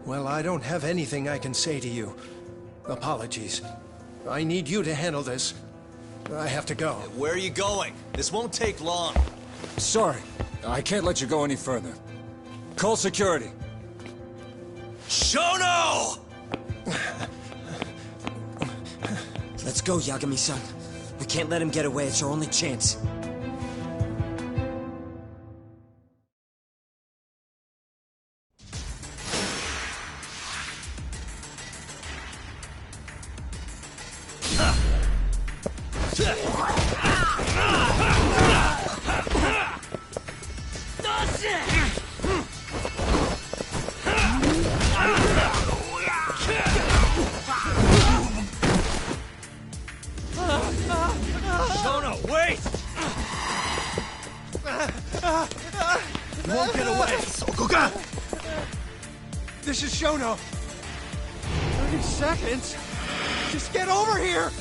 P: Well, I don't have anything I can say to you. Apologies. I need you to handle this. I have to go.
B: Where are you going? This won't take long.
W: Sorry, I can't let you go any further. Call security.
B: Shono!
L: Let's go, Yagami-san. We can't let him get away. It's our only chance.
P: You won't get away! This is Shono! 30 seconds? Just get over here!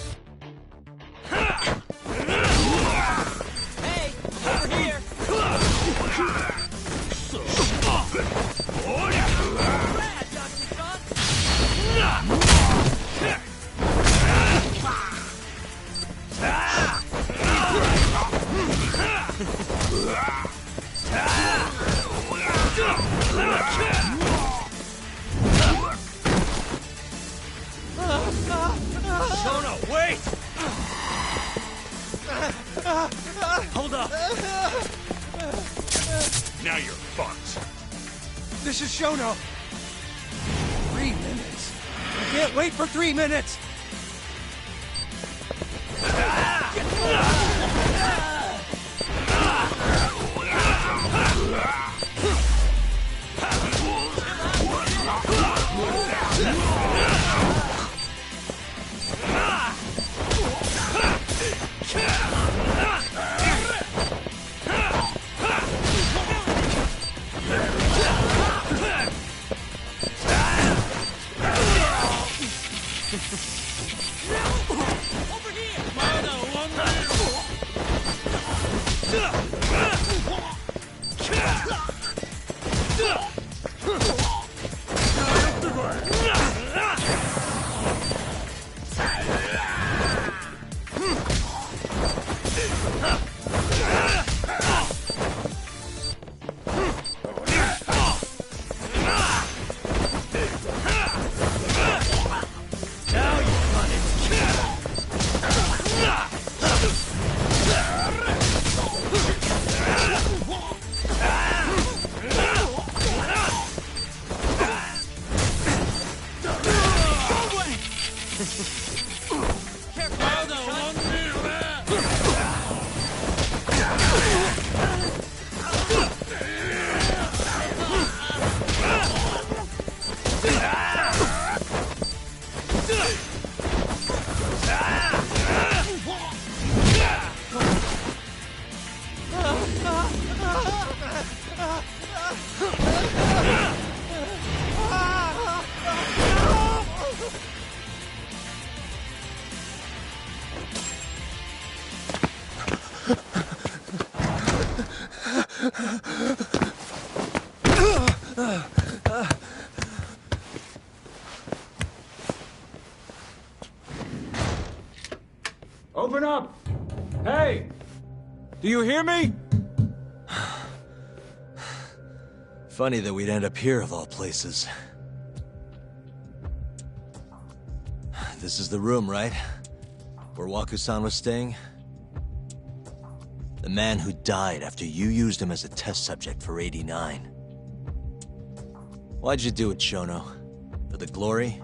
R: Hey! Over here!
B: Shono, wait!
R: Hold up!
E: Now you're fucked.
P: This is Shono! 3 minutes? I can't wait for 3 minutes!
W: Open up! Hey! Do you hear me?
B: Funny that we'd end up here of all places. This is the room, right? Where Waku-san was staying? The man who died after you used him as a test subject for 89. Why'd you do it, Shono? For the glory?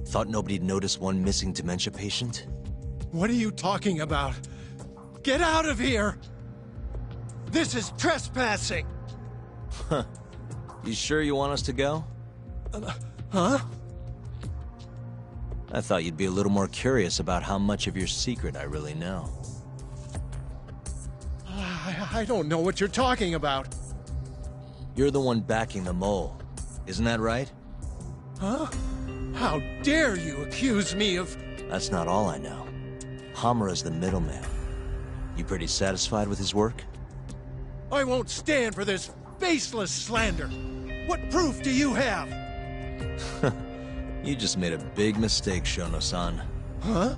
B: Thought nobody'd notice one missing dementia patient?
P: What are you talking about? Get out of here! This is trespassing!
B: Huh. You sure you want us to go?
P: Huh?
B: I thought you'd be a little more curious about how much of your secret I really know.
P: I don't know what you're talking about.
B: You're the one backing the mole, isn't that right?
P: Huh? How dare you accuse me of...
B: That's not all I know. Hamura's the middleman. You pretty satisfied with his work?
P: I won't stand for this baseless slander. What proof do you have?
B: You just made a big mistake, Shono-san.
P: Huh?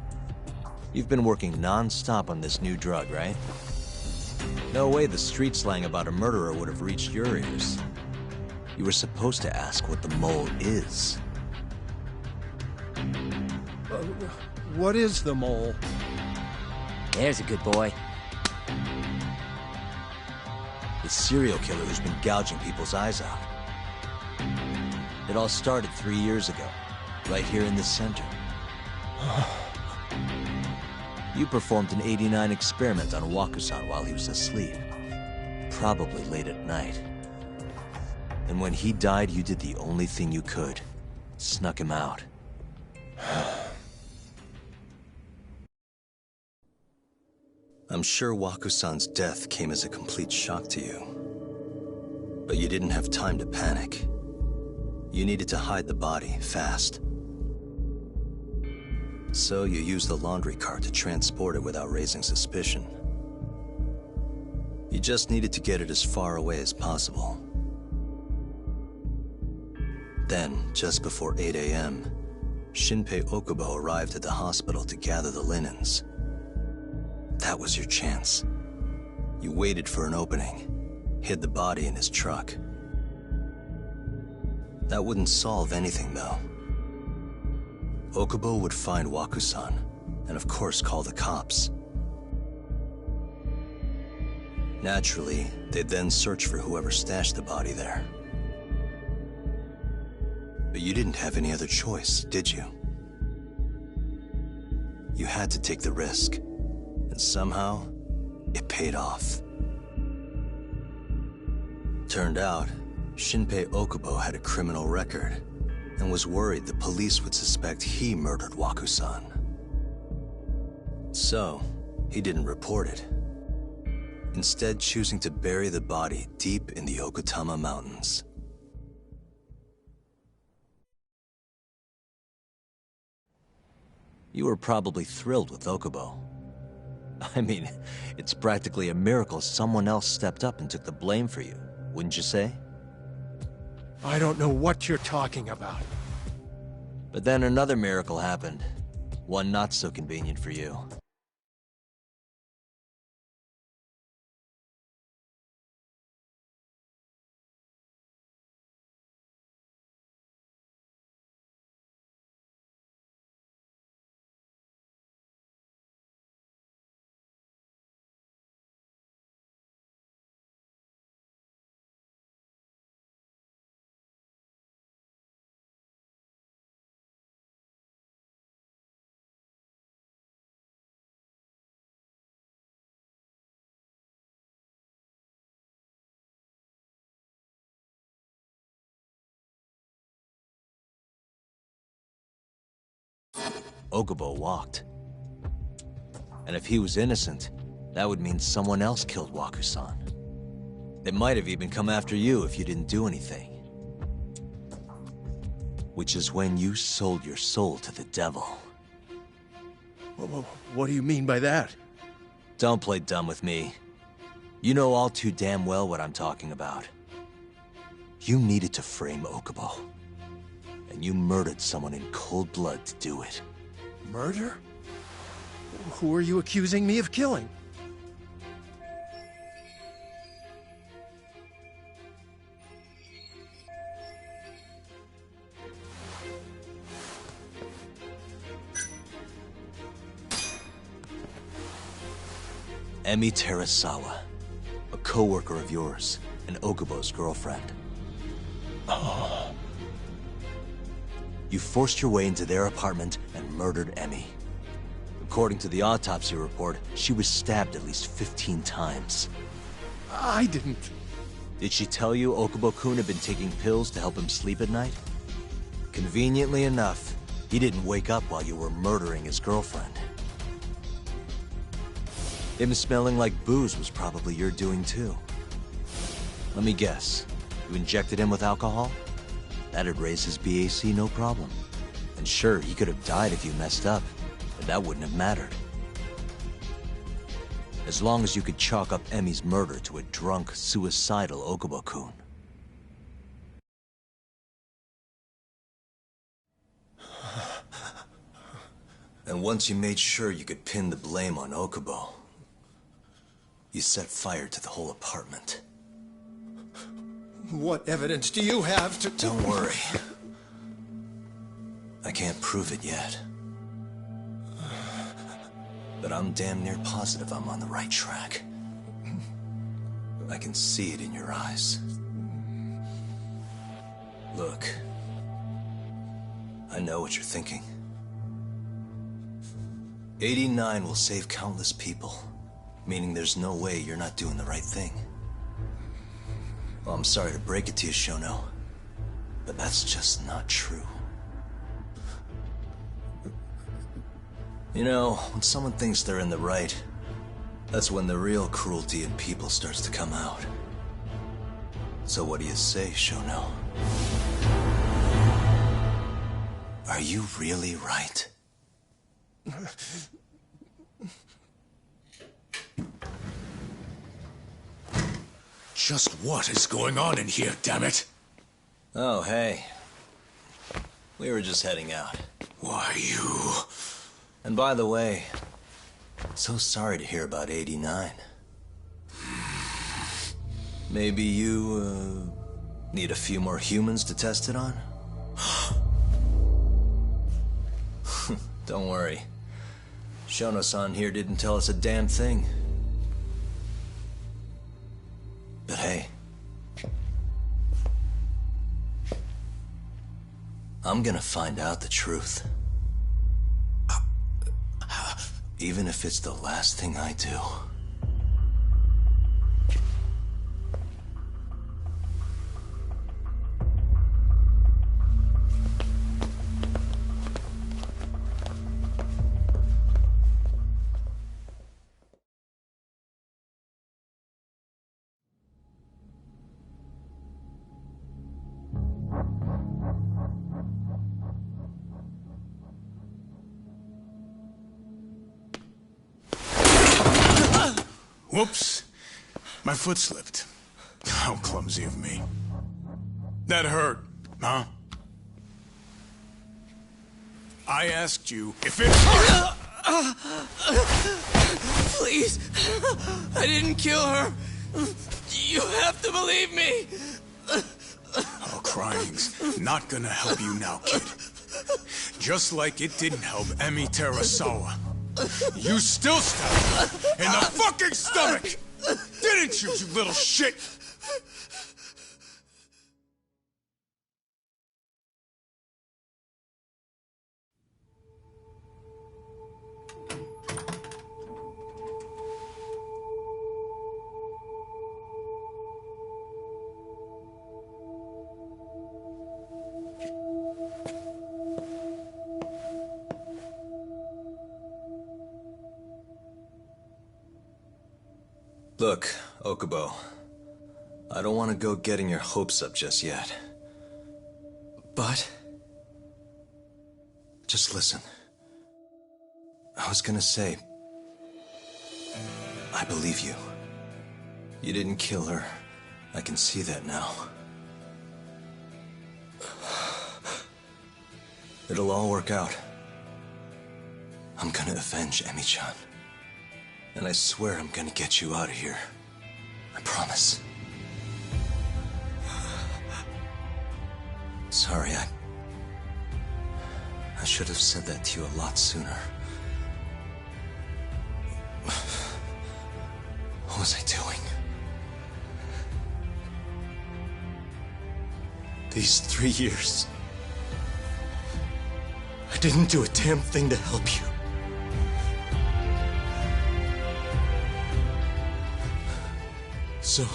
B: You've been working non-stop on this new drug, right? No way the street slang about a murderer would have reached your ears. You were supposed to ask what the mole is.
P: What is the mole?
L: There's a good boy.
B: The serial killer who's been gouging people's eyes out. It all started 3 years ago, right here in this center. You performed an 89 experiment on Waku-san while he was asleep. Probably late at night. And when he died, you did the only thing you could. Snuck him out. I'm sure Waku-san's death came as a complete shock to you. But you didn't have time to panic. You needed to hide the body, fast. So you used the laundry cart to transport it without raising suspicion. You just needed to get it as far away as possible. Then, just before 8 a.m., Shinpei Okubo arrived at the hospital to gather the linens. That was your chance. You waited for an opening, hid the body in his truck. That wouldn't solve anything, though. Okubo would find Waku-san, and of course call the cops. Naturally, they'd then search for whoever stashed the body there. But you didn't have any other choice, did you? You had to take the risk, and somehow, it paid off. Turned out, Shinpei Okubo had a criminal record, and was worried the police would suspect he murdered Waku-san. So, he didn't report it. Instead choosing to bury the body deep in the Okutama Mountains. You were probably thrilled with Okubo. I mean, it's practically a miracle someone else stepped up and took the blame for you, wouldn't you say?
P: I don't know what you're talking about.
B: But then another miracle happened. One not so convenient for you. Okubo walked. And if he was innocent, that would mean someone else killed Waku-san. They might have even come after you if you didn't do anything. Which is when you sold your soul to the devil.
P: What do you mean by that?
B: Don't play dumb with me. You know all too damn well what I'm talking about. You needed to frame Okubo. And you murdered someone in cold blood to do it.
P: Murder? Who are you accusing me of killing?
B: Emi Terasawa, a co-worker of yours, and Okubo's girlfriend.
P: Oh.
B: You forced your way into their apartment and murdered Emi. According to the autopsy report, she was stabbed at least 15 times.
P: I didn't.
B: Did she tell you Okubo-kun had been taking pills to help him sleep at night? Conveniently enough, he didn't wake up while you were murdering his girlfriend. Him smelling like booze was probably your doing too. Let me guess, you injected him with alcohol? That'd raise his BAC no problem. And sure, he could have died if you messed up, but that wouldn't have mattered. As long as you could chalk up Emi's murder to a drunk, suicidal Okubo-kun. And once you made sure you could pin the blame on Okubo, you set fire to the whole apartment.
P: What evidence do you have to...
B: Don't worry. I can't prove it yet. But I'm damn near positive I'm on the right track. I can see it in your eyes. Look. I know what you're thinking. 89 will save countless people. Meaning there's no way you're not doing the right thing. Well, I'm sorry to break it to you, Shono, but that's just not true. You know, when someone thinks they're in the right, that's when the real cruelty in people starts to come out. So what do you say, Shono? Are you really right?
E: Just what is going on in here, damn it?
B: Oh, hey. We were just heading out.
E: Why, you...
B: And by the way, so sorry to hear about 89. Maybe you, need a few more humans to test it on? Don't worry. Shono-san here didn't tell us a damn thing. But hey, I'm gonna find out the truth. Even if it's the last thing I do.
E: Whoops. My foot slipped. How clumsy of me. That hurt, huh? I asked you if it hurt!
Q: Please! I didn't kill her! You have to believe me!
E: Oh, crying's not gonna help you now, kid. Just like it didn't help Emi Terasawa. You still stabbed her in the fucking stomach! Didn't you, you little shit?
B: Look, Okubo. I don't want to go getting your hopes up just yet.
Q: But?
B: Just listen. I was gonna say... I believe you. You didn't kill her. I can see that now. It'll all work out. I'm gonna avenge Emi-chan. And I swear I'm gonna get you out of here. I promise. Sorry, I should have said that to you a lot sooner. What was I doing? These 3 years... I didn't do a damn thing to help you. So...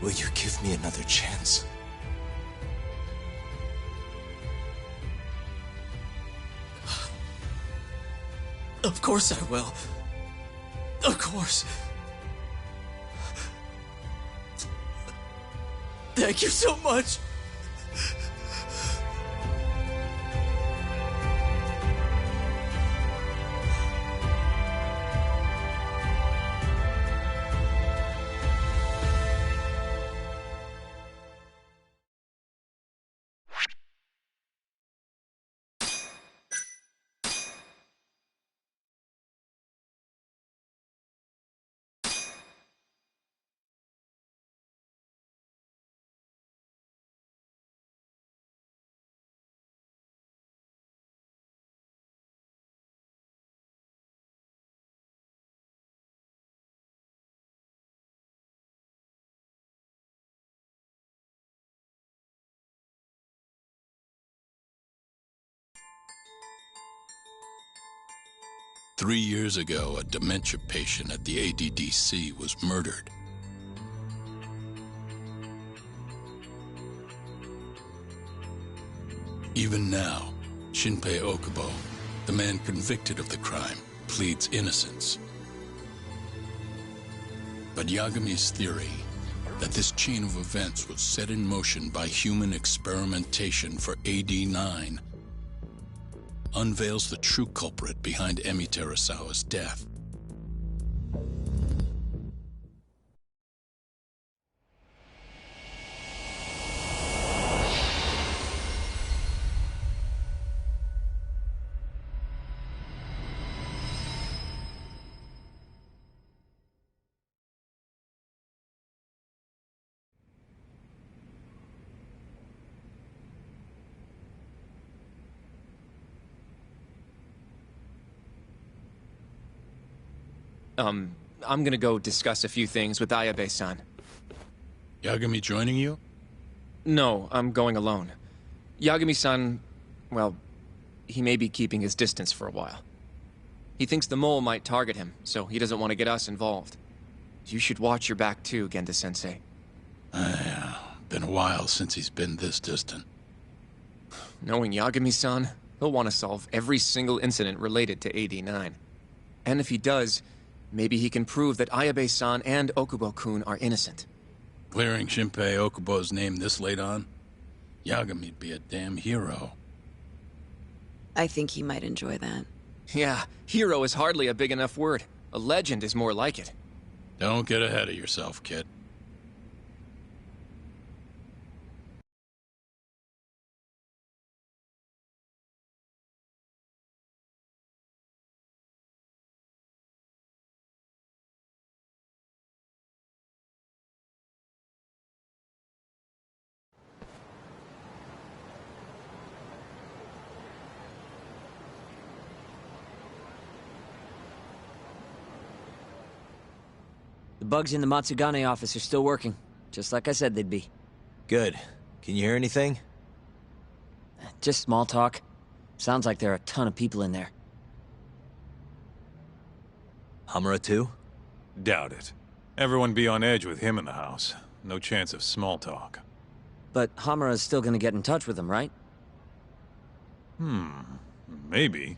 B: will you give me another chance?
Q: Of course I will. Of course. Thank you so much.
S: Three years ago, a dementia patient at the AlleeeenDC was murdered. Even now, Shinpei Okubo, the man convicted of the crime, pleads innocence. But Yagami's theory that this chain of events was set in motion by human experimentation for AD9 unveils the true culprit behind Emi Terasawa's death.
G: I'm gonna go discuss a few things with Ayabe-san.
S: Yagami joining you?
G: No, I'm going alone. Yagami-san, well, he may be keeping his distance for a while. He thinks the mole might target him, so he doesn't want to get us involved. You should watch your back too, Genda-sensei.
S: Yeah, been a while since he's been this distant.
G: Knowing Yagami-san, he'll want to solve every single incident related to AD9. And if he does, maybe he can prove that Ayabe-san and Okubo-kun are innocent.
S: Clearing Shinpei Okubo's name this late on? Yagami'd be a damn hero.
F: I think he might enjoy that.
G: Yeah, hero is hardly a big enough word. A legend is more like it.
S: Don't get ahead of yourself, kid.
L: The bugs in the Matsugane office are still working, just like I said they'd be.
B: Good. Can you hear anything?
L: Just small talk. Sounds like there are a ton of people in there.
B: Hamura too?
A: Doubt it. Everyone be on edge with him in the house. No chance of small talk.
L: But Hamura's still gonna get in touch with him, right?
A: Maybe.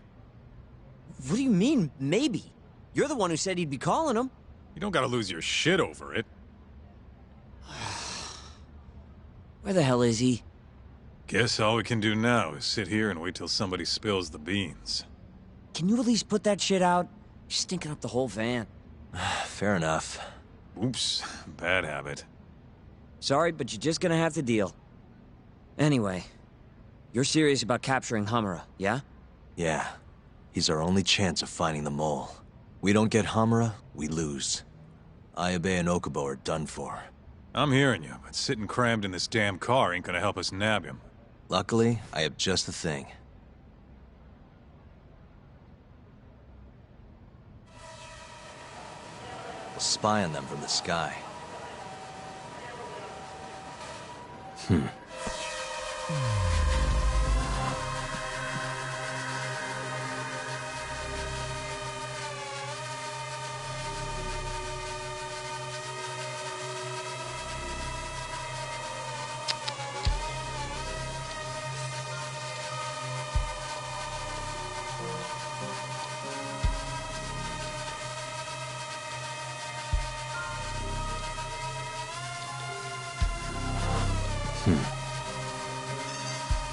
L: What do you mean, maybe? You're the one who said he'd be calling him.
A: You don't gotta lose your shit over it.
L: Where the hell is he?
A: Guess all we can do now is sit here and wait till somebody spills the beans.
L: Can you at least put that shit out? You're stinking up the whole van.
B: Fair enough.
A: Oops, bad habit.
L: Sorry, but you're just gonna have to deal. Anyway, you're serious about capturing Hamura, yeah?
B: Yeah. He's our only chance of finding the mole. We don't get Hamura, we lose. Ayabe and Okubo are done for.
A: I'm hearing you, but sitting crammed in this damn car ain't gonna help us nab him.
B: Luckily, I have just the thing. We'll spy on them from the sky.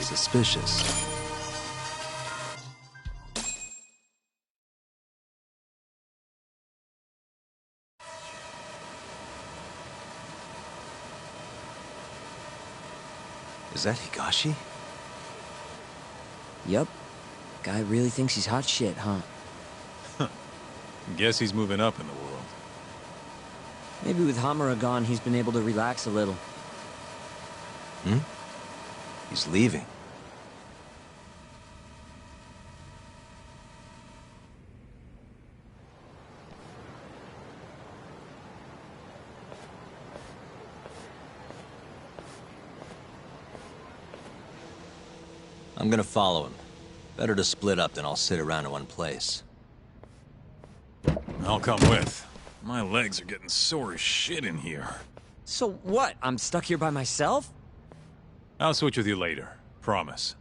B: Suspicious. Is that Higashi?
L: Yup. Guy really thinks he's hot shit, huh?
A: Guess he's moving up in the world.
L: Maybe with Hamura gone, he's been able to relax a little.
B: He's leaving. I'm gonna follow him. Better to split up than I'll sit around in one place.
A: I'll come with. My legs are getting sore as shit in here.
L: So what? I'm stuck here by myself?
A: I'll switch with you later. Promise.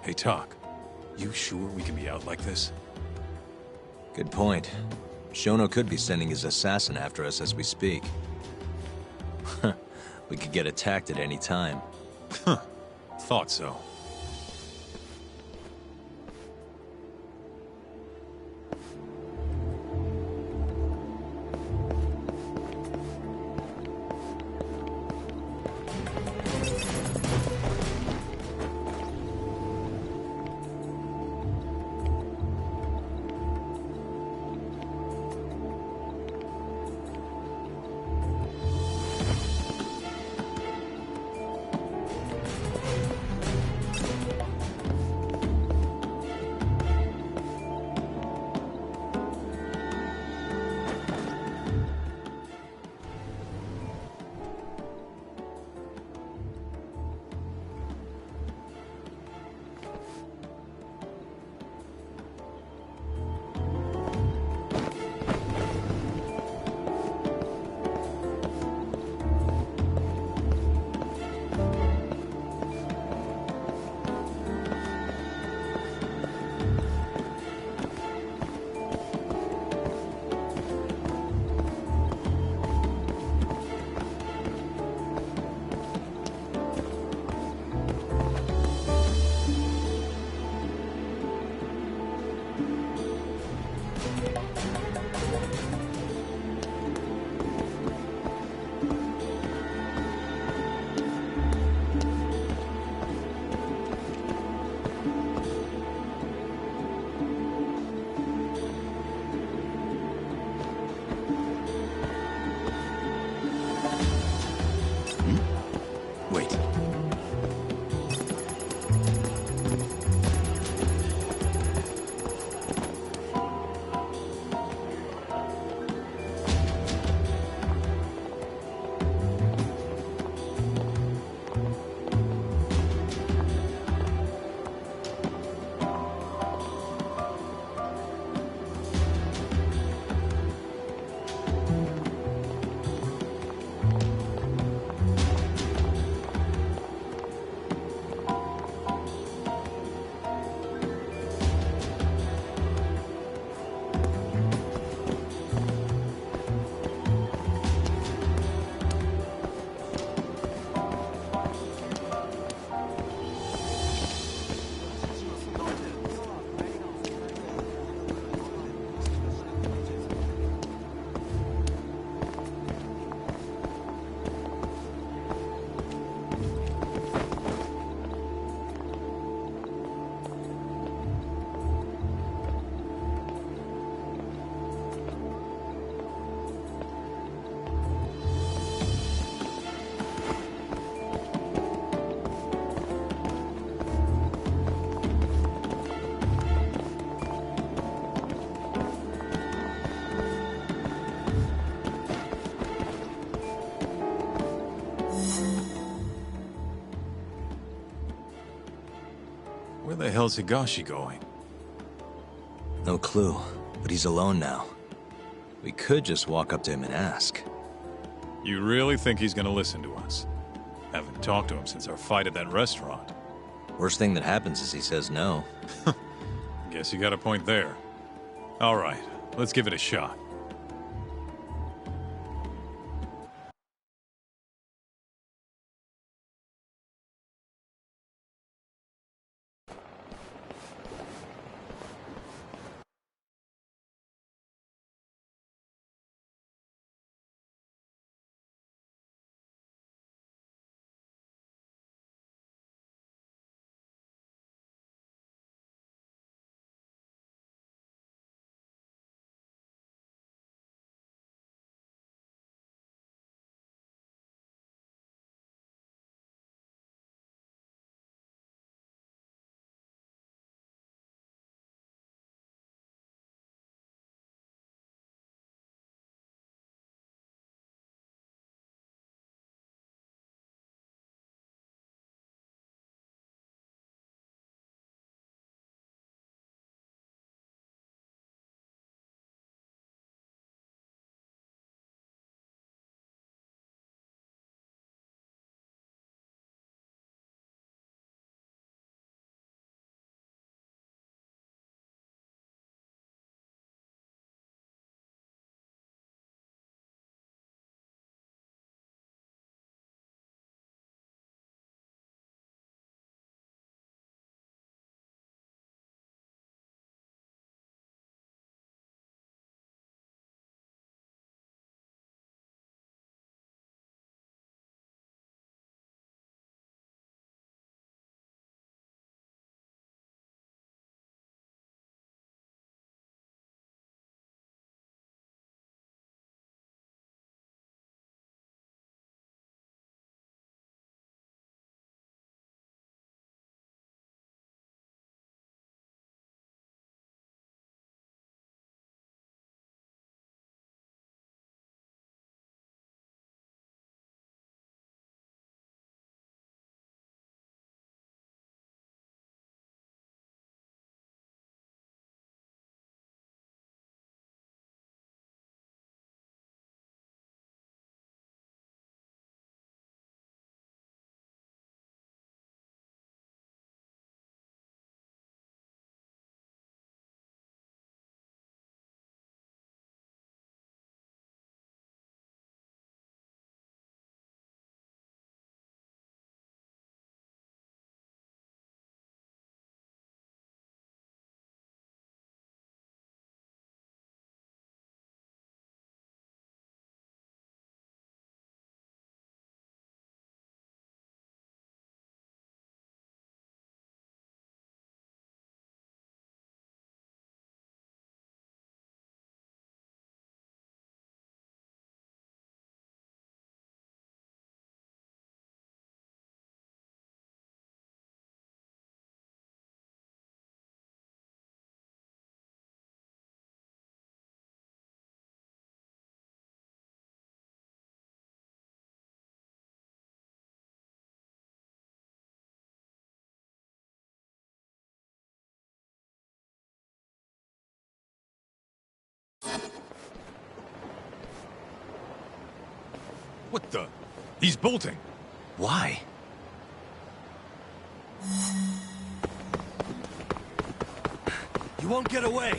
A: Hey, Tak, you sure we can be out like this?
B: Good point. Shono could be sending his assassin after us as we speak. We could get attacked at any time.
A: Huh. Thought so.
J: Wait.
A: Where the hell's Higashi going?
B: No clue, but he's alone now. We could just walk up to him and ask.
A: You really think he's gonna listen to us? Haven't talked to him since our fight at that restaurant.
B: Worst thing that happens is he says no.
A: Guess you got a point there. All right, let's give it a shot. What the? He's bolting.
B: Why?
J: You won't get away.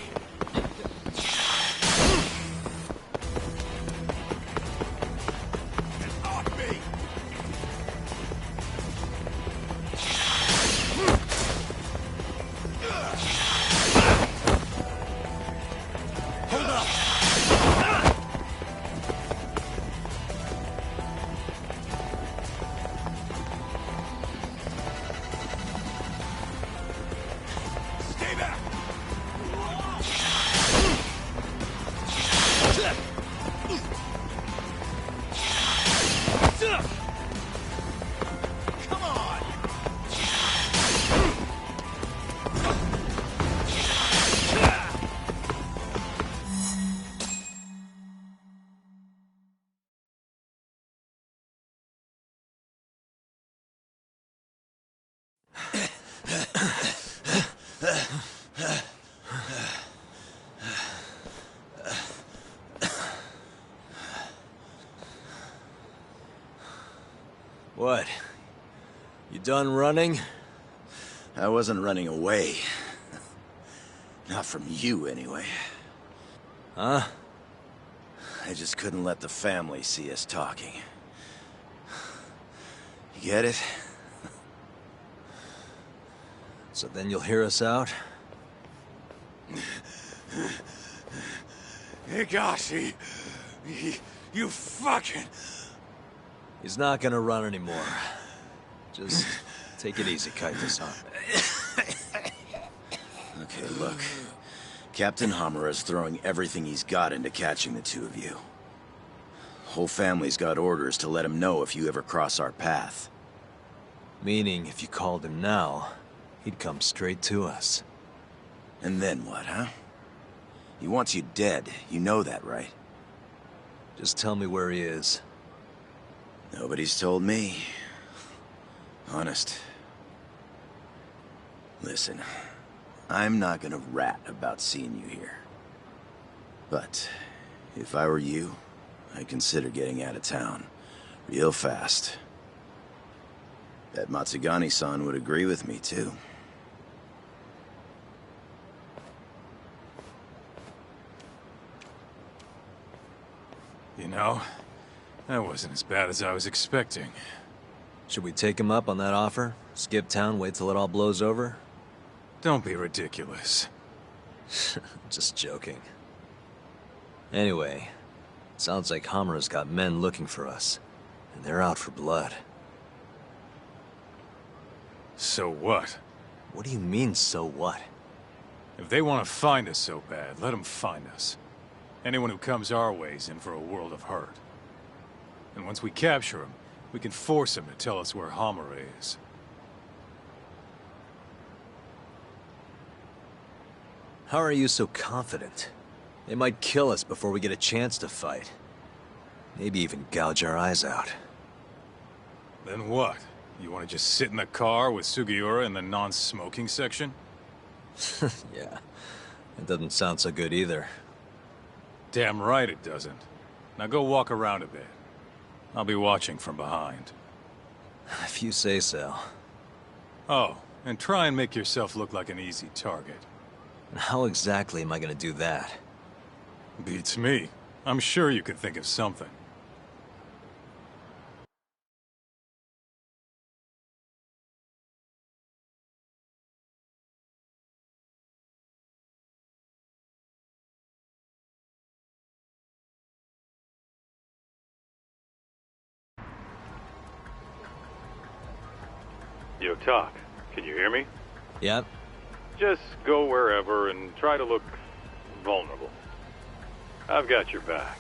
B: What? You done running?
U: I wasn't running away. Not from you, anyway.
B: Huh?
U: I just couldn't let the family see us talking. You get it?
B: So then you'll hear us out?
U: Higashi, you fucking...
B: He's not gonna run anymore. Just take it easy, Kaito-san.
U: Okay, look. Captain Hamura's throwing everything he's got into catching the two of you. Whole family's got orders to let him know if you ever cross our path.
B: Meaning, if you called him now, he'd come straight to us.
U: And then what, huh? He wants you dead. You know that, right?
B: Just tell me where he is.
U: Nobody's told me. Honest. Listen, I'm not gonna rat about seeing you here. But, if I were you, I'd consider getting out of town. Real fast. Bet Matsugani-san would agree with me, too.
A: You know, that wasn't as bad as I was expecting.
B: Should we take him up on that offer? Skip town, wait till it all blows over?
A: Don't be ridiculous.
B: Just joking. Anyway, sounds like Hamura's got men looking for us. And they're out for blood.
A: So what?
B: What do you mean, so what?
A: If they want to find us so bad, let them find us. Anyone who comes our way's in for a world of hurt. And once we capture him, we can force him to tell us where Hamura is.
B: How are you so confident? They might kill us before we get a chance to fight. Maybe even gouge our eyes out.
A: Then what? You want to just sit in the car with Sugiura in the non-smoking section?
B: Yeah, it doesn't sound so good either.
A: Damn right it doesn't. Now go walk around a bit. I'll be watching from behind.
B: If you say so.
A: Oh, and try and make yourself look like an easy target.
B: And how exactly am I gonna do that?
A: Beats me. I'm sure you could think of something. Yo, Talk. Can you hear me?
B: Yep.
A: Just go wherever and try to look vulnerable. I've got your back.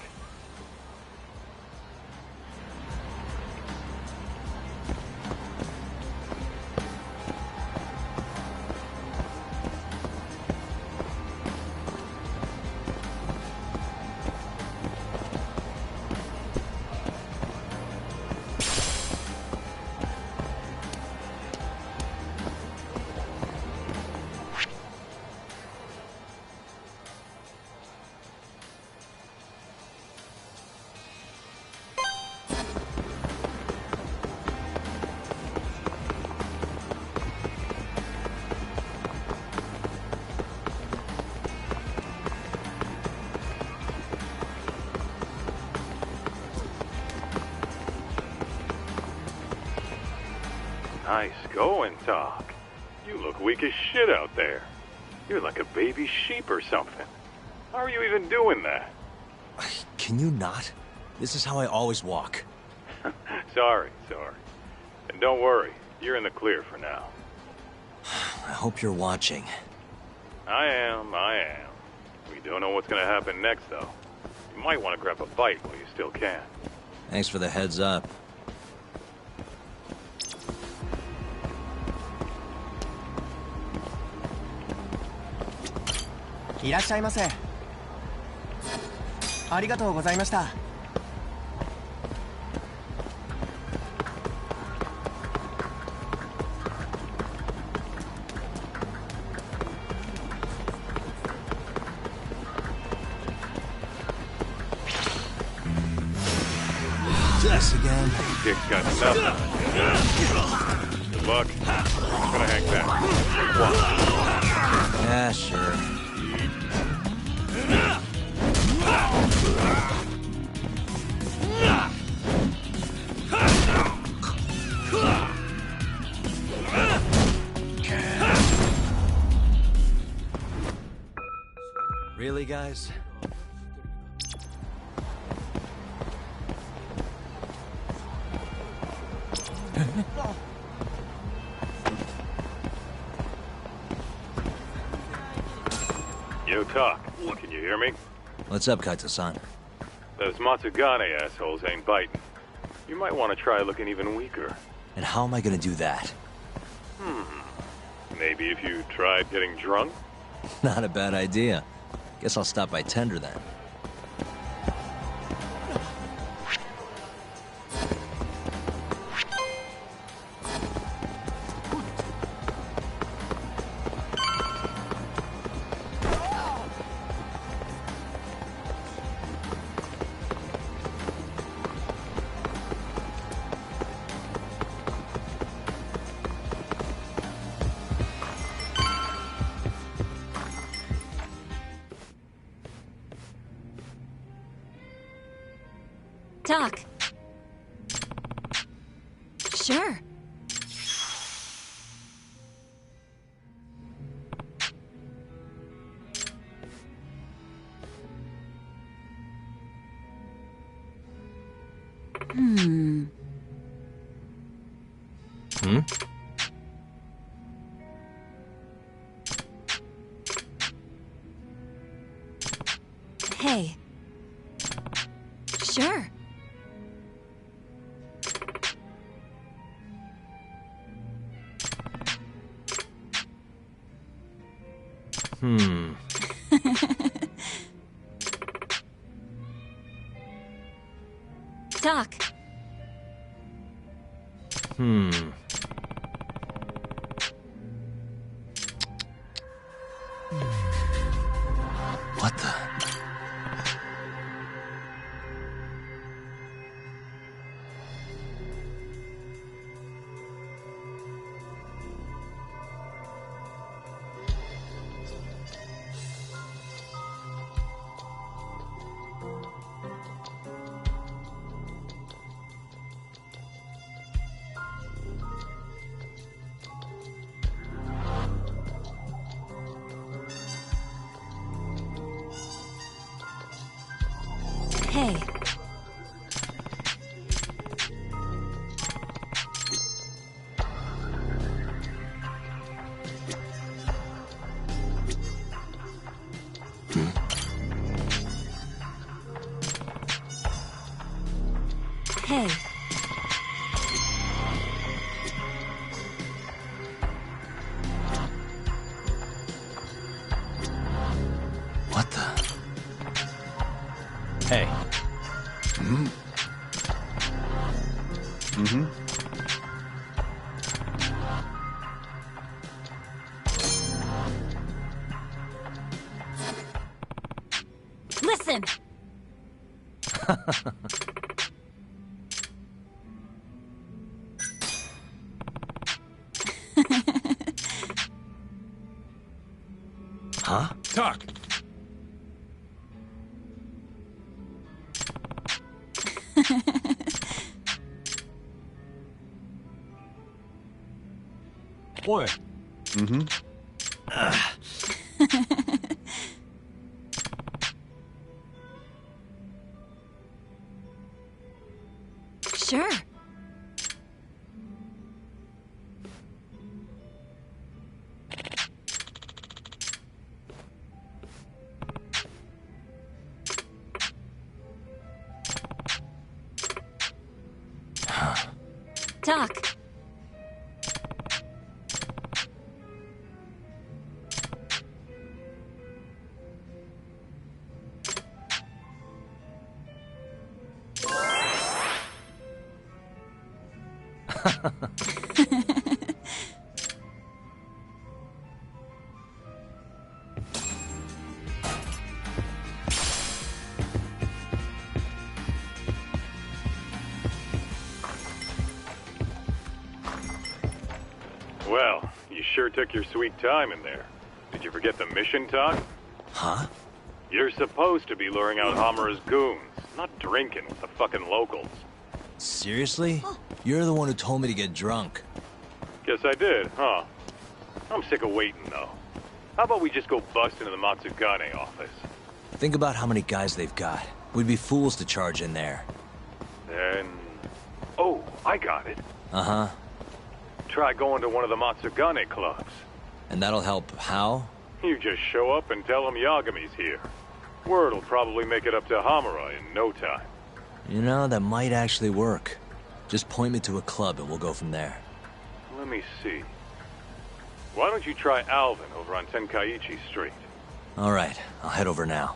A: Nice going, Doc. You look weak as shit out there. You're like a baby sheep or something. How are you even doing that?
B: Can you not? This is how I always walk.
A: Sorry. And don't worry, you're in the clear for now.
B: I hope you're watching.
A: I am. We don't know what's gonna happen next, though. You might want to grab a bite while you still can.
B: Thanks for the heads up.
K: いらっしゃいませ。ありがとうございました。
B: This again.
A: Dick's got nothing. Good luck. I'm gonna hang back. Watch.
B: Yeah, sure. Really, guys?
A: Yo, Talk. Can you hear me?
B: What's up, Kaito-san?
A: Those Matsugane assholes ain't biting. You might want to try looking even weaker.
B: And how am I gonna do that?
A: Maybe if you tried getting drunk?
B: Not a bad idea. Guess I'll stop by Tender then.
T: Doc. Sure.
B: Hmm?
T: Hey. Sure. Doc.
B: What the?
T: Hey. Hey.
B: What the? Hey.
T: Listen.
B: Huh?
O: Talk.
M: Ouais. Mm-hmm.
T: Sure. Talk.
A: Well, you sure took your sweet time in there. Did you forget the mission, Todd?
B: Huh?
A: You're supposed to be luring out Hamura's goons, not drinking with the fucking locals.
B: Seriously? You're the one who told me to get drunk.
A: Guess I did, huh? I'm sick of waiting, though. How about we just go bust into the Matsugane office?
B: Think about how many guys they've got. We'd be fools to charge in there.
A: Then... Oh, I got it.
B: Uh-huh.
A: Try going to one of the Matsugane clubs.
B: And that'll help how?
A: You just show up and tell them Yagami's here. Word'll probably make it up to Hamura in no time.
B: You know, that might actually work. Just point me to a club and we'll go from there.
A: Let me see. Why don't you try Alvin over on Tenkaichi Street?
B: All right, I'll head over now.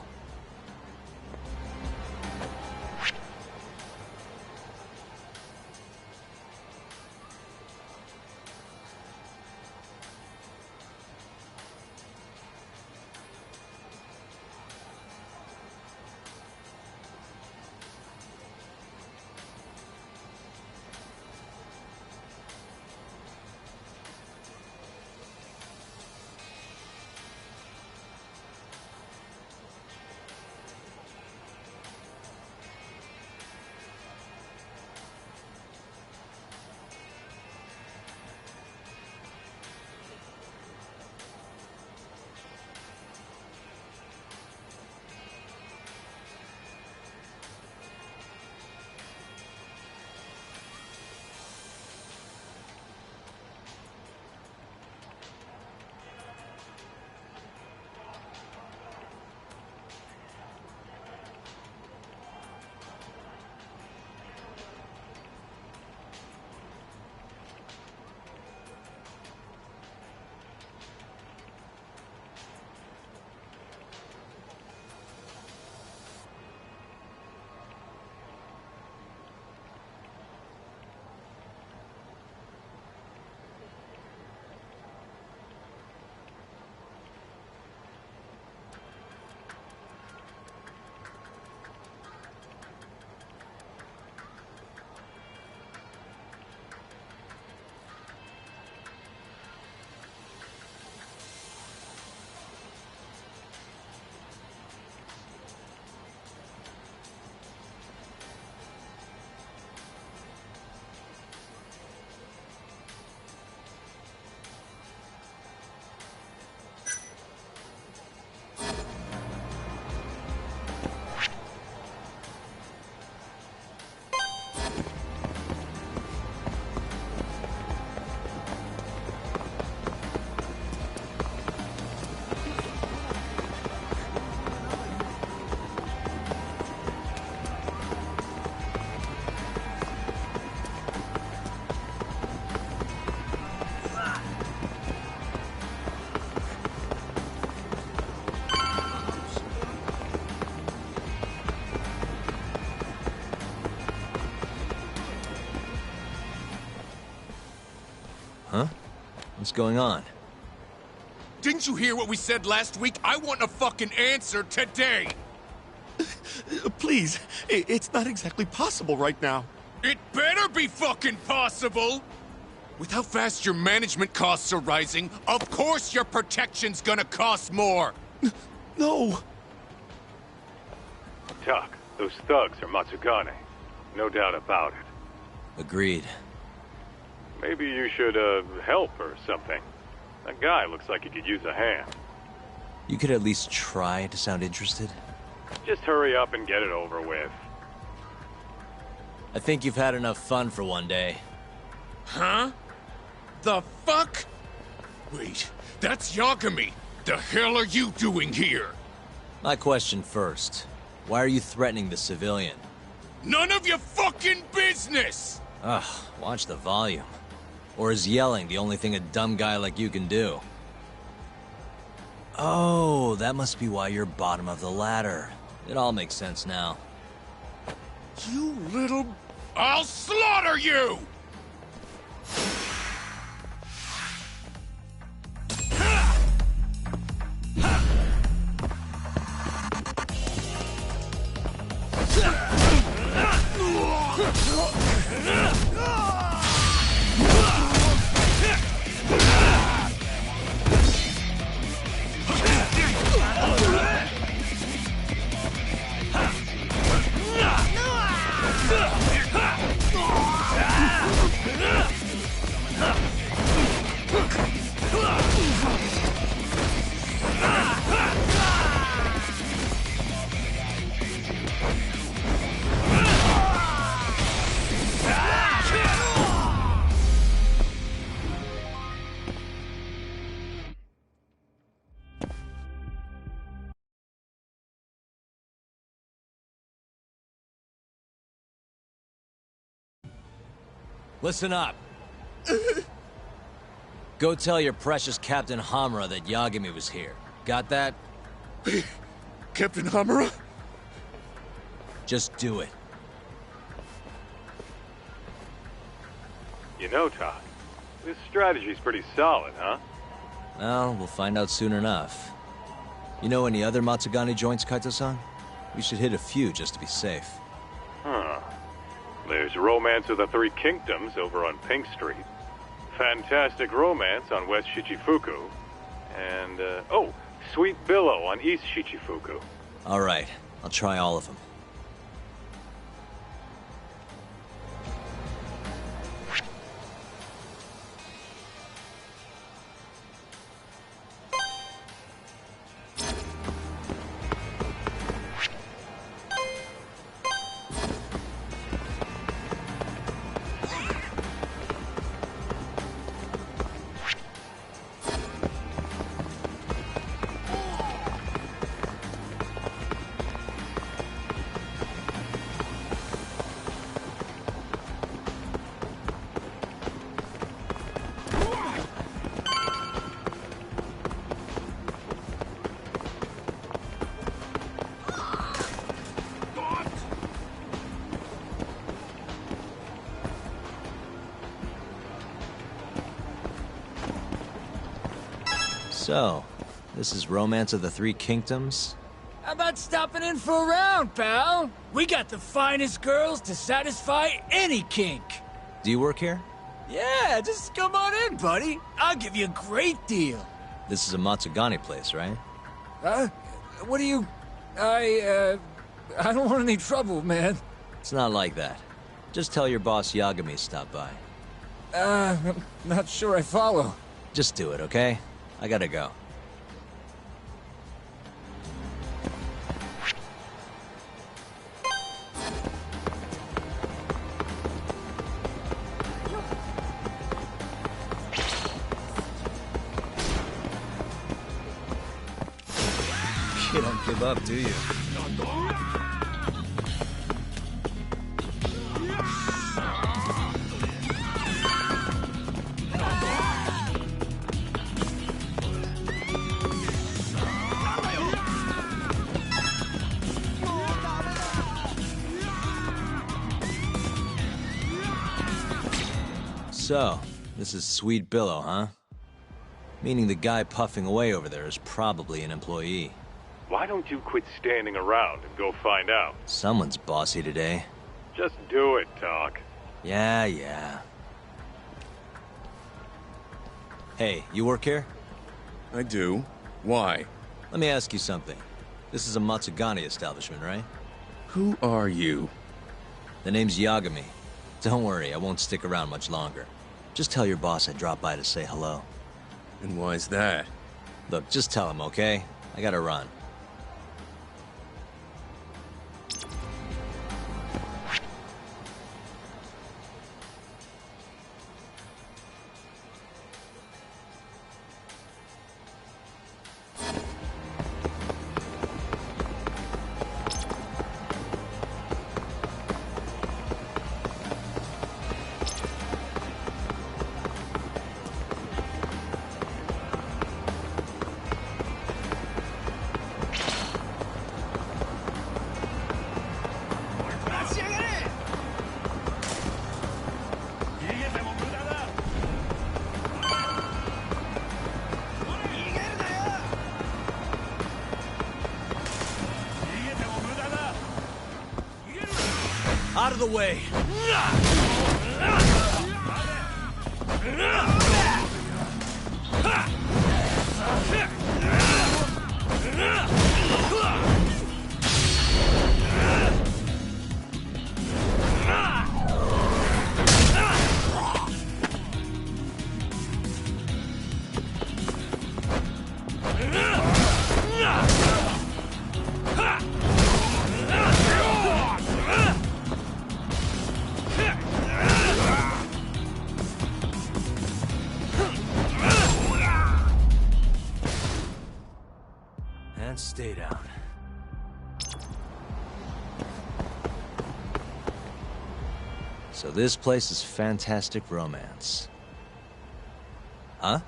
B: Huh? What's going on?
H: Didn't you hear what we said last week? I want a fucking answer today!
I: Please, it's not exactly possible right now.
H: It better be fucking possible! With how fast your management costs are rising, of course your protection's gonna cost more!
I: No!
A: Tuck, those thugs are Matsugane. No doubt about it.
B: Agreed.
A: Maybe you should, help or something. That guy looks like he could use a hand.
B: You could at least try to sound interested.
A: Just hurry up and get it over with.
B: I think you've had enough fun for one day.
H: Huh? The fuck? Wait, that's Yagami. The hell are you doing here?
B: My question first. Why are you threatening the civilian?
H: None of your fucking business!
B: Ugh, watch the volume. Or is yelling the only thing a dumb guy like you can do? Oh, that must be why you're bottom of the ladder. It all makes sense now.
H: You little... I'll slaughter you!
B: Listen up. Go tell your precious Captain Hamura that Yagami was here. Got that?
H: Captain Hamura?
B: Just do it.
A: You know, Todd, this strategy's pretty solid, huh?
B: Well, we'll find out soon enough. You know any other Matsugane joints, Kaito-san? We should hit a few just to be safe.
A: Huh. There's Romance of the Three Kingdoms over on Pink Street. Fantastic Romance on West Shichifuku. And, oh, Sweet Billow on East Shichifuku.
B: All right, I'll try all of them. So, this is Romance of the Three Kingdoms?
R: How about stopping in for a round, pal? We got the finest girls to satisfy any kink.
B: Do you work here?
R: Yeah, just come on in, buddy. I'll give you a great deal.
B: This is a Matsugane place, right?
R: What do you... I don't want any trouble, man.
B: It's not like that. Just tell your boss Yagami stopped by.
R: I'm not sure I follow.
B: Just do it, okay? I gotta go. You don't give up, do you? So, this is Sweet Billow, huh? Meaning the guy puffing away over there is probably an employee.
A: Why don't you quit standing around and go find out?
B: Someone's bossy today.
A: Just do it, Doc.
B: Yeah. Hey, you work here?
H: I do. Why?
B: Let me ask you something. This is a Matsugane establishment, right?
H: Who are you?
B: The name's Yagami. Don't worry, I won't stick around much longer. Just tell your boss I dropped by to say hello.
G: And why is that?
B: Look, just tell him, okay? I gotta run. Out of the way! And stay down. So this place is fantastic romance. Huh?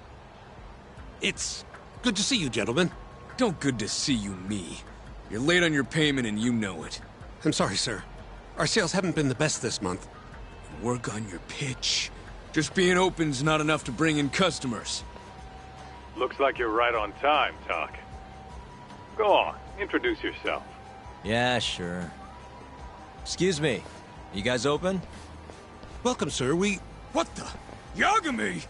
C: It's good to see you, gentlemen.
G: Don't good to see you, me. You're late on your payment and you know it.
C: I'm sorry, sir. Our sales haven't been the best this month.
G: Work on your pitch. Just being open's not enough to bring in customers.
A: Looks like you're right on time, Talk. Go on, introduce yourself.
B: Yeah, sure. Excuse me, you guys open?
C: Welcome, sir.
G: What the? Yagami!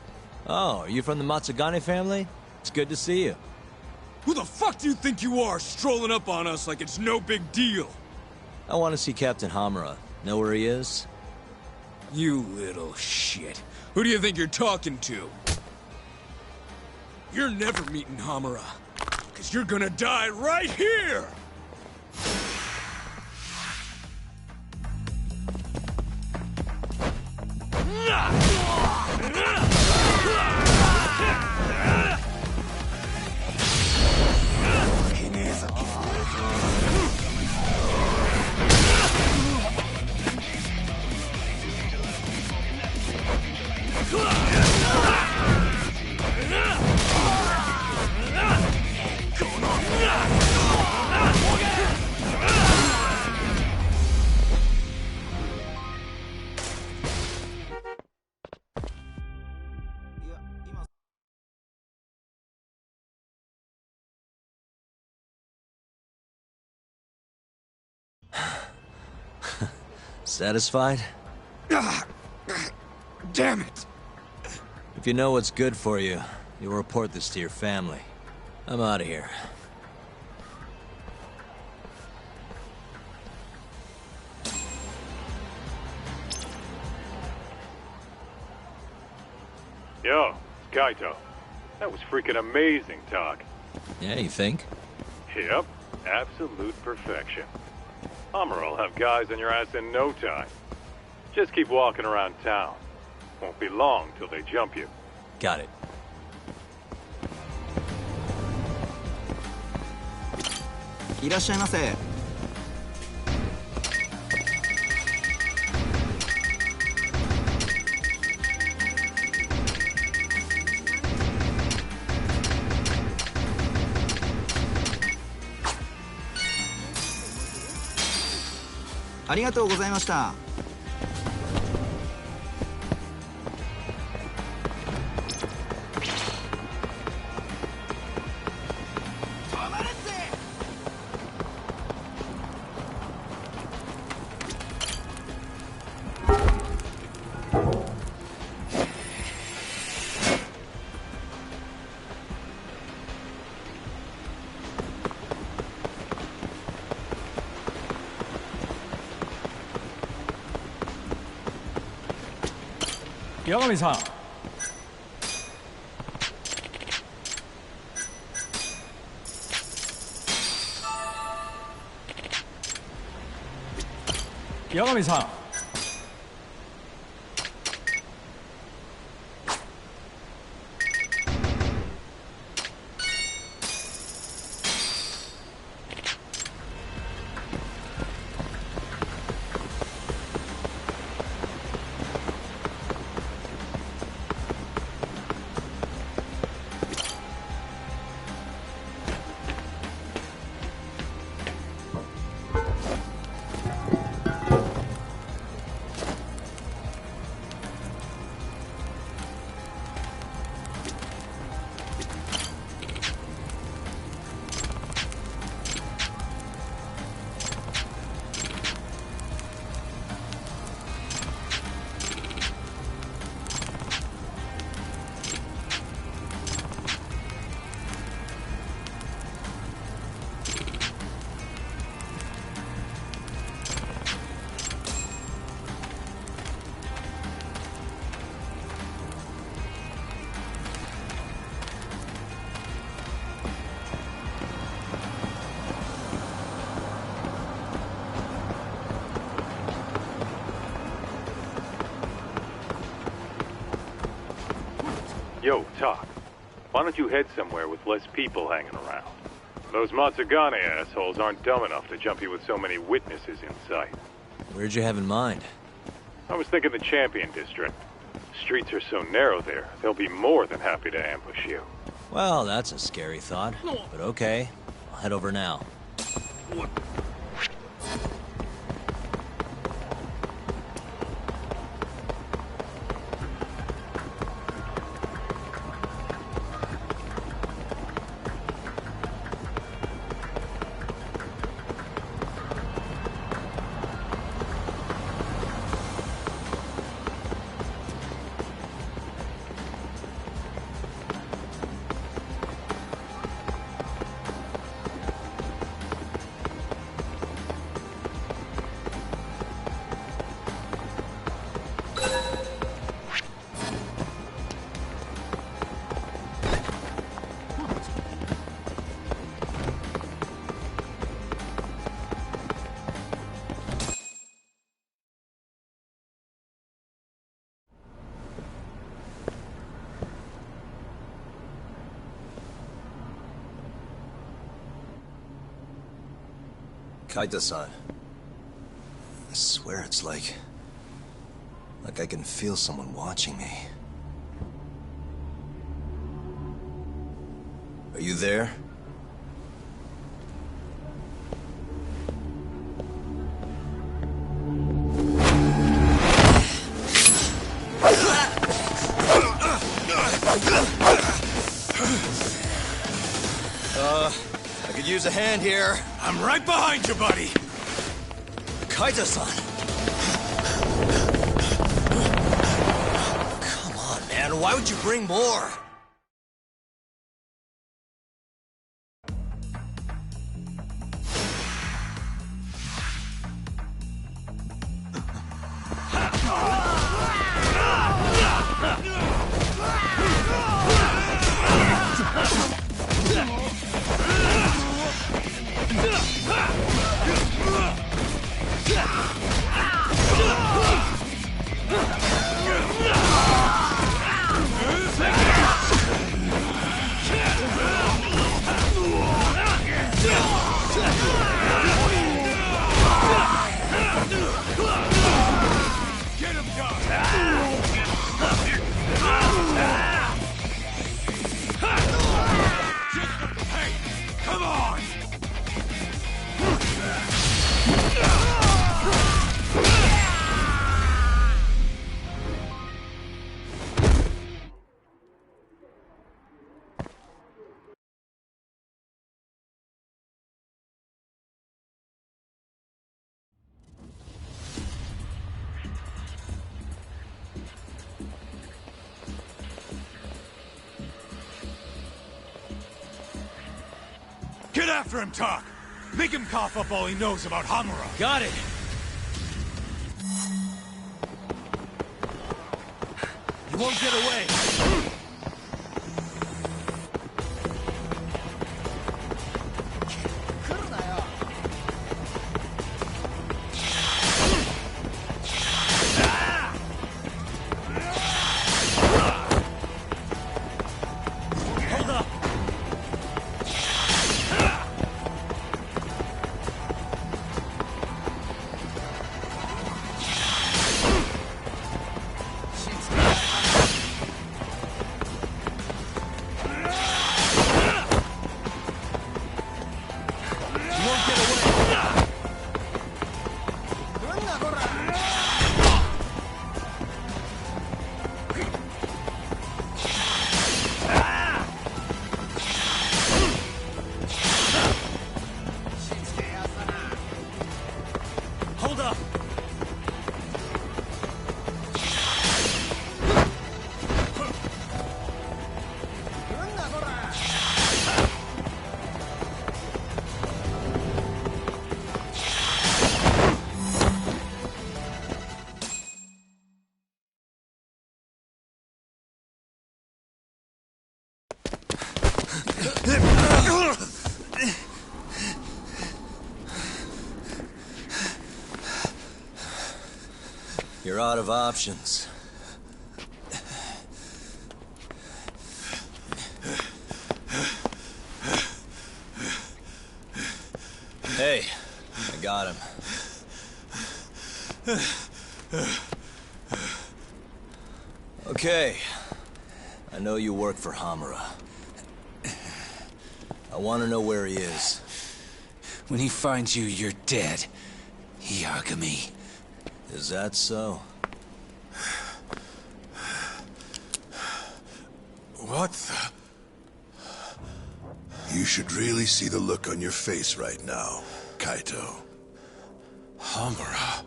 B: Oh, are you from the Matsugane family? It's good to see you.
G: Who the fuck do you think you are, strolling up on us like it's no big deal?
B: I want to see Captain Hamura. Know where he is?
G: You little shit. Who do you think you're talking to? You're never meeting Hamura. Because you're gonna die right here!
B: Satisfied?
G: Damn it!
B: If you know what's good for you, you'll report this to your family. I'm out of here.
A: Yo, Kaito. That was freaking amazing, Talk.
B: Yeah, you think?
A: Yep, absolute perfection. Hammer'll have guys on your ass in no time. Just keep walking around town. Won't be long till they jump you.
B: Got it.
K: Irashaimase. ありがとうございました。
R: 八神さん、Yagami-san.
A: Yo, Talk. Why don't you head somewhere with less people hanging around? Those Matsugane assholes aren't dumb enough to jump you with so many witnesses in sight.
B: Where'd you have in mind?
A: I was thinking the Champion District. Streets are so narrow there, they'll be more than happy to ambush you.
B: Well, that's a scary thought. But okay, I'll head over now. Kaita-san. I swear it's like I can feel someone watching me. Are you there? I could use a hand here.
E: I'm right behind you, buddy.
B: Kaita-san. Come on, man. Why would you bring more?
E: Get after him, Talk! Make him cough up all he knows about Hamura!
B: Got it! You won't get away! You're out of options. Hey, I got him. Okay. I know you work for Hamura. I want to know where he is.
R: When he finds you, you're dead. Yagami.
B: Is that so?
D: What the... You should really see the look on your face right now, Kaito.
E: Hamura.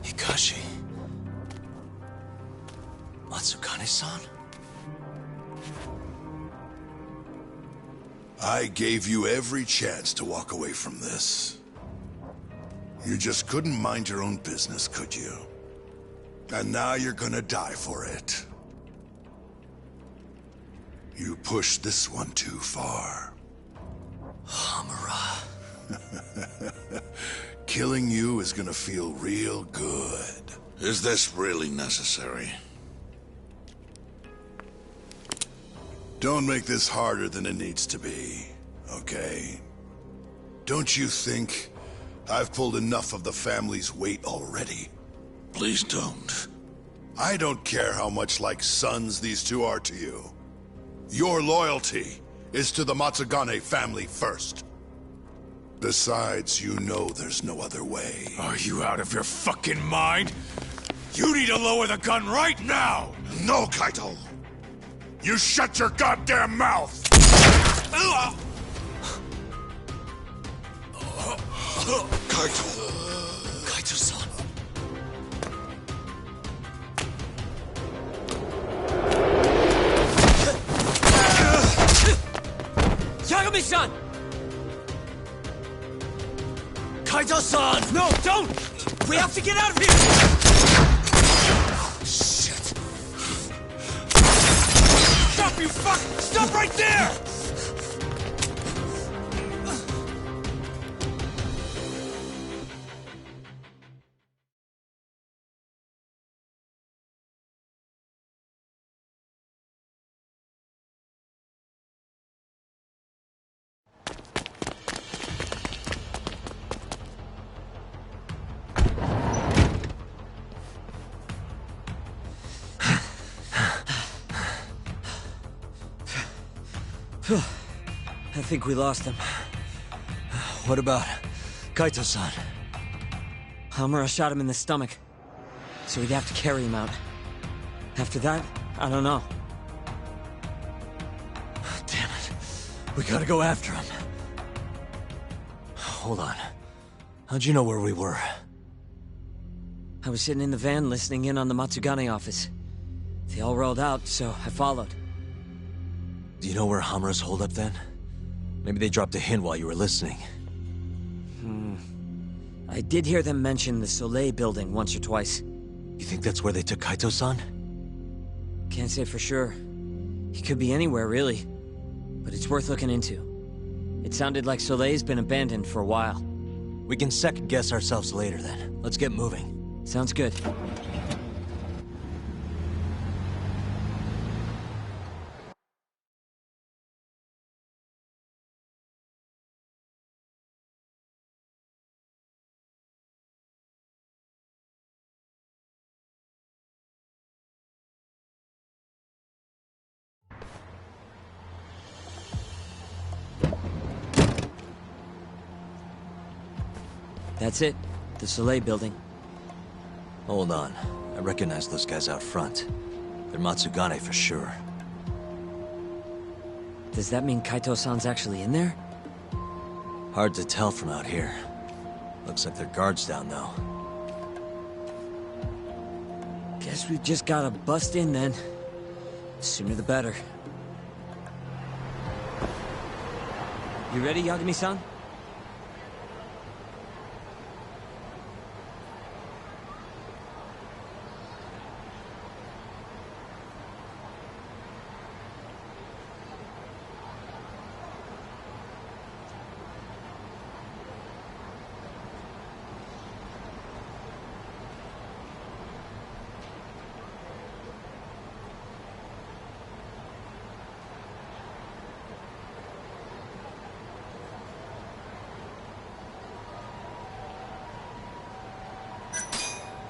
B: Hikashi. Matsukane-san?
D: I gave you every chance to walk away from this. You just couldn't mind your own business, could you? And now you're gonna die for it. You pushed this one too far.
B: Hamura.
D: Killing you is gonna feel real good.
N: Is this really necessary?
D: Don't make this harder than it needs to be, okay? Don't you think I've pulled enough of the family's weight already?
N: Please don't.
D: I don't care how much like sons these two are to you. Your loyalty is to the Matsugane family first. Besides, you know there's no other way.
E: Are you out of your fucking mind? You need to lower the gun right now!
D: No, Kaito! You shut your goddamn mouth!
N: Kaito!
B: Kaito-san.
R: Yagami-san!
B: Kaito-san!
R: No, don't! We have to get out of here!
B: Shit.
E: Stop, you fuck! Stop right there!
L: I think we lost him.
B: What about Kaito-san?
L: Hamura shot him in the stomach, so we'd have to carry him out. After that, I don't know.
B: Damn it. We gotta go after him. Hold on. How'd you know where we were?
L: I was sitting in the van listening in on the Matsugane office. They all rolled out, so I followed.
B: Do you know where Hamura's holed up then? Maybe they dropped a hint while you were listening.
L: I did hear them mention the Soleil building once or twice.
B: You think that's where they took Kaito-san?
L: Can't say for sure. He could be anywhere, really. But it's worth looking into. It sounded like Soleil's been abandoned for a while.
B: We can second-guess ourselves later, then. Let's get moving.
L: Sounds good. That's it. The Soleil building.
B: Hold on. I recognize those guys out front. They're Matsugane for sure.
L: Does that mean Kaito-san's actually in there?
B: Hard to tell from out here. Looks like their guard's down, though.
L: Guess we just gotta bust in then. The sooner the better. You ready, Yagami-san?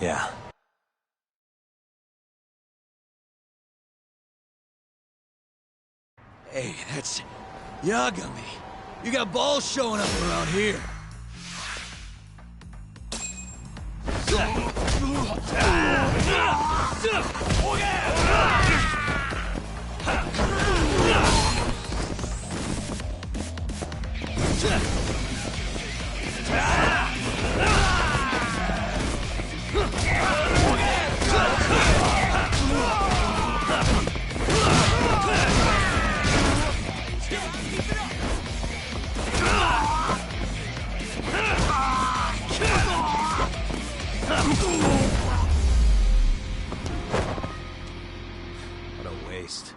B: Yeah.
R: Hey, that's Yagami. You got balls showing up around here.
B: What a waste.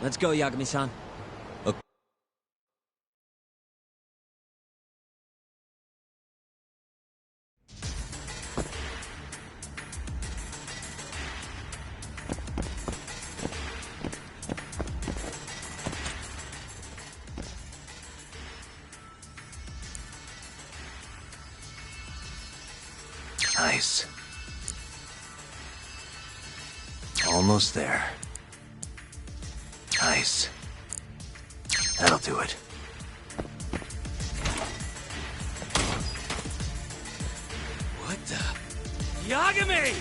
L: Let's go, Yagami-san.
B: Okay. Nice. Almost there. Nice. That'll do it.
R: What the? Yagami!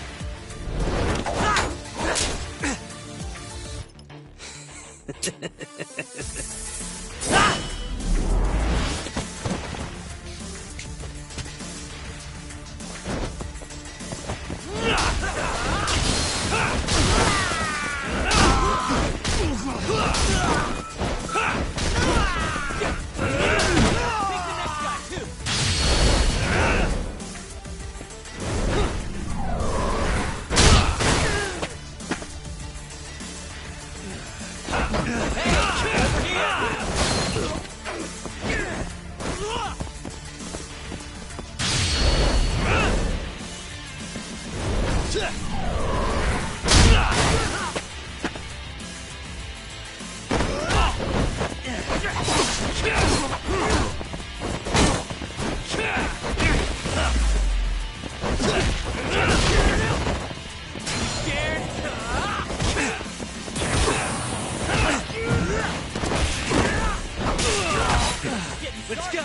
R: Let's go!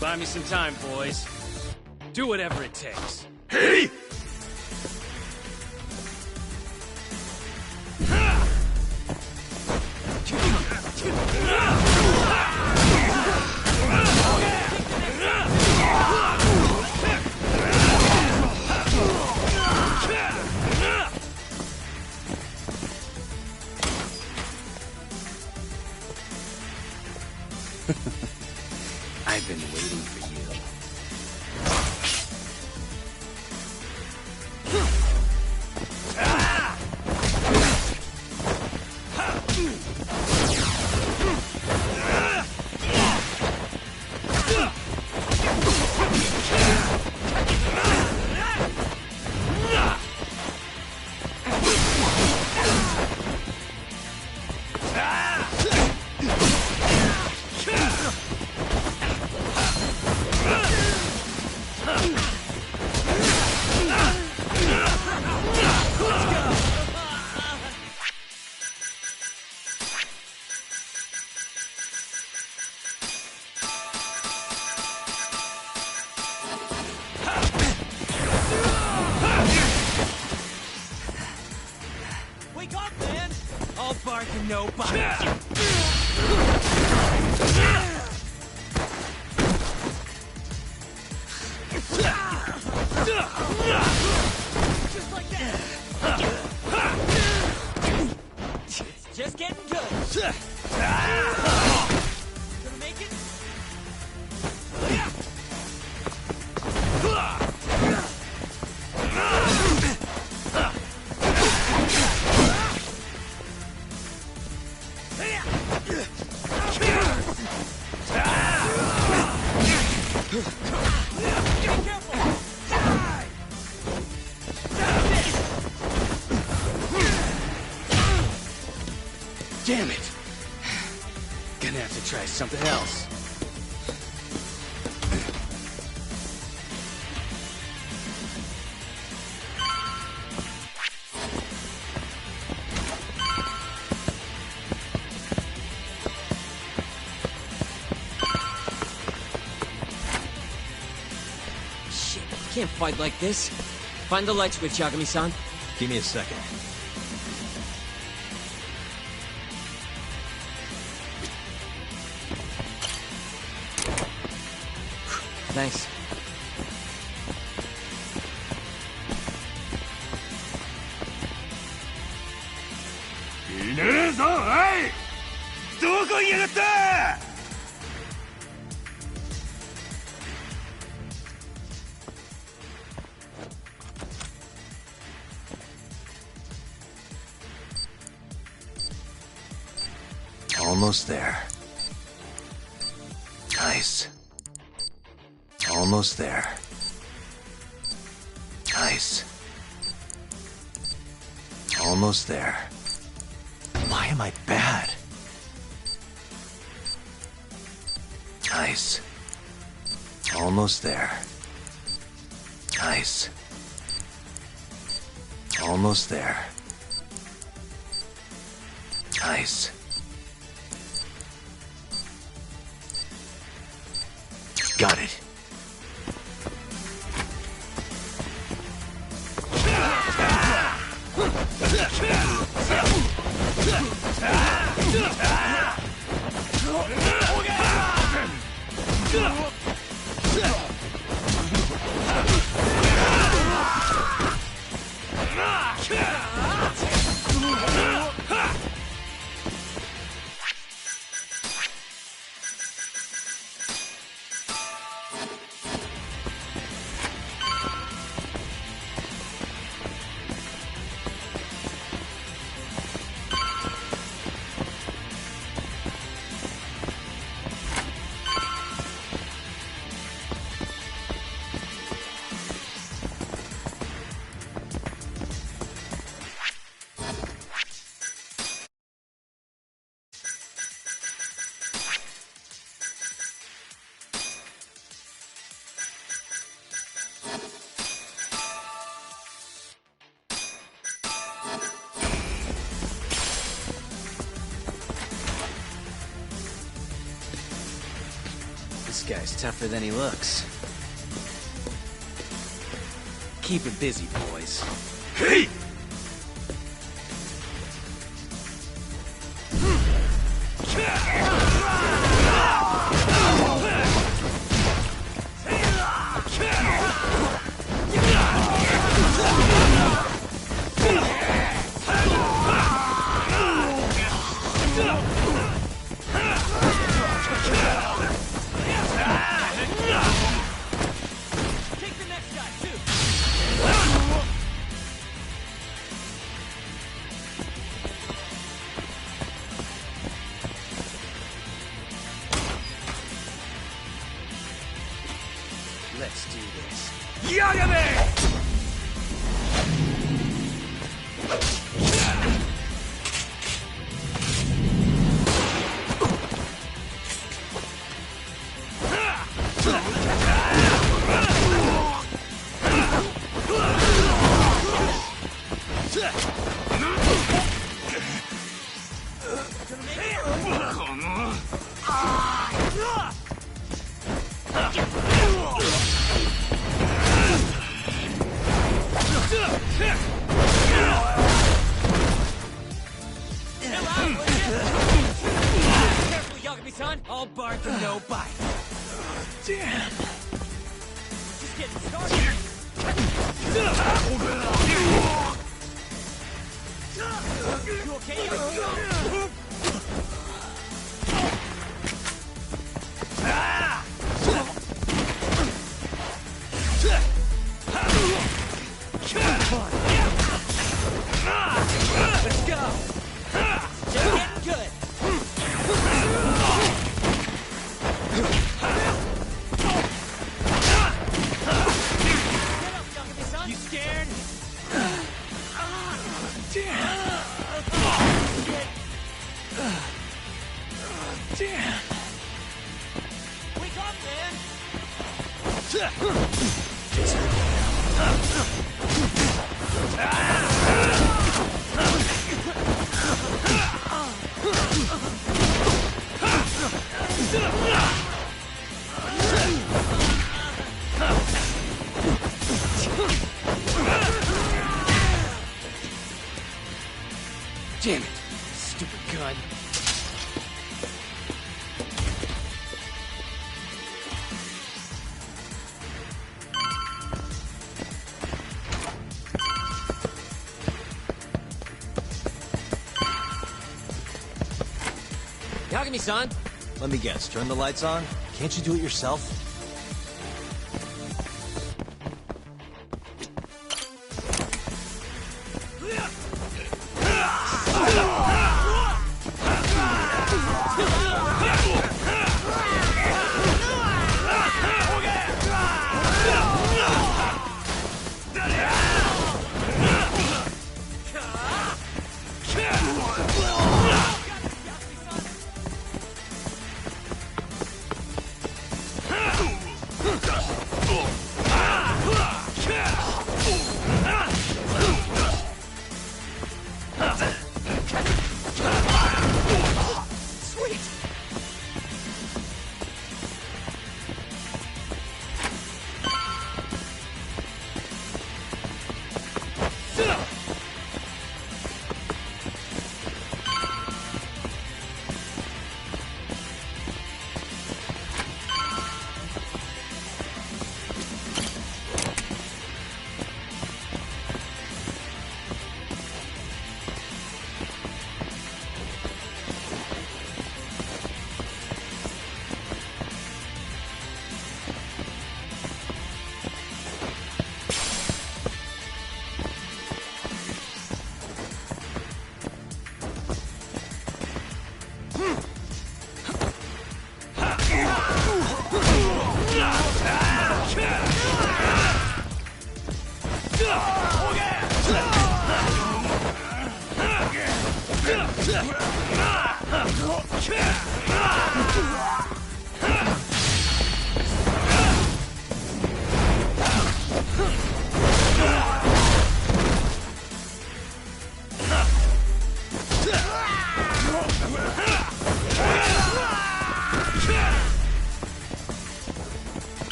R: Buy me some time, boys. Do whatever it takes.
N: Hey!
R: I've been waiting for you. than nobody. Just like that. Just getting good. Gonna make it?
Q: Damn it! Gonna have to try something else.
L: Shit, can't fight like this. Find the light switch, Yagami-san.
B: Give me a second.
L: Thanks.
B: Almost there. Nice. Almost there. Nice. Almost there. Why am I bad? Nice. Almost there. Nice. Almost there. Nice. Got it.
Q: This guy's tougher than he looks. Keep it busy, boys.
N: Hey!
Q: Let's do this.
R: Yagami! All bark and no bite.
M: Damn.
R: Just getting started. You okay? Let's go. Just getting good. You scared?
M: Damn. Damn.
R: Wake up, man. Damn it, stupid gun.
B: Yagami-san! Let me guess, turn the lights on? Can't you do it yourself?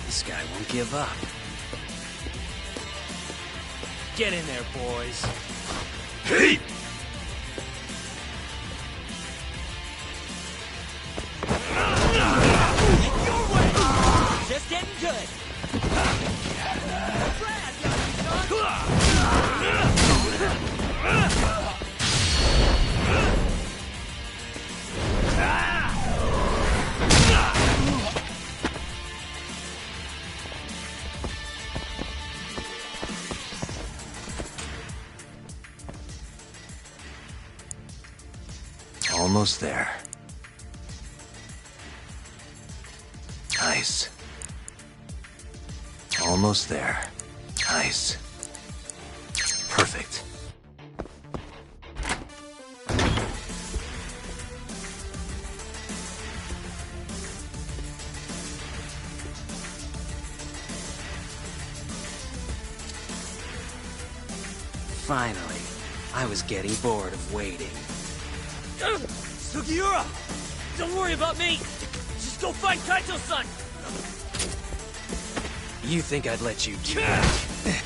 J: This guy won't give up.
R: Get in there, boys.
J: Hey!
R: Just getting good.
B: Almost there. Nice. Almost there. Nice. Perfect.
R: Finally. I was getting bored of waiting.
P: Sugiura! Don't worry about me! Just go find Kaito-san!
R: You think I'd let you do that?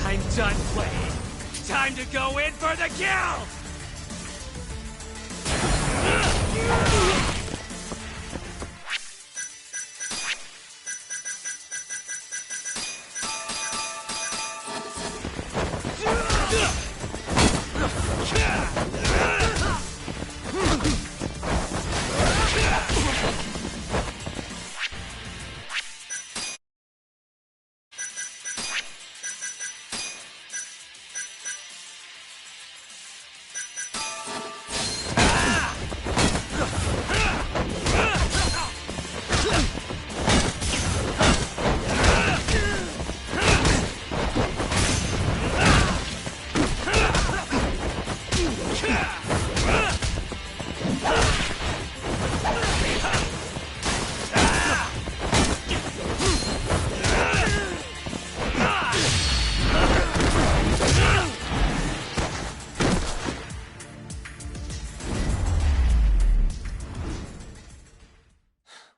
P: I'm done playing. Time to go in for the kill!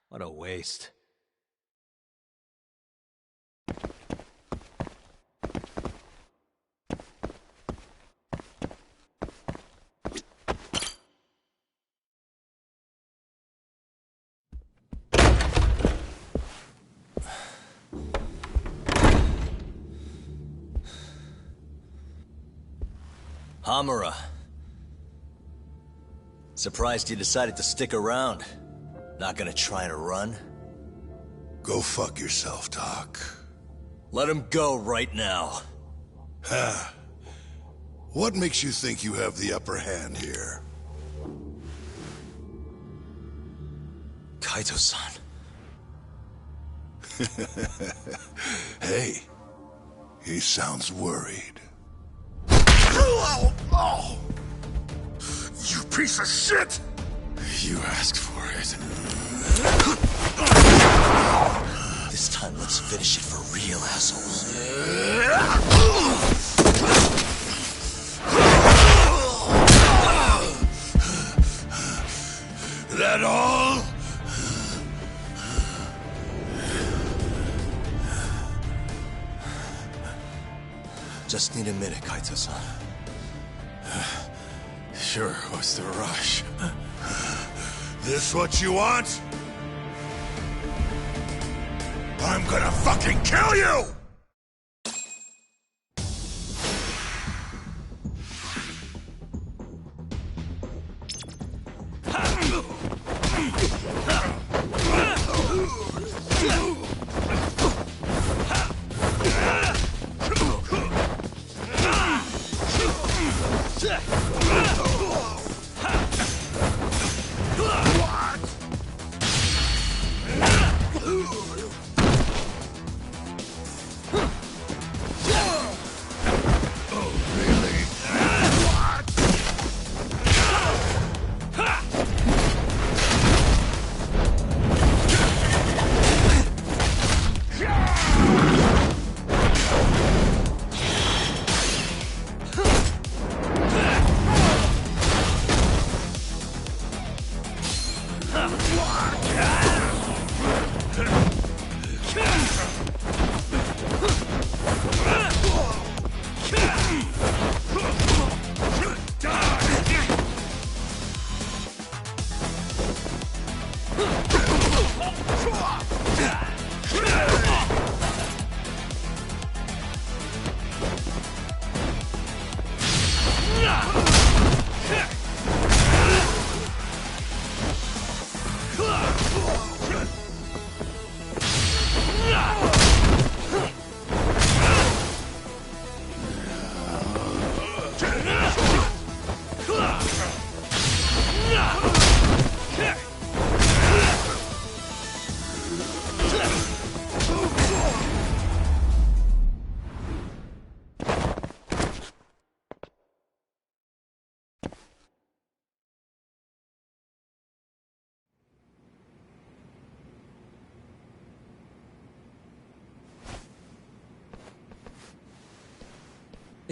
B: What a waste. Hamura. Surprised you decided to stick around. Not gonna try to run?
D: Go fuck yourself, Doc.
B: Let him go right now.
D: Ha. What makes you think you have the upper hand here?
B: Kaito-san.
D: Hey, he sounds worried.
N: Oh! You piece of shit!
E: You asked for it.
B: This time, let's finish it for real, assholes.
D: That all?
B: Just need a minute, Kaito-san.
E: Sure, what's the rush?
D: This what you want? I'm gonna fucking kill you!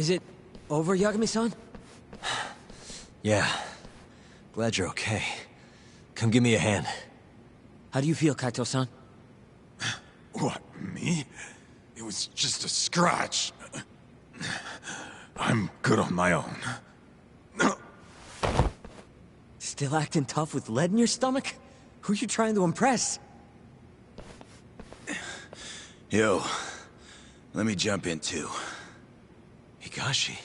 L: Is it over, Yagami-san?
B: Yeah. Glad you're okay. Come give me a hand.
L: How do you feel, Kaito-san?
A: What, me? It was just a scratch. I'm good on my own.
L: Still acting tough with lead in your stomach? Who are you trying to impress?
U: Yo, let me jump in too.
B: Higashi.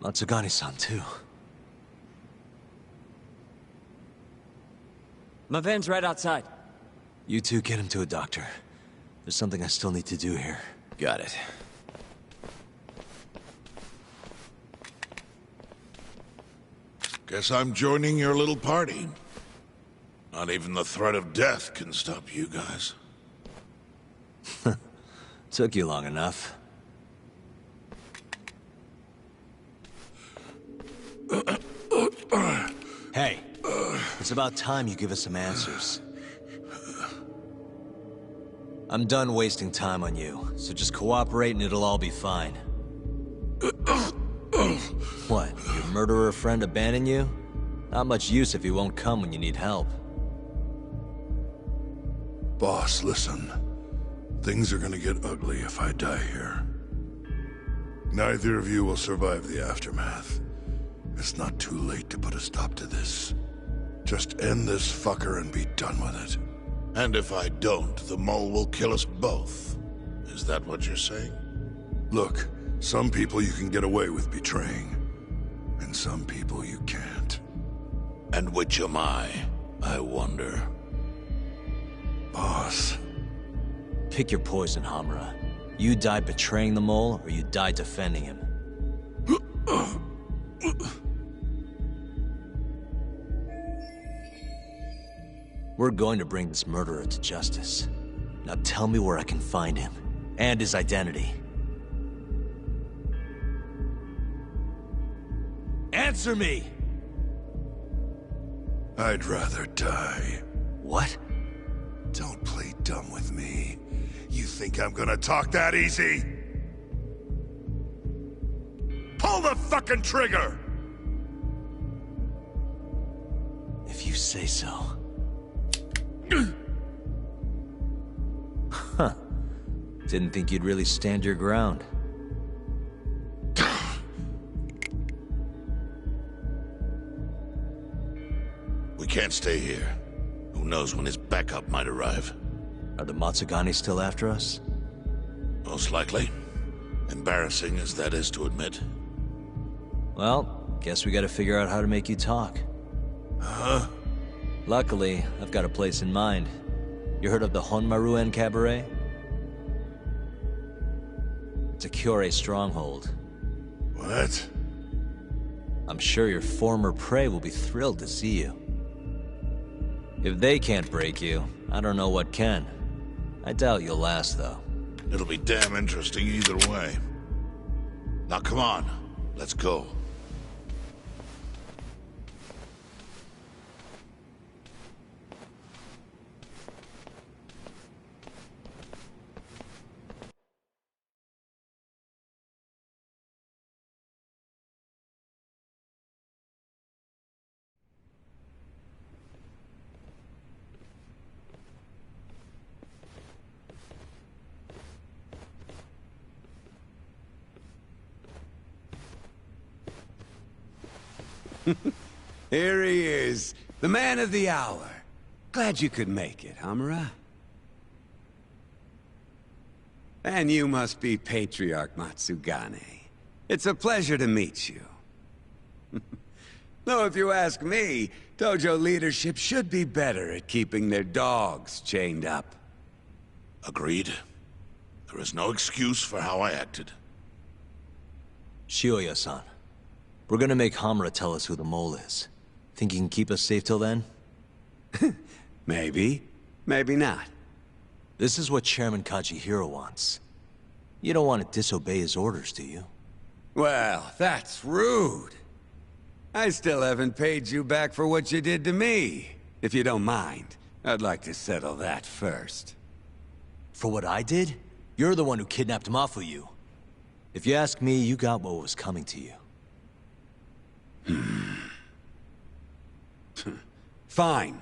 B: Matsugane-san too.
L: My van's right outside.
B: You two get him to a doctor. There's something I still need to do here.
U: Got it.
D: Guess I'm joining your little party. Not even the threat of death can stop you guys.
B: Took you long enough. Hey, it's about time you give us some answers. I'm done wasting time on you, so just cooperate and it'll all be fine. What, your murderer friend abandon you? Not much use if he won't come when you need help.
D: Boss, listen. Things are gonna get ugly if I die here. Neither of you will survive the aftermath. It's not too late to put a stop to this. Just end this fucker and be done with it. And if I don't, the mole will kill us both. Is that what you're saying? Look, some people you can get away with betraying. And some people you can't. And which am I wonder? Boss.
B: Pick your poison, Hamura. You die betraying the mole, or you die defending him. We're going to bring this murderer to justice. Now tell me where I can find him, and his identity. Answer me!
D: I'd rather die.
B: What?
D: Don't play dumb with me. You think I'm gonna talk that easy? Pull the fucking trigger!
B: If you say so. Huh. Didn't think you'd really stand your ground.
D: We can't stay here. Who knows when his backup might arrive?
B: Are the Matsugane still after us?
D: Most likely. Embarrassing as that is to admit.
B: Well, guess we gotta figure out how to make you talk.
D: Huh?
B: Luckily, I've got a place in mind. You heard of the Honmaruen Cabaret? It's a Kyorei stronghold.
D: What?
B: I'm sure your former prey will be thrilled to see you. If they can't break you, I don't know what can. I doubt you'll last, though.
D: It'll be damn interesting either way. Now come on, let's go.
F: Here he is, the man of the hour. Glad you could make it, Hamura. And you must be Patriarch Matsugane. It's a pleasure to meet you. Though if you ask me, dojo leadership should be better at keeping their dogs chained up.
D: Agreed. There is no excuse for how I acted.
B: Shioya-san, we're gonna make Hamura tell us who the mole is. Think you can keep us safe till then?
F: Maybe. Maybe not.
B: This is what Chairman Kajihiro wants. You don't want to disobey his orders, do you?
F: Well, that's rude. I still haven't paid you back for what you did to me. If you don't mind, I'd like to settle that first.
B: For what I did? You're the one who kidnapped Mafuyu. If you ask me, you got what was coming to you.
F: Fine.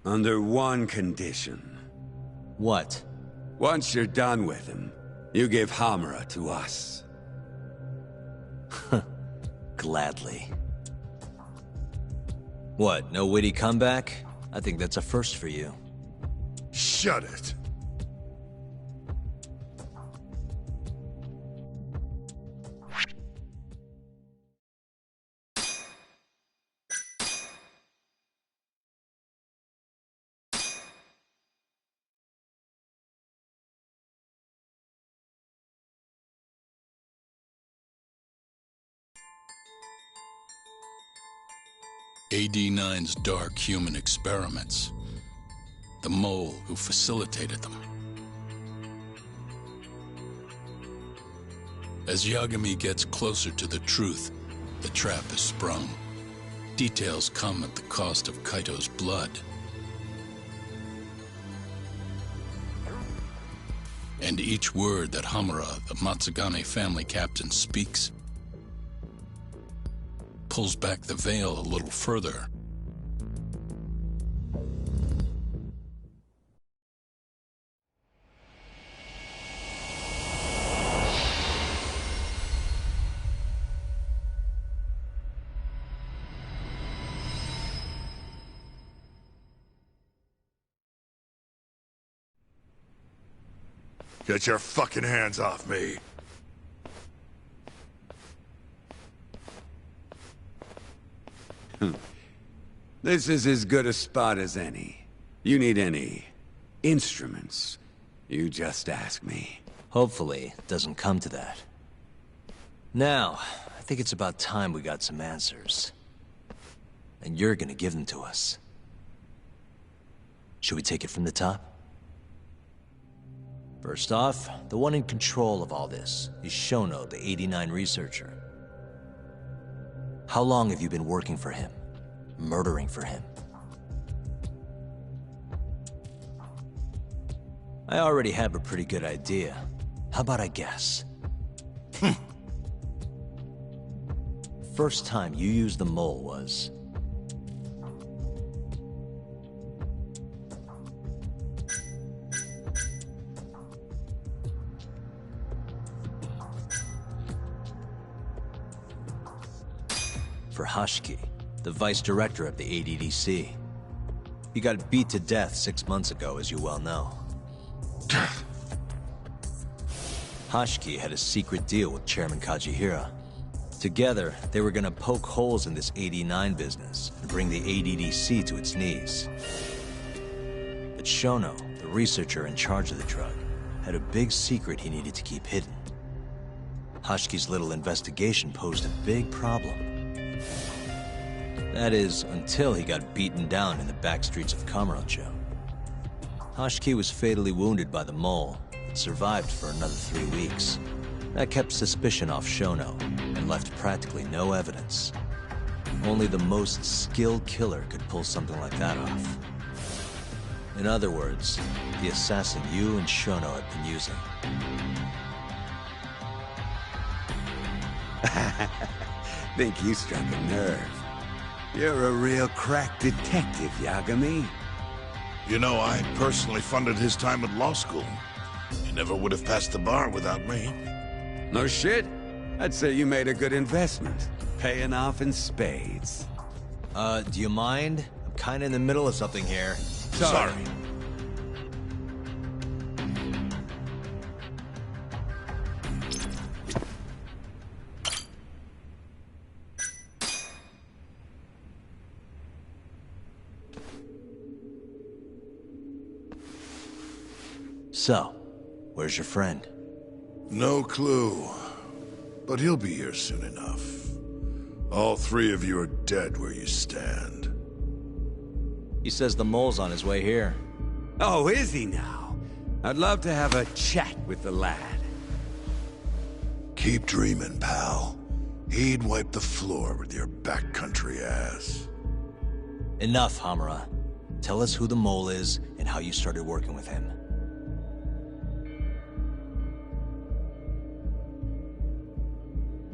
F: Under one condition.
B: What?
F: Once you're done with him, you give Hamura to us.
B: Gladly. What, no witty comeback? I think that's a first for you.
D: Shut it.
S: AD-9's dark human experiments. The mole who facilitated them. As Yagami gets closer to the truth, the trap is sprung. Details come at the cost of Kaito's blood. And each word that Hamura, the Matsugane family captain, speaks pulls back the veil a little further.
D: Get your fucking hands off me.
F: This is as good a spot as any. You need any instruments, you just ask me.
B: Hopefully, it doesn't come to that. Now, I think it's about time we got some answers. And you're gonna give them to us. Should we take it from the top? First off, the one in control of all this is Shono, the 89 researcher. How long have you been working for him? Murdering for him? I already have a pretty good idea. How about I guess? First time you used the mole was... for Hashiki, the vice director of the AlleeeenDC. He got beat to death 6 months ago, as you well know. Hashiki had a secret deal with Chairman Kajihira. Together, they were gonna poke holes in this 89 business and bring the AlleeeenDC to its knees. But Shono, the researcher in charge of the drug, had a big secret he needed to keep hidden. Hashiki's little investigation posed a big problem. That is, until he got beaten down in the back streets of Kamurocho. Hashiki was fatally wounded by the mole, but survived for another 3 weeks. That kept suspicion off Shono, and left practically no evidence. Only the most skilled killer could pull something like that off. In other words, the assassin you and Shono had been using.
F: Think you struck a nerve. You're a real crack detective, Yagami.
D: You know, I personally funded his time at law school. He never would have passed the bar without me.
F: No shit? I'd say you made a good investment. Paying off in spades.
B: Do you mind? I'm kinda in the middle of something here.
D: Sorry.
B: So, where's your friend?
D: No clue. But he'll be here soon enough. All three of you are dead where you stand.
B: He says the mole's on his way here.
F: Oh, is he now? I'd love to have a chat with the lad.
D: Keep dreaming, pal. He'd wipe the floor with your backcountry ass.
B: Enough, Hamura. Tell us who the mole is and how you started working with him.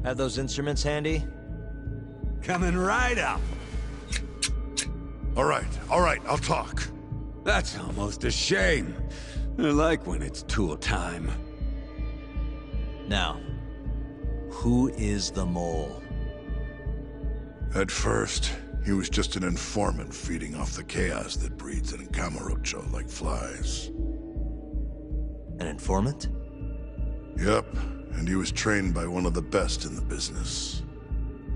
B: Have those instruments handy?
F: Coming right up.
D: All right, I'll talk.
F: That's almost a shame. I like when it's tool time.
B: Now, who is the mole?
D: At first, he was just an informant feeding off the chaos that breeds in Camarocho like flies.
B: An informant?
D: Yep, and he was trained by one of the best in the business.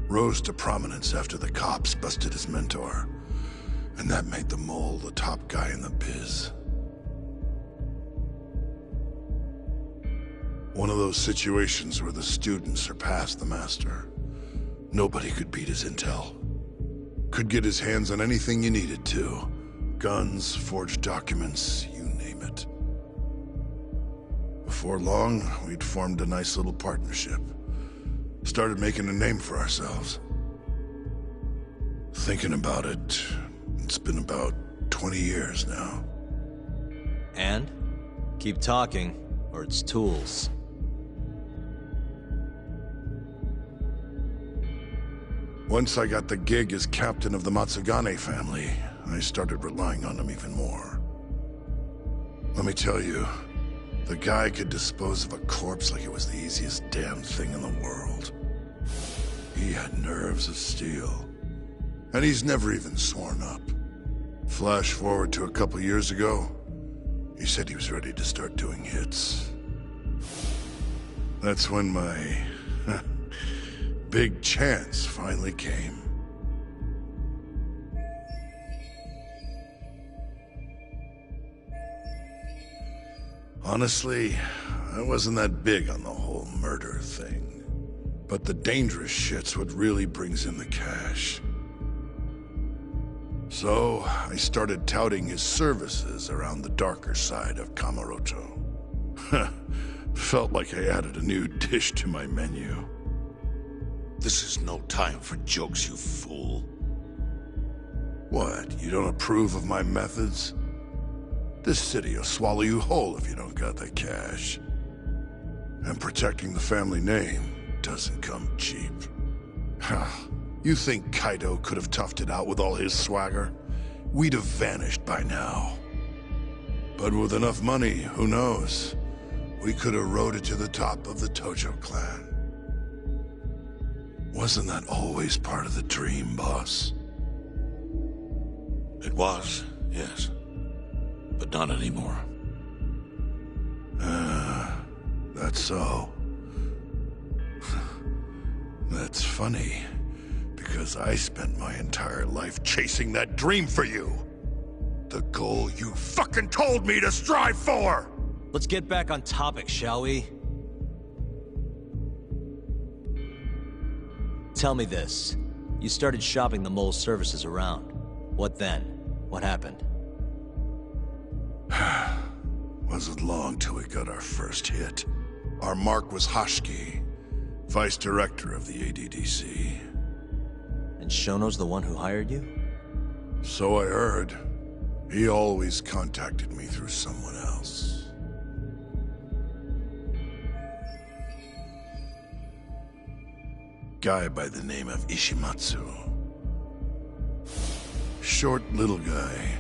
D: Rose to prominence after the cops busted his mentor. And that made the mole the top guy in the biz. One of those situations where the student surpassed the master. Nobody could beat his intel. Could get his hands on anything you needed to. Guns, forged documents, you name it. Before long, we'd formed a nice little partnership. Started making a name for ourselves. Thinking about it, it's been about 20 years now.
B: And? Keep talking, or it's tools.
D: Once I got the gig as captain of the Matsugane family, I started relying on him even more. Let me tell you, the guy could dispose of a corpse like it was the easiest damn thing in the world. He had nerves of steel. And he's never even sworn up. Flash forward to a couple years ago, he said he was ready to start doing hits. That's when my big chance finally came. Honestly, I wasn't that big on the whole murder thing. But the dangerous shit's what really brings in the cash. So, I started touting his services around the darker side of Camarocho. Felt like I added a new dish to my menu.
N: This is no time for jokes, you fool.
D: What, you don't approve of my methods? This city will swallow you whole if you don't got the cash. And protecting the family name doesn't come cheap. You think Kaito could have toughed it out with all his swagger? We'd have vanished by now. But with enough money, who knows? We could have rode it to the top of the Tojo clan. Wasn't that always part of the dream, boss?
N: It was, yes. But not anymore.
D: That's so. That's funny. Because I spent my entire life chasing that dream for you. The goal you fucking told me to strive for!
B: Let's get back on topic, shall we? Tell me this. You started shopping the mole's services around. What then? What happened?
D: Wasn't long till we got our first hit. Our mark was Hashki, vice director of the ADDC.
B: And Shono's the one who hired you?
D: So I heard. He always contacted me through someone else. Guy by the name of Ishimatsu. Short little guy.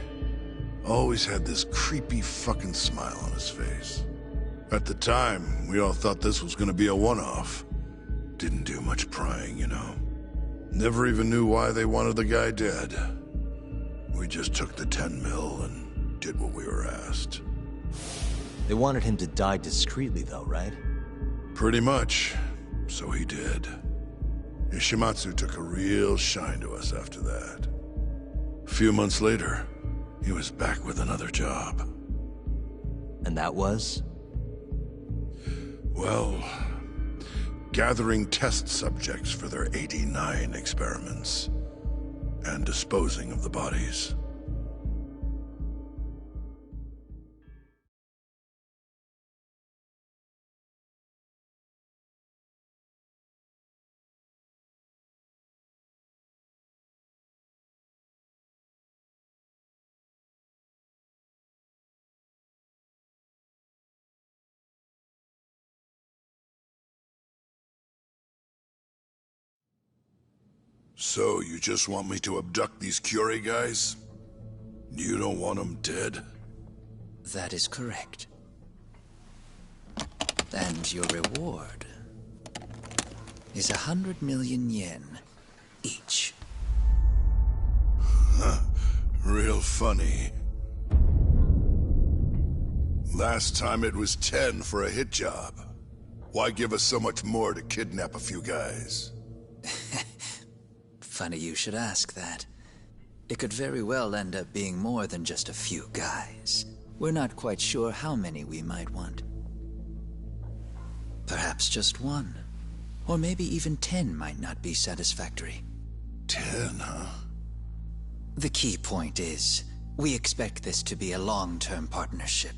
D: Always had this creepy fucking smile on his face. At the time, we all thought this was gonna be a one-off. Didn't do much prying, you know. Never even knew why they wanted the guy dead. We just took the 10 mil and did what we were asked.
B: They wanted him to die discreetly though, right?
D: Pretty much. So he did. Ishimatsu took a real shine to us after that. A few months later, he was back with another job.
B: And that was?
D: Well, gathering test subjects for their 89 experiments. And disposing of the bodies. So, you just want me to abduct these Curie guys? You don't want them dead?
O: That is correct. And your reward is 100 million yen each.
D: Huh. Real funny. Last time it was 10 for a hit job. Why give us so much more to kidnap a few guys?
O: Funny you should ask that. It could very well end up being more than just a few guys. We're not quite sure how many we might want. Perhaps just one. Or maybe even 10 might not be satisfactory.
D: 10, huh?
O: The key point is, we expect this to be a long-term partnership.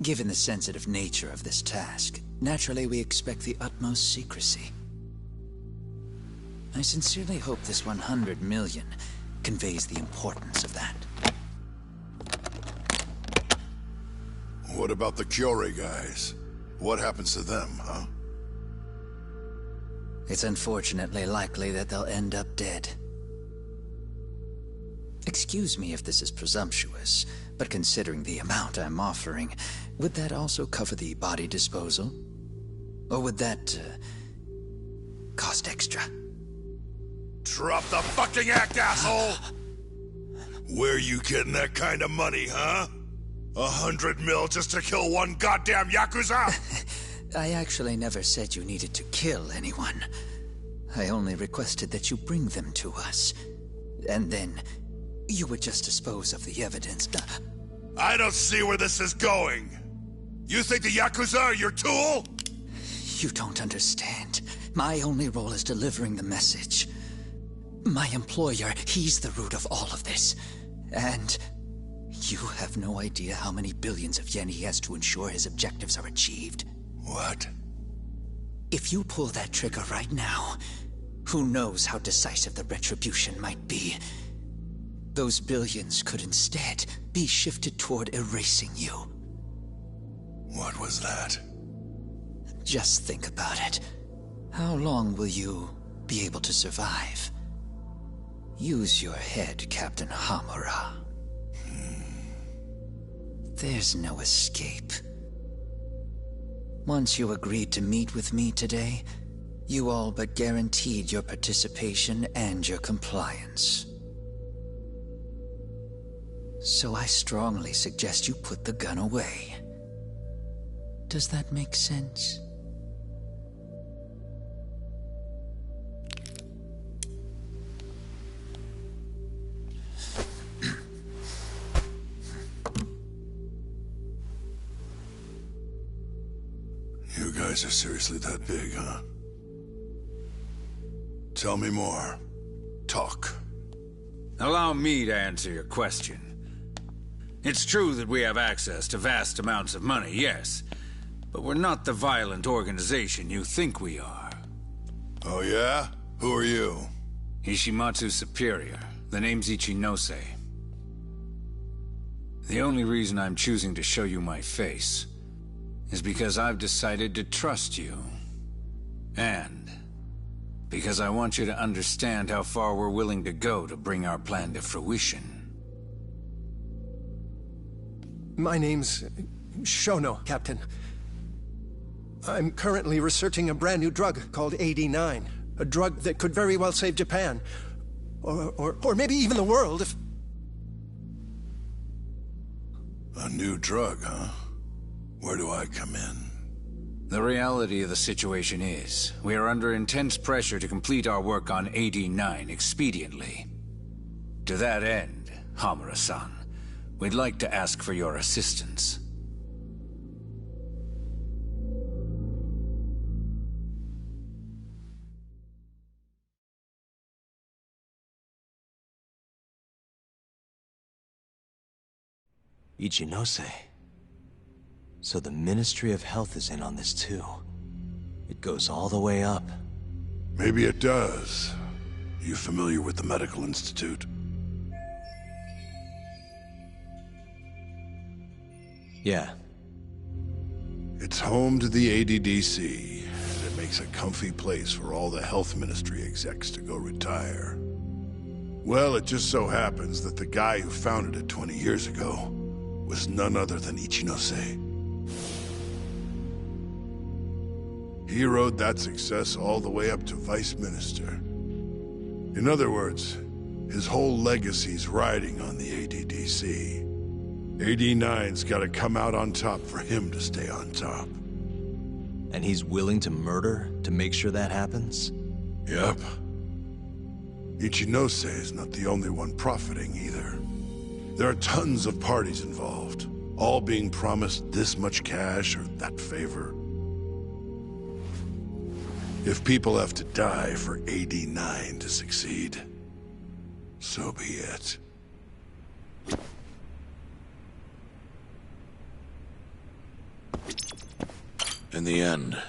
O: Given the sensitive nature of this task, naturally we expect the utmost secrecy. I sincerely hope this 100 million conveys the importance of that.
D: What about the Curie guys? What happens to them, huh?
O: It's unfortunately likely that they'll end up dead. Excuse me if this is presumptuous, but considering the amount I'm offering, would that also cover the body disposal? Or would that, cost extra?
D: Drop the fucking act, asshole! Where you getting that kind of money, huh? 100 mil just to kill one goddamn Yakuza?
O: I actually never said you needed to kill anyone. I only requested that you bring them to us. And then, you would just dispose of the evidence.
D: I don't see where this is going. You think the Yakuza are your tool?
O: You don't understand. My only role is delivering the message. My employer, he's the root of all of this. And you have no idea how many billions of yen he has to ensure his objectives are achieved.
D: What?
O: If you pull that trigger right now, who knows how decisive the retribution might be. Those billions could instead be shifted toward erasing you.
D: What was that?
O: Just think about it. How long will you be able to survive? Use your head, Captain Hamura. There's no escape. Once you agreed to meet with me today, you all but guaranteed your participation and your compliance. So I strongly suggest you put the gun away. Does that make sense?
D: You guys are seriously that big, huh? Tell me more. Talk.
V: Allow me to answer your question. It's true that we have access to vast amounts of money, yes. But we're not the violent organization you think we are.
D: Oh yeah? Who are you?
V: Ishimatsu's superior. The name's Ichinose. The only reason I'm choosing to show you my face is because I've decided to trust you. And because I want you to understand how far we're willing to go to bring our plan to fruition.
W: My name's Shono, Captain. I'm currently researching a brand new drug called AD9. A drug that could very well save Japan. Or maybe even the world if...
D: A new drug, huh? Where do I come in?
V: The reality of the situation is, we are under intense pressure to complete our work on AD9 expediently. To that end, Hamura-san, we'd like to ask for your assistance.
B: Ichinose. So the Ministry of Health is in on this too. It goes all the way up.
D: Maybe it does. You familiar with the Medical Institute?
B: Yeah.
D: It's home to the ADDC. It makes a comfy place for all the health ministry execs to go retire. Well, it just so happens that the guy who founded it 20 years ago was none other than Ichinose. He rode that success all the way up to Vice Minister. In other words, his whole legacy's riding on the ADDC. AD9's gotta come out on top for him to stay on top.
B: And he's willing to murder to make sure that happens?
D: Yep. Ichinose is not the only one profiting either. There are tons of parties involved, all being promised this much cash or that favor. If people have to die for AD9 to succeed, so be it.
N: In the end,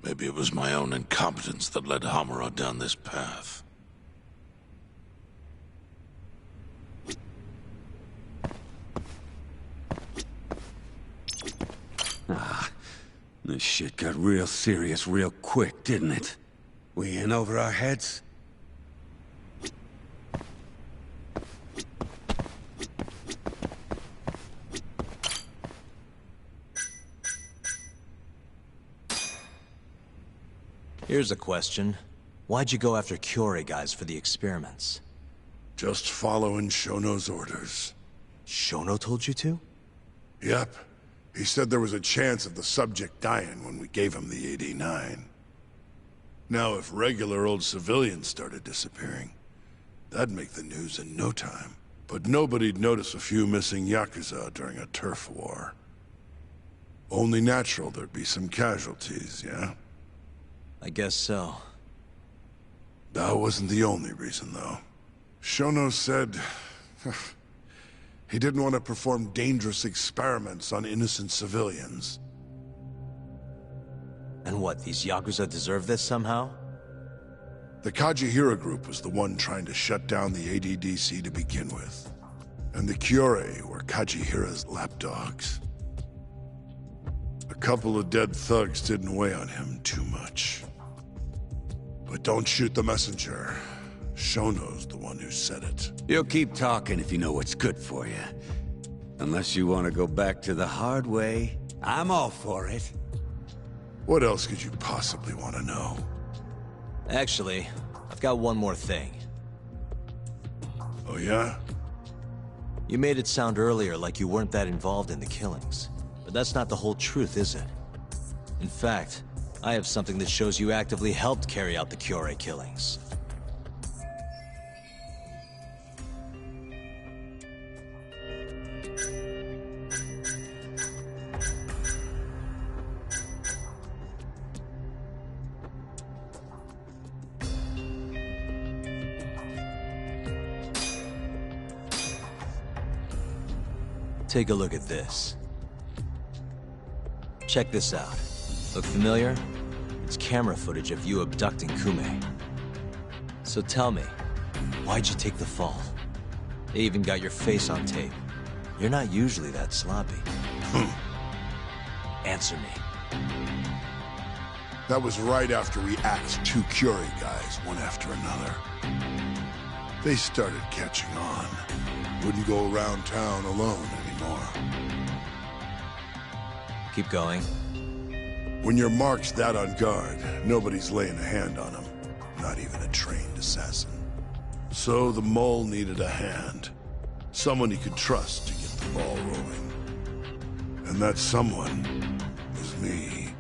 N: maybe it was my own incompetence that led Hamura down this path.
F: This shit got real serious real quick, didn't it? We in over our heads?
B: Here's a question. Why'd you go after Kyorei guys for the experiments?
D: Just following Shono's orders.
B: Shono told you to?
D: Yep. He said there was a chance of the subject dying when we gave him the AD9. Now, if regular old civilians started disappearing, that'd make the news in no time. But nobody'd notice a few missing Yakuza during a turf war. Only natural there'd be some casualties, yeah?
B: I guess so.
D: That wasn't the only reason, though. Shono said he didn't want to perform dangerous experiments on innocent civilians.
B: And what, these Yakuza deserve this somehow?
D: The Kajihira group was the one trying to shut down the ADDC to begin with. And the Kyorei were Kajihira's lapdogs. A couple of dead thugs didn't weigh on him too much. But don't shoot the messenger. Shono's the one who said it.
F: You'll keep talking if you know what's good for you. Unless you want to go back to the hard way, I'm all for it.
D: What else could you possibly want to know?
B: Actually, I've got one more thing.
D: Oh yeah?
B: You made it sound earlier like you weren't that involved in the killings. But that's not the whole truth, is it? In fact, I have something that shows you actively helped carry out the Kyorei killings. Take a look at this. Check this out. Look familiar? It's camera footage of you abducting Kume. So tell me, why'd you take the fall? They even got your face on tape. You're not usually that sloppy. Answer me.
D: That was right after we axed 2 Kyorei guys, one after another. They started catching on. Wouldn't go around town alone anymore.
B: Keep going.
D: When your mark's that on guard, nobody's laying a hand on him. Not even a trained assassin. So the mole needed a hand. Someone he could trust to get the ball rolling. And that someone was me.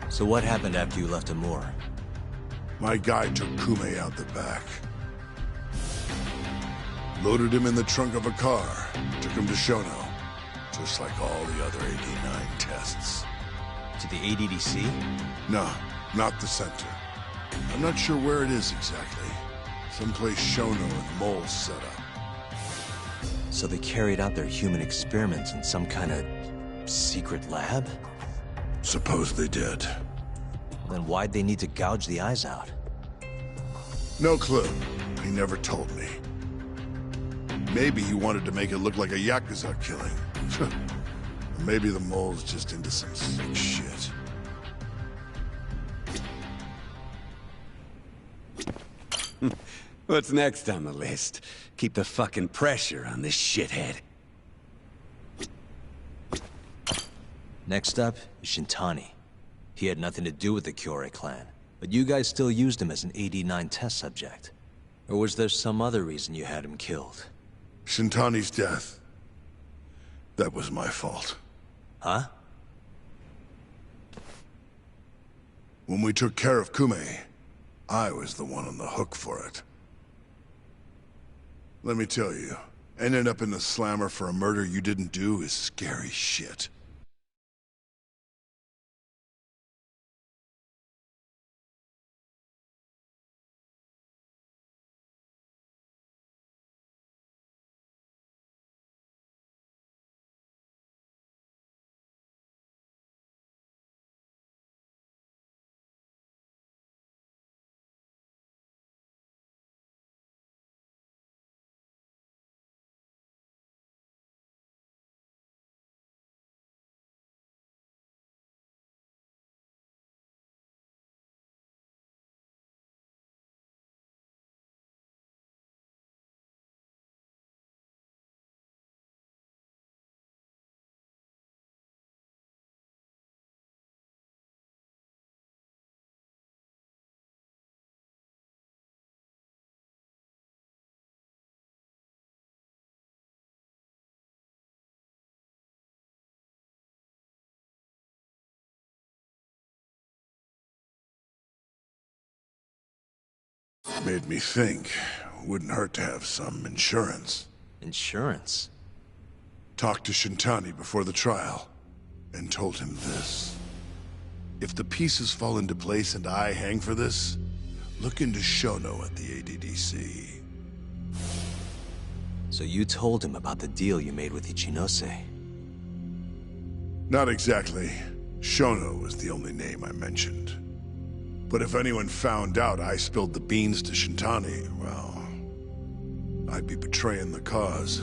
B: So what happened after you left Amur?
D: My guy took Kume out the back. Loaded him in the trunk of a car. Took him to Shono. Just like all the other AD9 tests.
B: To the ADDC?
D: No, not the center. I'm not sure where it is exactly. Someplace Shono and Mole set up.
B: So they carried out their human experiments in some kind of secret lab?
D: Suppose they did.
B: Then why'd they need to gouge the eyes out?
D: No clue. He never told me. Maybe he wanted to make it look like a Yakuza killing. Maybe the mole's just into some sick shit.
F: What's next on the list? Keep the fucking pressure on this shithead.
B: Next up is Shintani. He had nothing to do with the Kyorei clan, but you guys still used him as an AD-9 test subject. Or was there some other reason you had him killed?
D: Shintani's death. That was my fault.
B: Huh?
D: When we took care of Kume, I was the one on the hook for it. Let me tell you, ending up in the slammer for a murder you didn't do is scary shit. Made me think. Wouldn't hurt to have some insurance.
B: Insurance?
D: Talked to Shintani before the trial, and told him this. If the pieces fall into place and I hang for this, look into Shono at the ADDC.
B: So you told him about the deal you made with Ichinose?
D: Not exactly. Shono was the only name I mentioned. But if anyone found out I spilled the beans to Shintani, well, I'd be betraying the cause.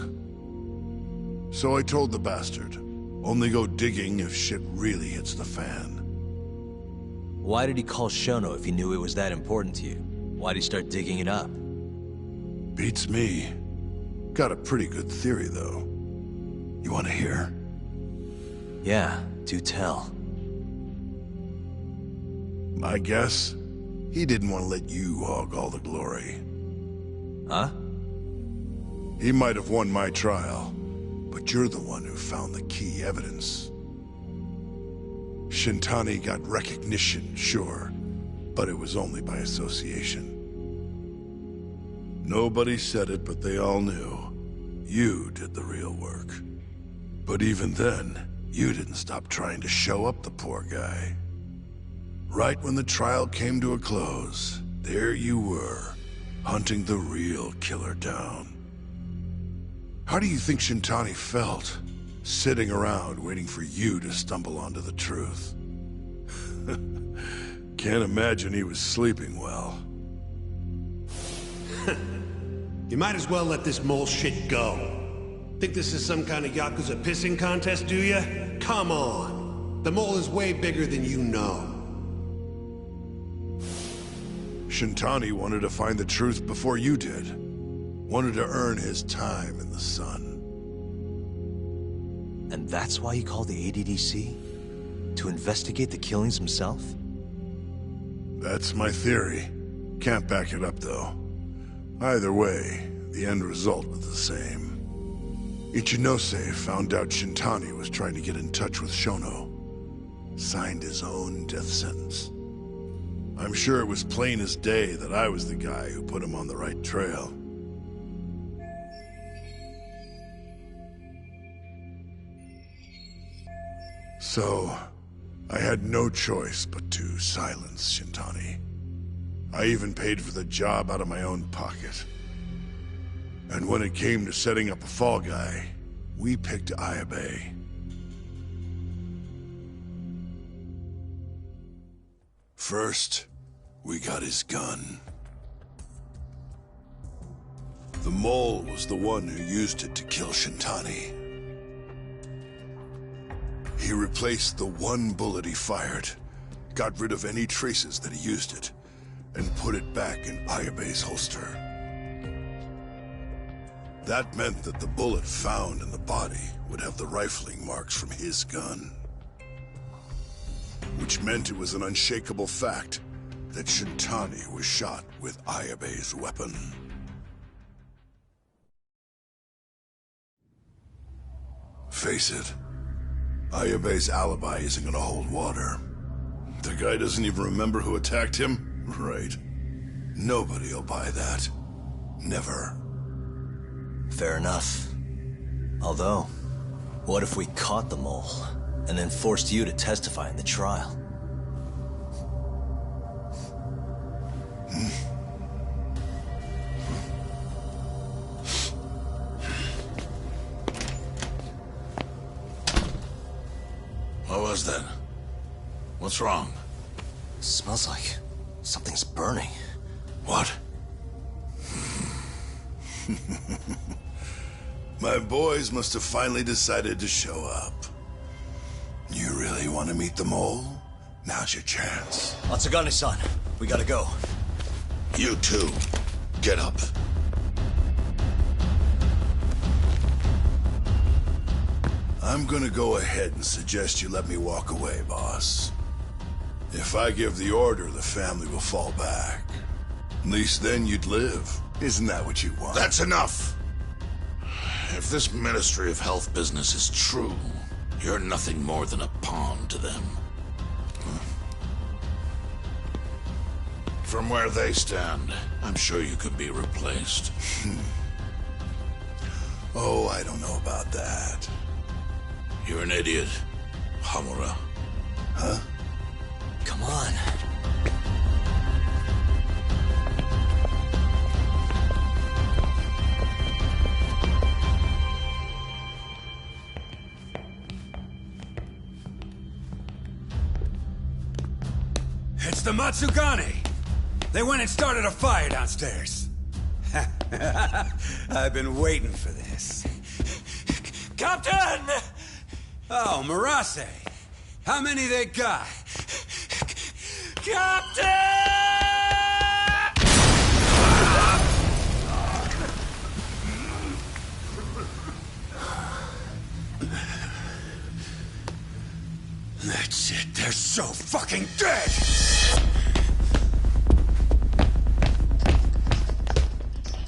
D: So I told the bastard, only go digging if shit really hits the fan.
B: Why did he call Shono if he knew it was that important to you? Why'd he start digging it up?
D: Beats me. Got a pretty good theory, though. You want to hear?
B: Yeah, do tell.
D: My guess? He didn't want to let you hog all the glory.
B: Huh?
D: He might have won my trial, but you're the one who found the key evidence. Shintani got recognition, sure, but it was only by association. Nobody said it, but they all knew. You did the real work. But even then, you didn't stop trying to show up the poor guy. Right when the trial came to a close, there you were, hunting the real killer down. How do you think Shintani felt, sitting around waiting for you to stumble onto the truth? Can't imagine he was sleeping well.
J: You might as well let this mole shit go. Think this is some kind of Yakuza pissing contest, do ya? Come on. The mole is way bigger than you know.
D: Shintani wanted to find the truth before you did. Wanted to earn his time in the sun.
B: And that's why he called the ADDC? To investigate the killings himself?
D: That's my theory. Can't back it up, though. Either way, the end result was the same. Ichinose found out Shintani was trying to get in touch with Shono. Signed his own death sentence. I'm sure it was plain as day that I was the guy who put him on the right trail. So, I had no choice but to silence Shintani. I even paid for the job out of my own pocket. And when it came to setting up a fall guy, we picked Ayabe. First, we got his gun. The mole was the one who used it to kill Shintani. He replaced the one bullet he fired, got rid of any traces that he used it, and put it back in Ayabe's holster. That meant that the bullet found in the body would have the rifling marks from his gun. Which meant it was an unshakable fact that Shintani was shot with Ayabe's weapon. Face it, Ayabe's alibi isn't gonna hold water. The guy doesn't even remember who attacked him? Right. Nobody'll buy that. Never.
B: Fair enough. Although, what if we caught the mole, and then forced you to testify in the trial?
N: What was that? What's wrong?
B: Smells like something's burning.
N: What?
D: My boys must have finally decided to show up. You really want to meet the mole? Now's your chance.
B: Matsugane-san, we gotta go.
N: You too. Get up.
D: I'm gonna go ahead and suggest you let me walk away, boss. If I give the order, the family will fall back. At least then you'd live. Isn't that what you want?
N: That's enough! If this Ministry of Health business is true, you're nothing more than a pawn to them. From where they stand, I'm sure you could be replaced.
D: Oh, I don't know about that.
N: You're an idiot, Hamura.
D: Huh?
B: Come on.
F: It's the Matsugane! They went and started a fire downstairs. I've been waiting for this.
R: Captain!
F: Oh, Marase! How many they got?
R: Captain!
F: That's it, they're so fucking dead!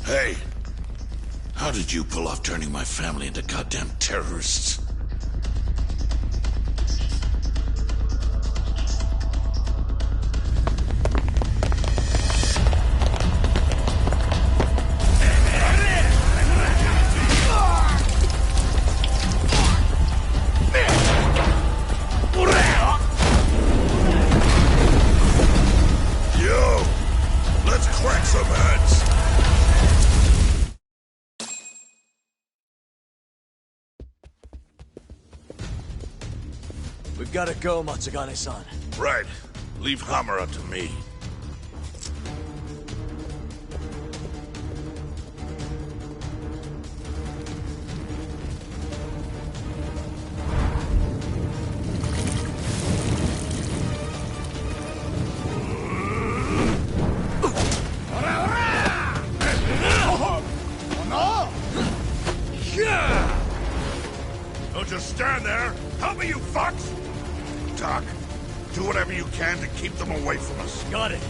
N: Hey! How did you pull off turning my family into goddamn terrorists? Yo! Let's crack some heads!
B: We've gotta go, Matsugane-san.
N: Right. Leave Hamura to me. Don't just stand there! Help me, you fucks! Doc, do whatever you can to keep them away from us.
P: Got it.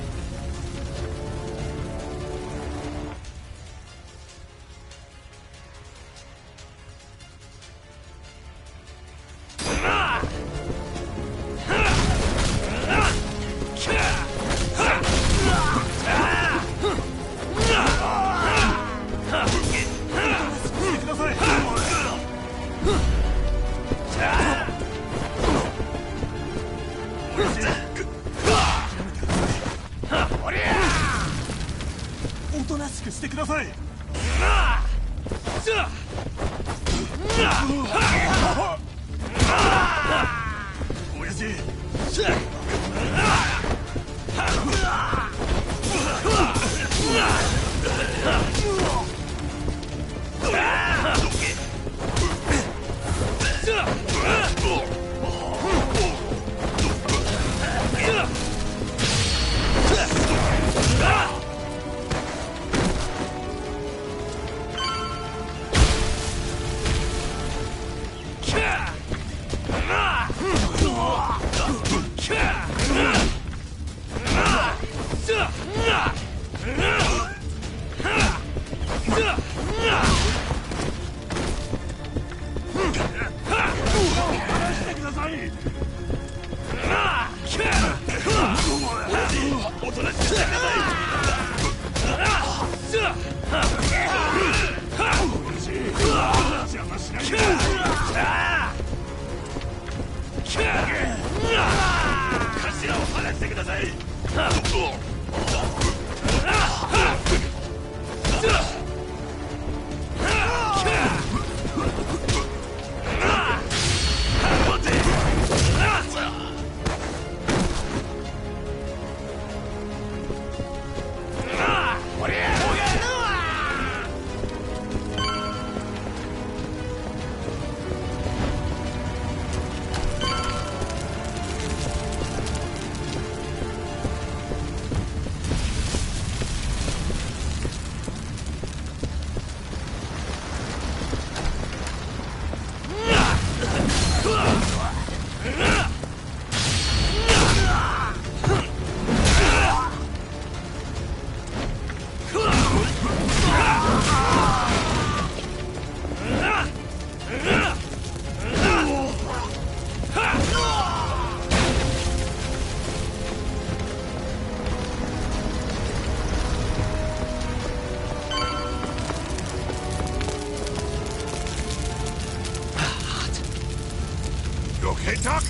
N: Okay, Doc?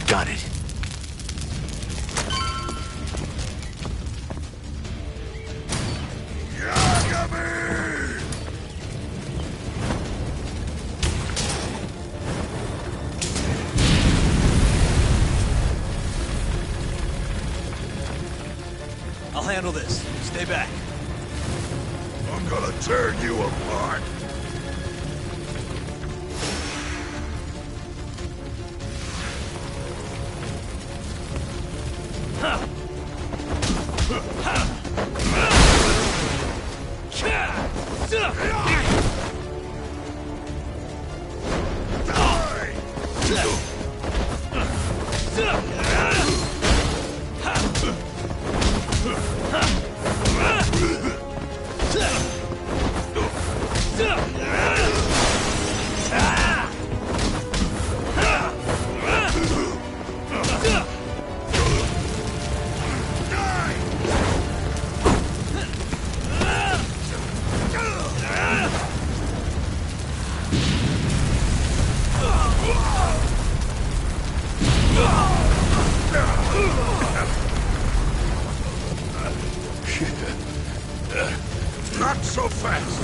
J: Got it.
B: I'll handle this. Stay back.
N: I'm gonna tear you apart. Not so fast.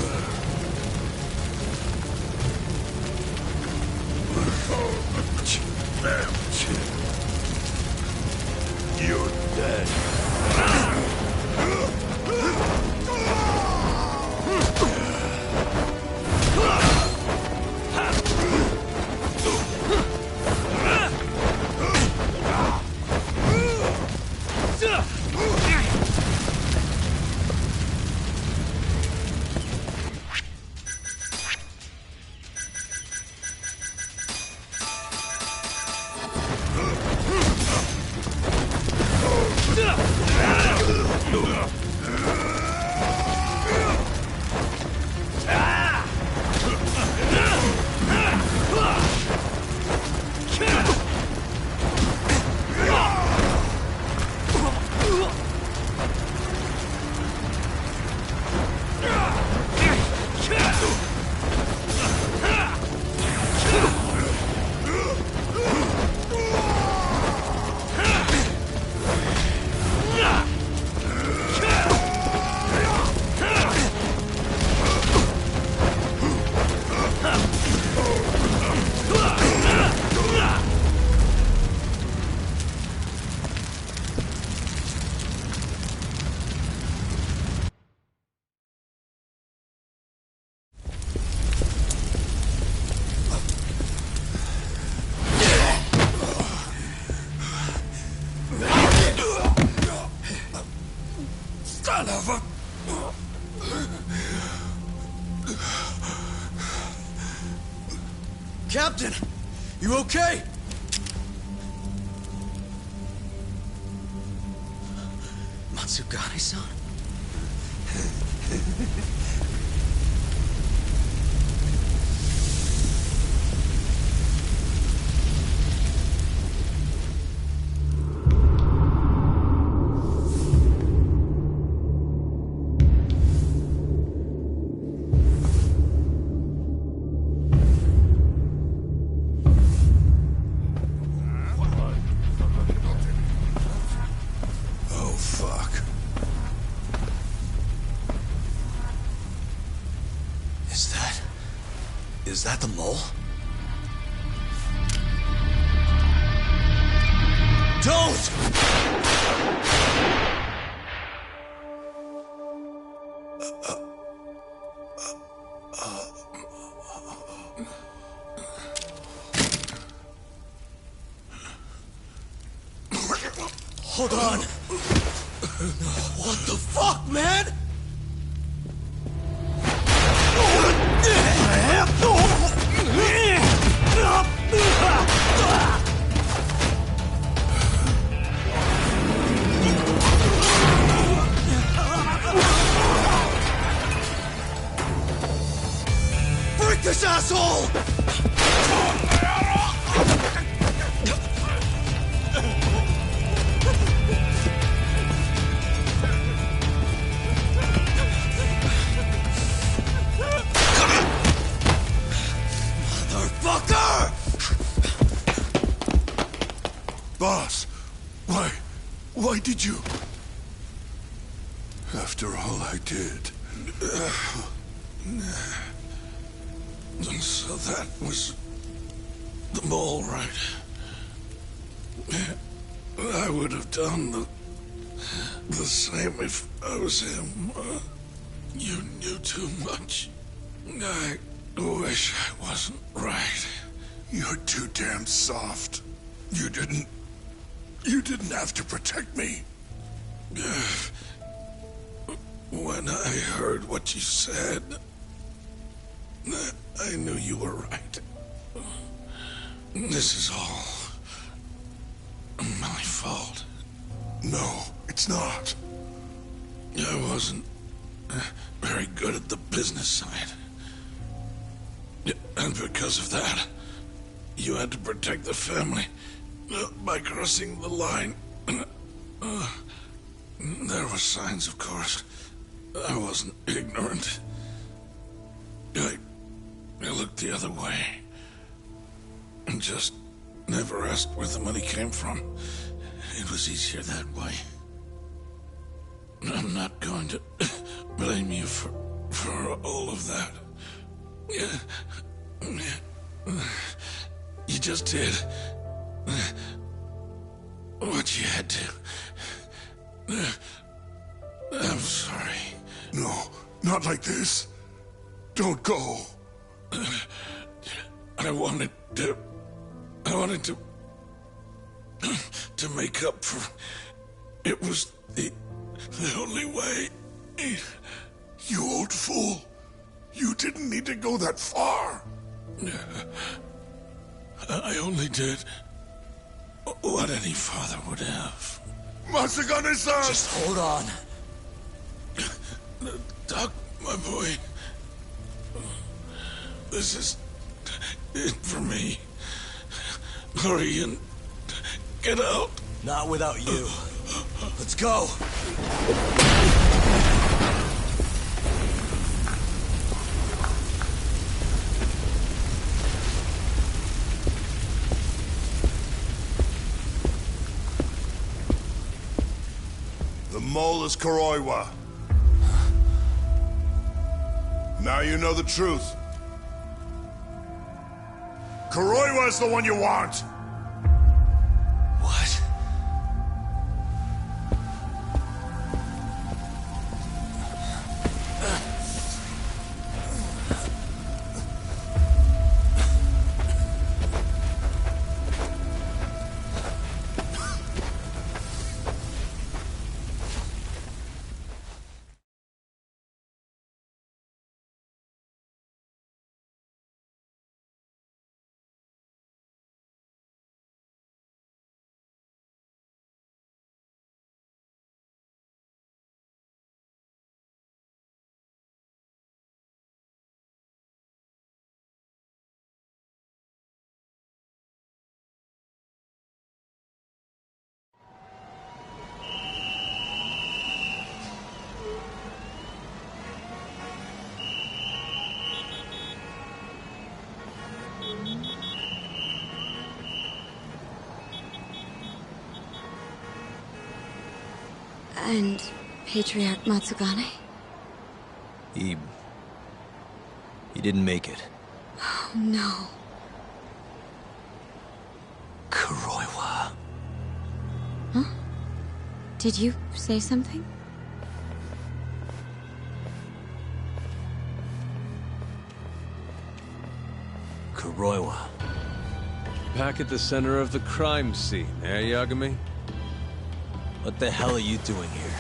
N: You're dead.
Q: Son of a... Captain, you okay? Matsugane-san?
E: Is that the mole? Don't!
Q: Hold on. What the fuck, man? Break this asshole!
D: Boss, why did you? After all I did.
N: So that was the mole, right? I would have done the same if I was him. You knew too much. I wish I wasn't right.
D: You're too damn soft. You didn't have to protect me.
N: When I heard what you said, I knew you were right. This is all my fault.
D: No, it's not.
N: I wasn't very good at the business side. And because of that, you had to protect the family by crossing the line. There were signs, of course. I wasn't ignorant. I looked the other way and just never asked where the money came from. It was easier that way. I'm not going to blame you for all of that. You just did what you had to. I'm sorry.
D: No, not like this. Don't go.
N: I wanted to make up for. It was the only way.
D: You old fool. You didn't need to go that far.
N: I only did what any father would have.
D: Masagane-san!
Q: Just hold on.
N: Doc, my boy. This is it for me. Hurry and get out.
Q: Not without you. Let's go.
D: The mole is Kuroiwa. Now you know the truth. Kuroiwa is the one you want!
Q: What?
H: And Patriarch Matsugane?
B: He didn't make it.
H: Oh no.
B: Kuroiwa.
H: Huh? Did you say something?
B: Kuroiwa.
C: Back at the center of the crime scene, eh, Yagami?
B: What the hell are you doing here?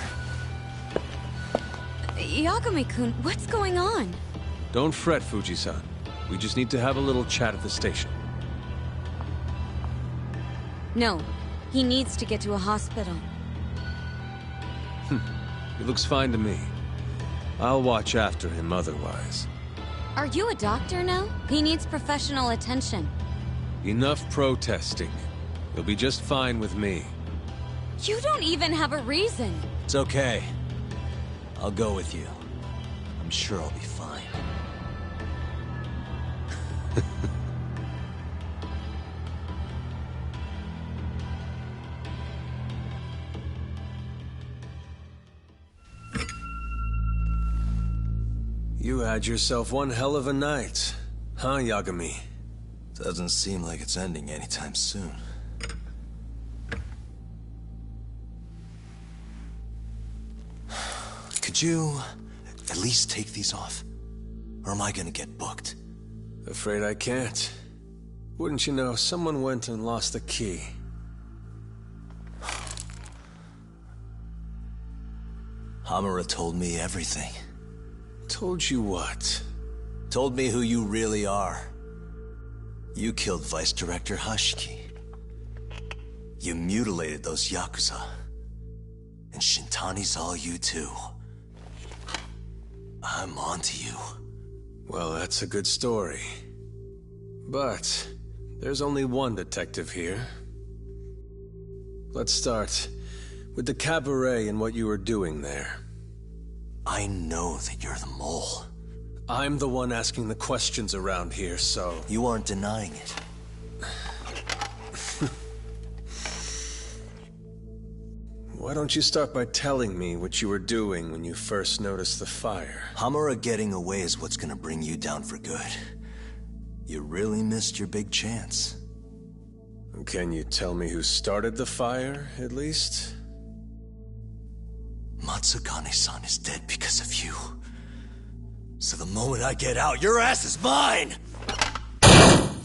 H: Yagami-kun, what's going on?
C: Don't fret, Fuji-san. We just need to have a little chat at the station.
H: No, he needs to get to a hospital.
C: He looks fine to me. I'll watch after him otherwise.
H: Are you a doctor now? He needs professional attention.
C: Enough protesting. You'll be just fine with me.
H: You don't even have a reason.
B: It's okay. I'll go with you. I'm sure I'll be fine.
C: You had yourself one hell of a night, huh, Yagami?
B: Doesn't seem like it's ending anytime soon. Could you at least take these off? Or am I gonna get booked?
C: Afraid I can't. Wouldn't you know, someone went and lost the key.
B: Hamura told me everything.
C: Told you what?
B: Told me who you really are. You killed Vice Director Hashiki. You mutilated those Yakuza. And Shintani's all you too. I'm onto you.
C: Well, that's a good story. But there's only one detective here. Let's start with the cabaret and what you were doing there.
B: I know that you're the mole.
C: I'm the one asking the questions around here, so...
B: You aren't denying it.
C: Why don't you start by telling me what you were doing when you first noticed the fire?
B: Hamura getting away is what's gonna bring you down for good. You really missed your big chance.
C: Can you tell me who started the fire, at least?
B: Matsugane-san is dead because of you. So the moment I get out, your ass is mine!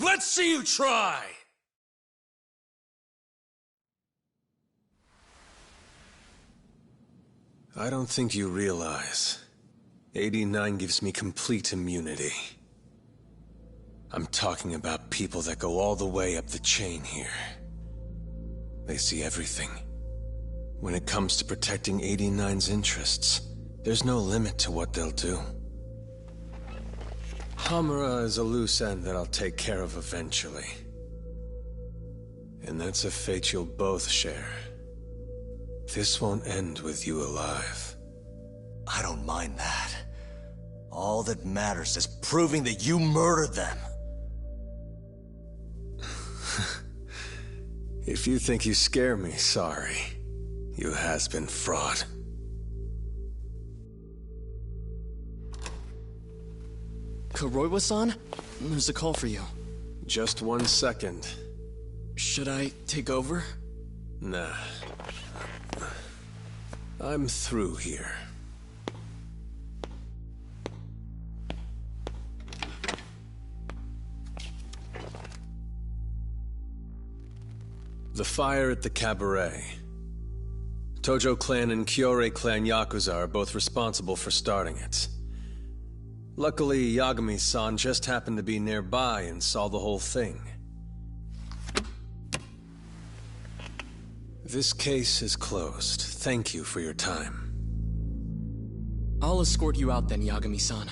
C: Let's see you try! I don't think you realize. 89 gives me complete immunity. I'm talking about people that go all the way up the chain here. They see everything. When it comes to protecting 89's interests, there's no limit to what they'll do. Hamura is a loose end that I'll take care of eventually. And that's a fate you'll both share. This won't end with you alive.
B: I don't mind that. All that matters is proving that you murdered them.
C: If you think you scare me, sorry. You has-been fraud.
Q: Kuroiwa-san? There's a call for you.
C: Just 1 second.
Q: Should I take over?
C: Nah. I'm through here. The fire at the cabaret. Tojo clan and Kyorei clan Yakuza are both responsible for starting it. Luckily, Yagami-san just happened to be nearby and saw the whole thing. This case is closed. Thank you for your time.
Q: I'll escort you out then, Yagami-san.